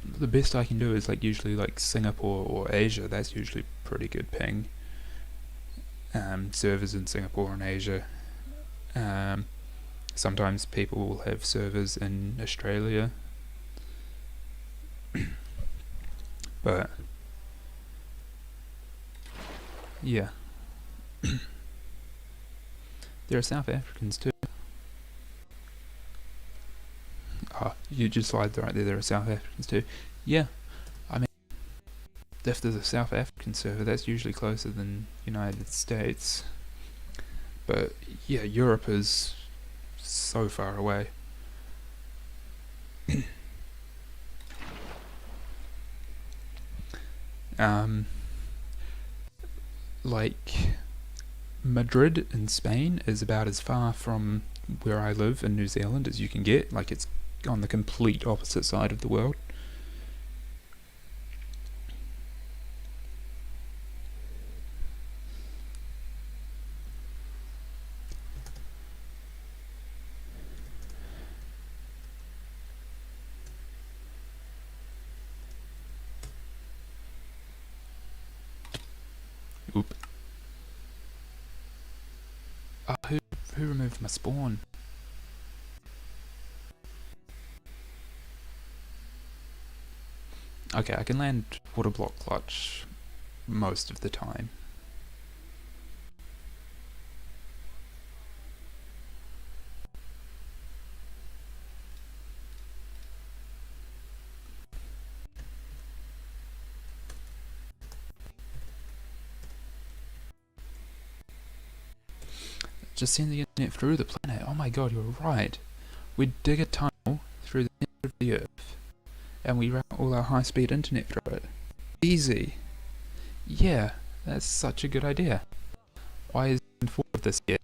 the best I can do is like usually like Singapore or Asia. That's usually pretty good ping. Servers in Singapore and Asia. Sometimes people will have servers in Australia, but yeah, there are South Africans too. Oh, you just slide right there. There are South Africans too. Yeah, I mean, if there's a South African server, that's usually closer than United States. But yeah, Europe is so far away. Like Madrid in Spain is about as far from where I live in New Zealand as you can get. Like, it's on the complete opposite side of the world. Oop. Oh, who removed my spawn? Okay, I can land water block clutch most of the time. Just send the internet through the planet. Oh my god, you're right. We dig a tunnel through the center of the Earth, and we route all our high-speed internet through it. Easy. Yeah, that's such a good idea. Why isn't no one thought of this yet?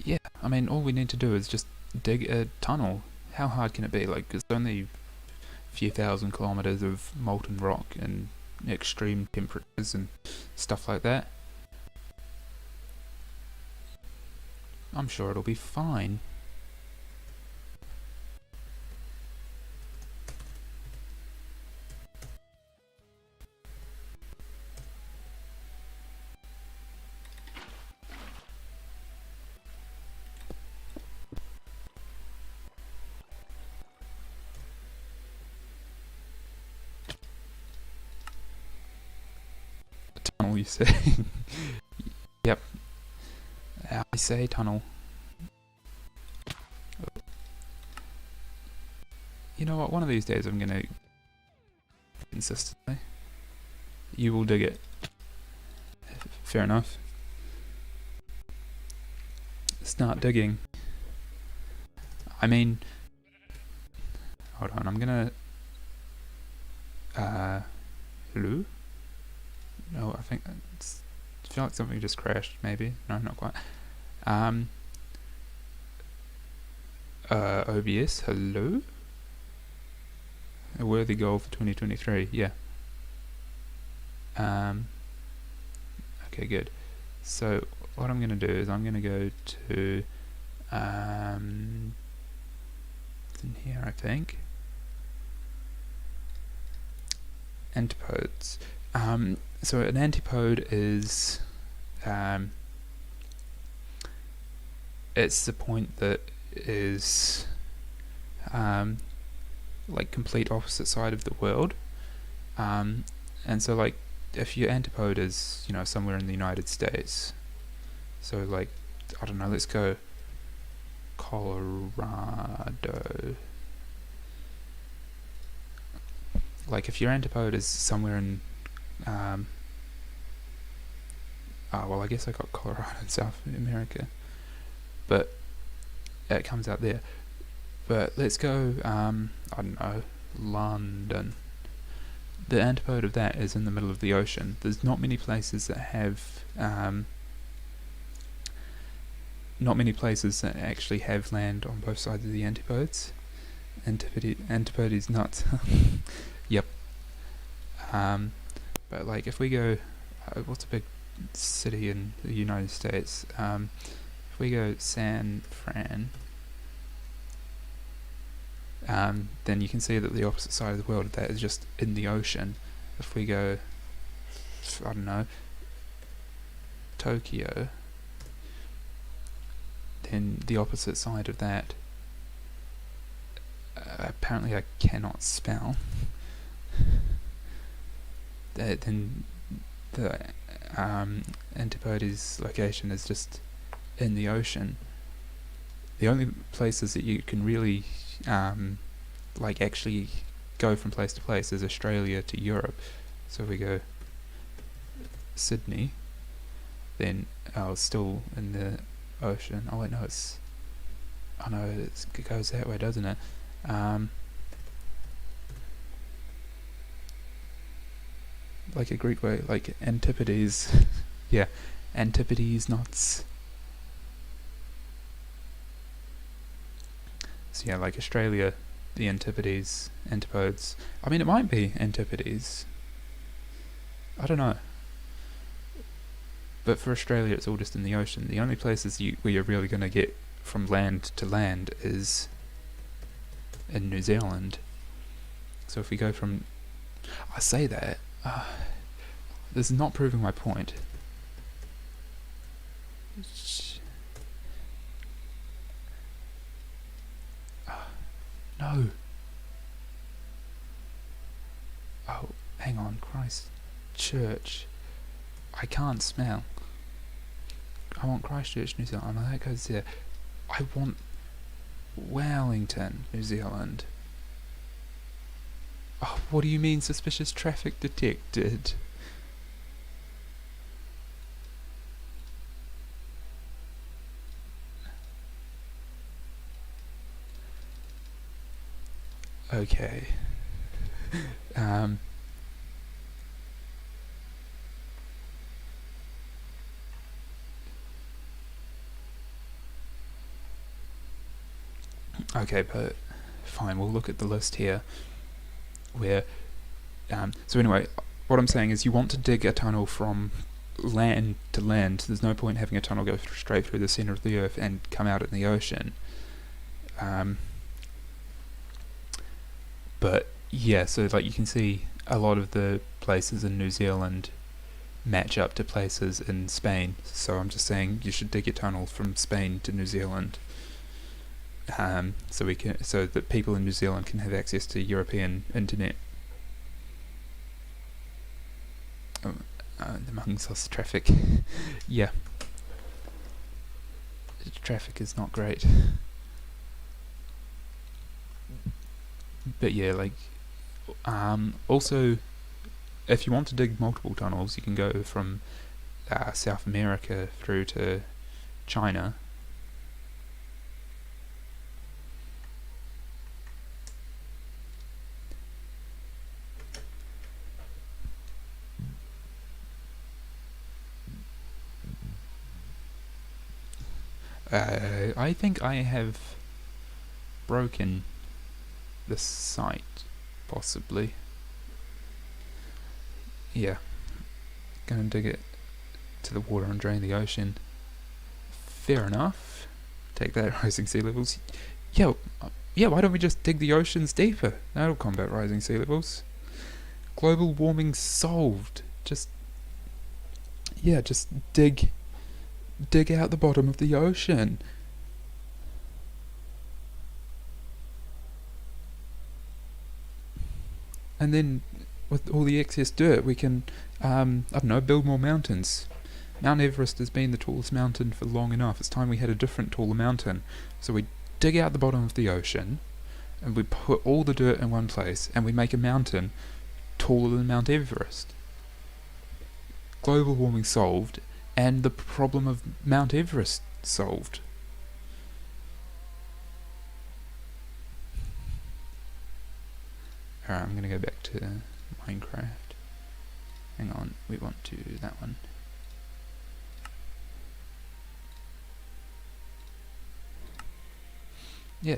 Yeah, I mean, all we need to do is just dig a tunnel. How hard can it be? Like, it's only a few thousand kilometers of molten rock and extreme temperatures and stuff like that. I'm sure it'll be fine. Tunnel, you say? Yep. I say tunnel. You know what? One of these days I'm gonna consistently. You will dig it. Fair enough. Start digging. I mean, hold on. I'm gonna. Hello? No, I think it's. I feel like something just crashed. Maybe. No, not quite. OBS. Hello. A worthy goal for 2023, yeah. Okay, good. So what I'm going to do is I'm going to go to in here, I think. Antipodes. So an antipode is it's the point that is like complete opposite side of the world, and so like if your antipode is, you know, somewhere in the United States, so like, I don't know, let's go Colorado. Like if your antipode is somewhere in well, I guess I got Colorado in South America, but it comes out there. But let's go, I don't know, London. The antipode of that is in the middle of the ocean. There's not many places that have, not many places that actually have land on both sides of the antipodes. Antipode is nuts. Yep. But like if we go, what's a big city in the United States? If we go San Fran, then you can see that the opposite side of the world of that is just in the ocean. If we go, I don't know, Tokyo, then the opposite side of that, apparently I cannot spell, then the antipode's location is just in the ocean. The only places that you can really like actually go from place to place is Australia to Europe. So if we go Sydney, then it's still in the ocean. Oh wait, no, it's... Oh no, it goes that way, doesn't it? Like a Greek way, like Antipodes. Yeah, Antipodes, not... So yeah, like Australia, the Antipodes. I mean, it might be Antipodes. I don't know. But for Australia, it's all just in the ocean. The only places where you're really going to get from land to land is in New Zealand. So if we go from... I say that... this is not proving my point. No. Oh, hang on. Christchurch. I can't smell. I want Christchurch, New Zealand. Oh, that goes there. I want Wellington, New Zealand. Oh, what do you mean suspicious traffic detected? Okay. Okay, but fine, we'll look at the list here where so anyway, what I'm saying is you want to dig a tunnel from land to land. There's no point having a tunnel go straight through the center of the earth and come out in the ocean. But yeah, so like you can see a lot of the places in New Zealand match up to places in Spain. So I'm just saying you should dig a tunnel from Spain to New Zealand. So that people in New Zealand can have access to European internet. Amongst us traffic. Yeah. Traffic is not great. But yeah, like, also, if you want to dig multiple tunnels, you can go from South America through to China. I think I have broken the site, possibly. Yeah. Gonna dig it to the water and drain the ocean. Fair enough. Take that, rising sea levels. Yeah, why don't we just dig the oceans deeper? That'll combat rising sea levels. Global warming solved. Just dig out the bottom of the ocean. And then, with all the excess dirt, we can, build more mountains. Mount Everest has been the tallest mountain for long enough. It's time we had a different, taller mountain. So we dig out the bottom of the ocean, and we put all the dirt in one place, and we make a mountain taller than Mount Everest. Global warming solved, and the problem of Mount Everest solved. Alright, I'm gonna go back to Minecraft. Hang on, we want to do that one. Yeah,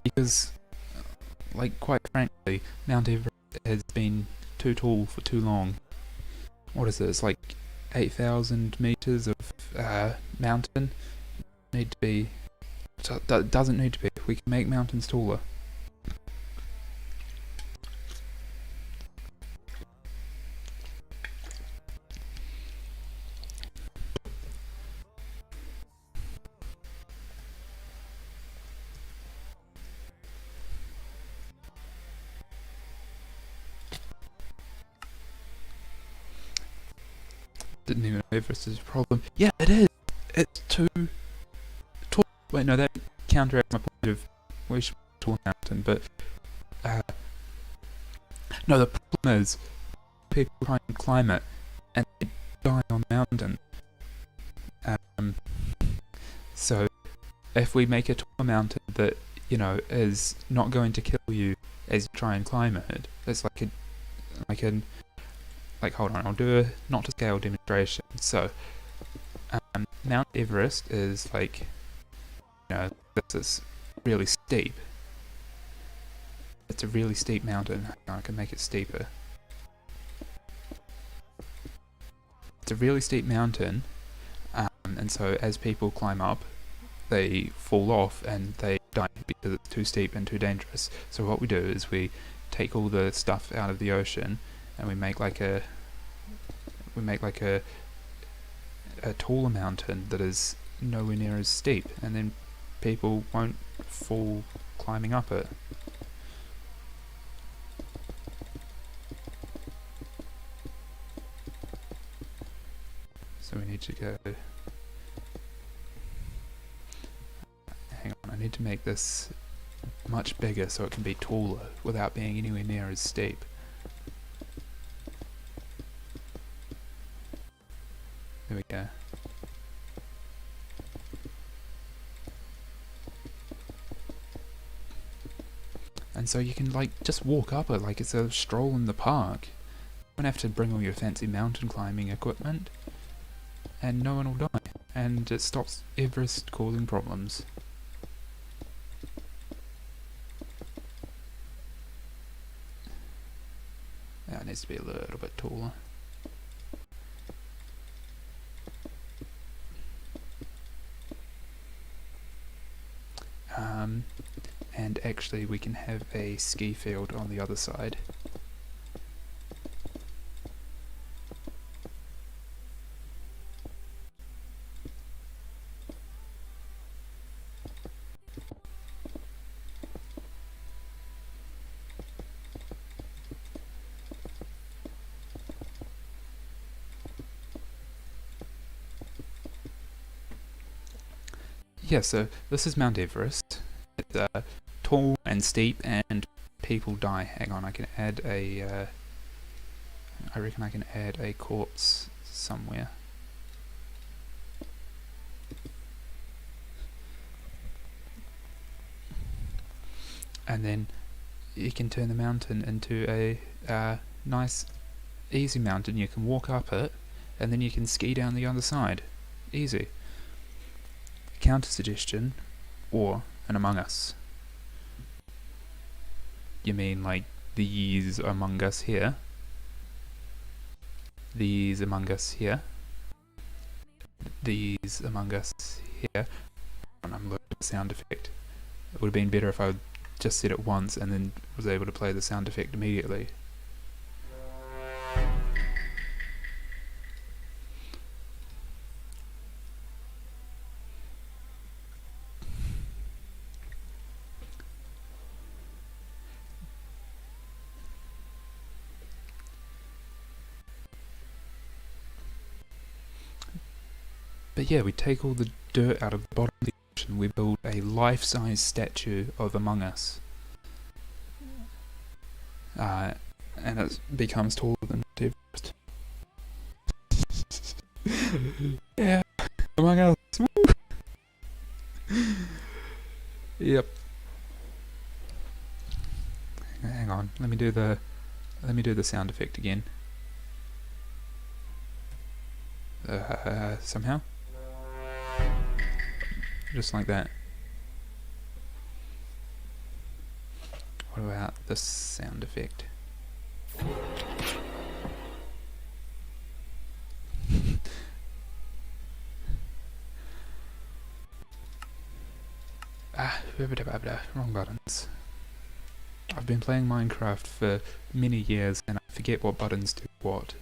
because, like, quite frankly, Mount Everest has been too tall for too long. What is this, like 8,000 meters of mountain? Need to be... doesn't need to be. We can make mountains taller. Didn't even know Everest is a problem. Yeah, it is. It's too tall. Wait, no, that counteracts my point of we should tall mountain, but no, the problem is people try and climb it and they die on the mountain. So if we make a taller mountain that, you know, is not going to kill you as you try and climb it, it's like hold on, I'll do a not to scale demonstration. So Mount Everest is like, you know, this is really steep. It's a really steep mountain. I can make it steeper. It's a really steep mountain, and so as people climb up, they fall off and they die because it's too steep and too dangerous. So what we do is we take all the stuff out of the ocean and we make like a taller mountain that is nowhere near as steep, and then people won't fall climbing up it. So we need to go... Hang on, I need to make this much bigger so it can be taller without being anywhere near as steep. There we go. And so you can like just walk up it like it's a stroll in the park. You don't have to bring all your fancy mountain climbing equipment, and no one will die, and it stops Everest causing problems. That needs to be a little bit taller. And actually we can have a ski field on the other side. Yeah, so this is Mount Everest. It's tall and steep and people die. Hang on, I can add a... I reckon I can add a corpse somewhere. And then you can turn the mountain into a nice, easy mountain. You can walk up it, and then you can ski down the other side. Easy. Counter suggestion, or an Among Us. You mean like these Among Us here? These Among Us here? These Among Us here? And I'm looking at the sound effect. It would have been better if I just said it once and then was able to play the sound effect immediately. But yeah, we take all the dirt out of the bottom of the ocean, we build a life-size statue of Among Us. And it becomes taller than Everest. Yeah, Among Us. Woo! Yep. Hang on, let me do the sound effect again. Somehow. Just like that. What about this sound effect? Wrong buttons. I've been playing Minecraft for many years and I forget what buttons do what.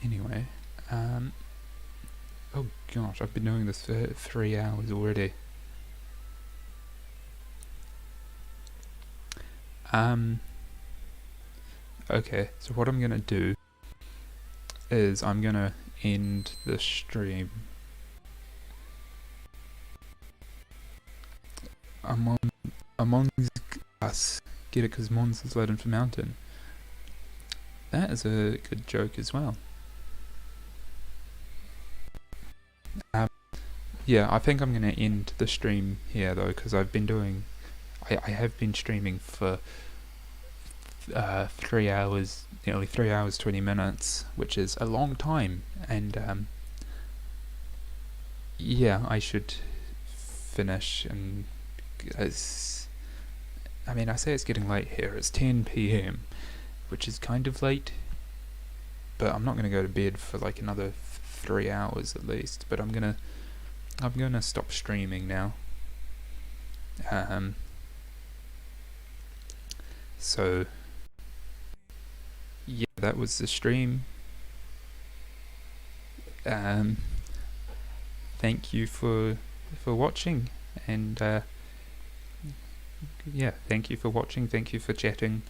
Anyway, oh gosh, I've been doing this for 3 hours already. Okay, so what I'm gonna do is I'm gonna end the stream. Among us, get it? Because Mons is Latin for mountain. That is a good joke as well. Yeah, I think I'm gonna end the stream here though, because I've been doing, I have been streaming for 3 hours, nearly 3 hours 20 minutes, which is a long time, and yeah, I should finish. And I mean, I say it's getting late here. It's 10 p.m, which is kind of late, but I'm not gonna go to bed for like another 3 hours at least. But I'm gonna stop streaming now. So yeah, that was the stream. Thank you for watching, and yeah, thank you for watching, thank you for chatting,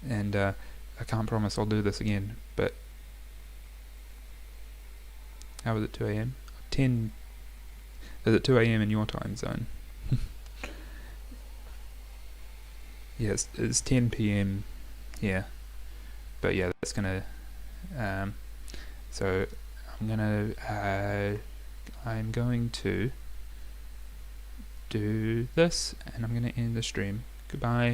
and I can't promise I'll do this again, but how is it, 2 a.m? 10, is it 2 a.m. in your time zone? Yes, it's 10 p.m. here, but yeah, that's gonna, so I'm going to do this, and I'm gonna end the stream. Goodbye.